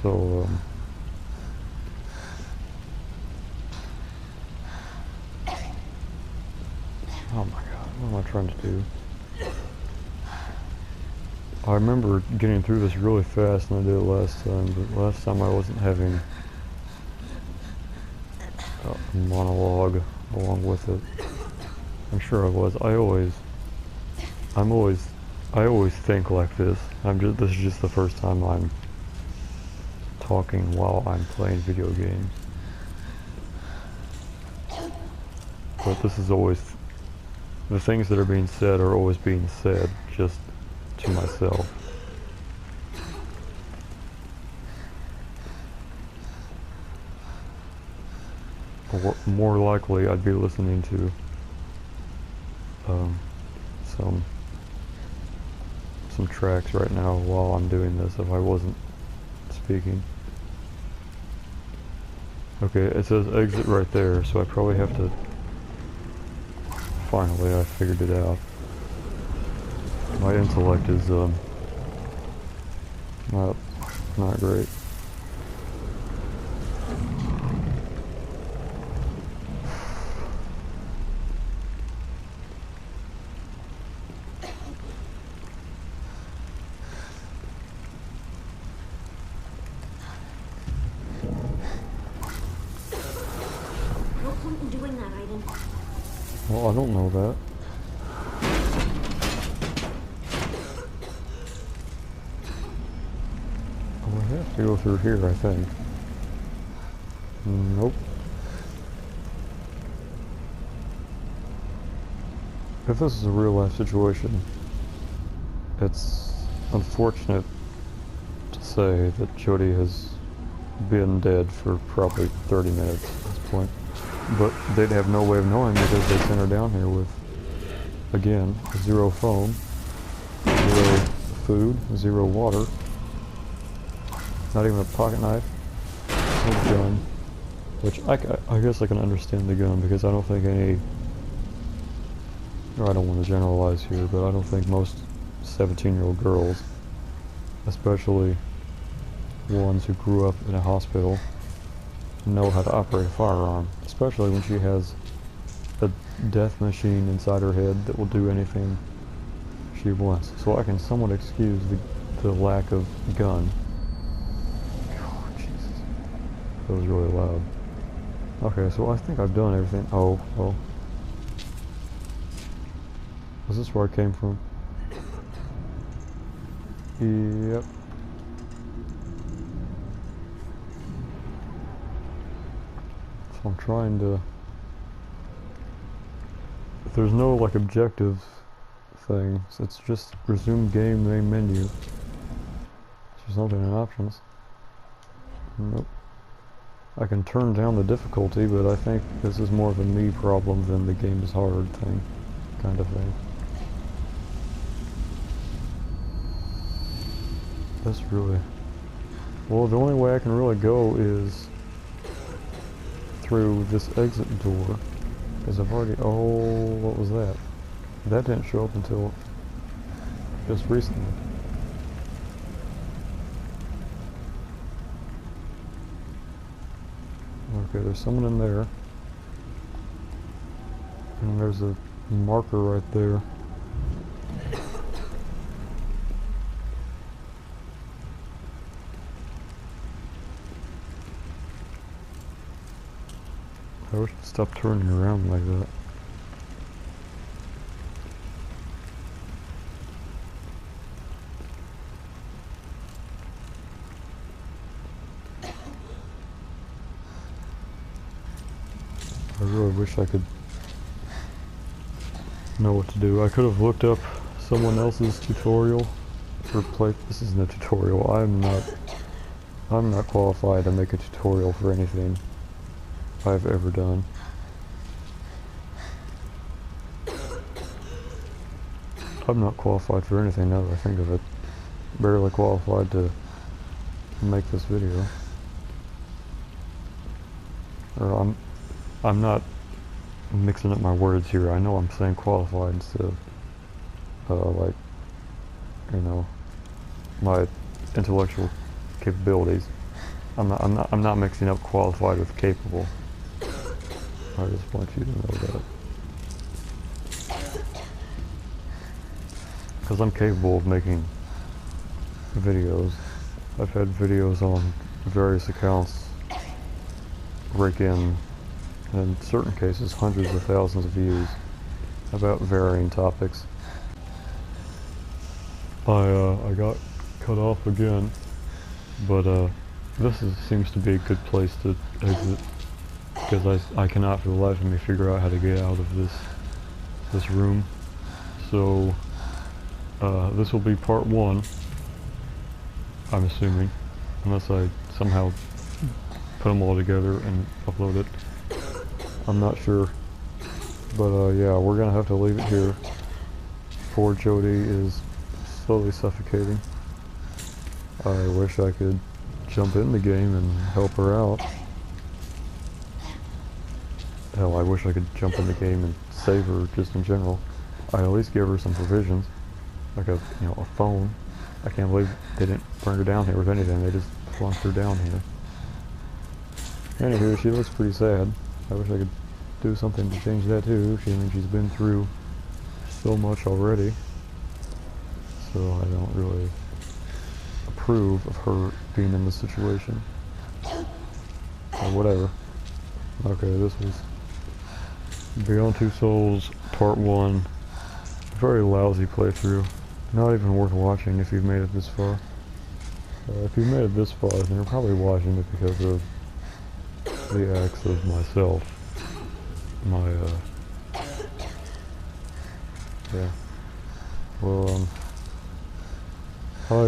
So, oh my god, what am I trying to do? I remember getting through this really fast than I did last time, but last time I wasn't having a monologue along with it. I'm sure I was. I always think like this. This is just the first time I'm talking while I'm playing video games. But this is always, the things that are being said are always being said just to myself. Or more likely I'd be listening to some tracks right now while I'm doing this if I wasn't speaking. Okay, it says exit right there, so I probably have to finally I figured it out. My intellect is not great. No point in doing that, Aiden. Well, I don't know that. Oh, I have to go through here, I think. Nope. If this is a real life situation, it's unfortunate to say that Jody has been dead for probably 30 minutes at this point. But they'd have no way of knowing because they sent her down here with, again, 0 phone, 0 food, 0 water, not even a pocket knife, no gun, which I guess I can understand the gun because I don't think any, or I don't want to generalize here, but I don't think most 17-year-old girls, especially ones who grew up in a hospital, know how to operate a firearm, especially when she has a death machine inside her head that will do anything she wants. So I can somewhat excuse the lack of gun. Oh, Jesus. That was really loud. Okay, so I think I've done everything. Oh, well. Was this where I came from? Yep. I'm trying to, if there's no like objective thing, so it's just resume game main menu. There's nothing in options. Nope. I can turn down the difficulty, but I think this is more of a me problem than the game is hard thing, kind of thing. That's really, well, the only way I can really go is through this exit door, because I've already, oh, what was that? That didn't show up until just recently. Okay, there's someone in there, and there's a marker right there. I wish I'd stop turning around like that. I really wish I could know what to do. I could have looked up someone else's tutorial or play. This isn't a tutorial. I'm not qualified to make a tutorial for anything I've ever done. I'm not qualified for anything now that I think of it. Barely qualified to make this video. Or I'm not mixing up my words here. I know I'm saying qualified instead of like, you know, my intellectual capabilities. I'm not mixing up qualified with capable. I just want you to know that. Because I'm capable of making videos. I've had videos on various accounts rake in certain cases, hundreds of thousands of views about varying topics. I got cut off again, but this seems to be a good place to exit, because I cannot for the life of me figure out how to get out of this room. So this will be part 1, I'm assuming, unless I somehow put them all together and upload it. I'm not sure, but yeah, we're gonna have to leave it here. Poor Jody is slowly suffocating. I wish I could jump in the game and help her out. Hell, I wish I could jump in the game and save her just in general. I at least give her some provisions, like a phone. I can't believe they didn't bring her down here with anything. They just flunked her down here. Anywho, she looks pretty sad. I wish I could do something to change that too. She's been through so much already, so I don't really approve of her being in this situation. Or whatever. Okay, this was Beyond Two Souls Part 1. Very lousy playthrough. Not even worth watching if you've made it this far. If you've made it this far, then you're probably watching it because of the acts of myself. Yeah. Well, I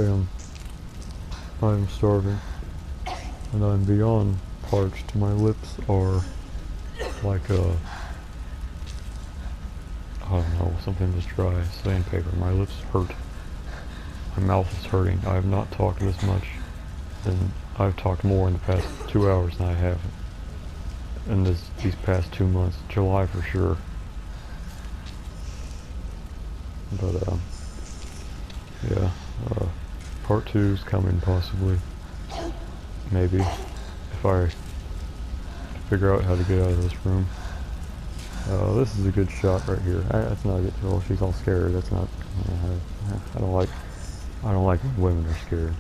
am starving, and I'm beyond parched. My lips are like I don't know, something just dry, sandpaper. My lips hurt. My mouth is hurting. I have not talked this much, and I've talked more in the past 2 hours than I have in these past 2 months. July for sure. But yeah, part 2 is coming possibly. Maybe if I figure out how to get out of this room. This is a good shot right here. That's not a good. Well, she's all scared. That's not. I don't like when women are scared.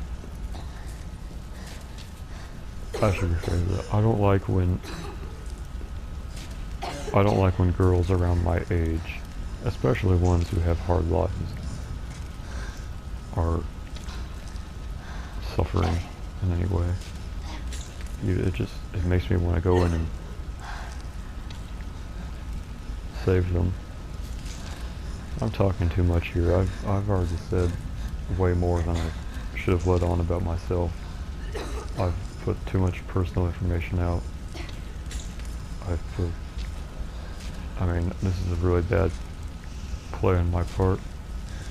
I should rephrase that. I don't like when girls around my age, especially ones who have hard lives, are suffering in any way. It makes me want to go in and save them. I'm talking too much here. I've already said way more than I should have let on about myself. I've put too much personal information out. I mean, this is a really bad play on my part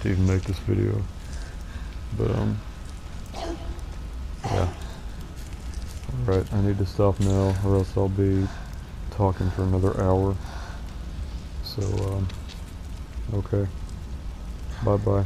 to even make this video. But yeah. Alright, I need to stop now or else I'll be talking for another hour. So okay. Bye bye.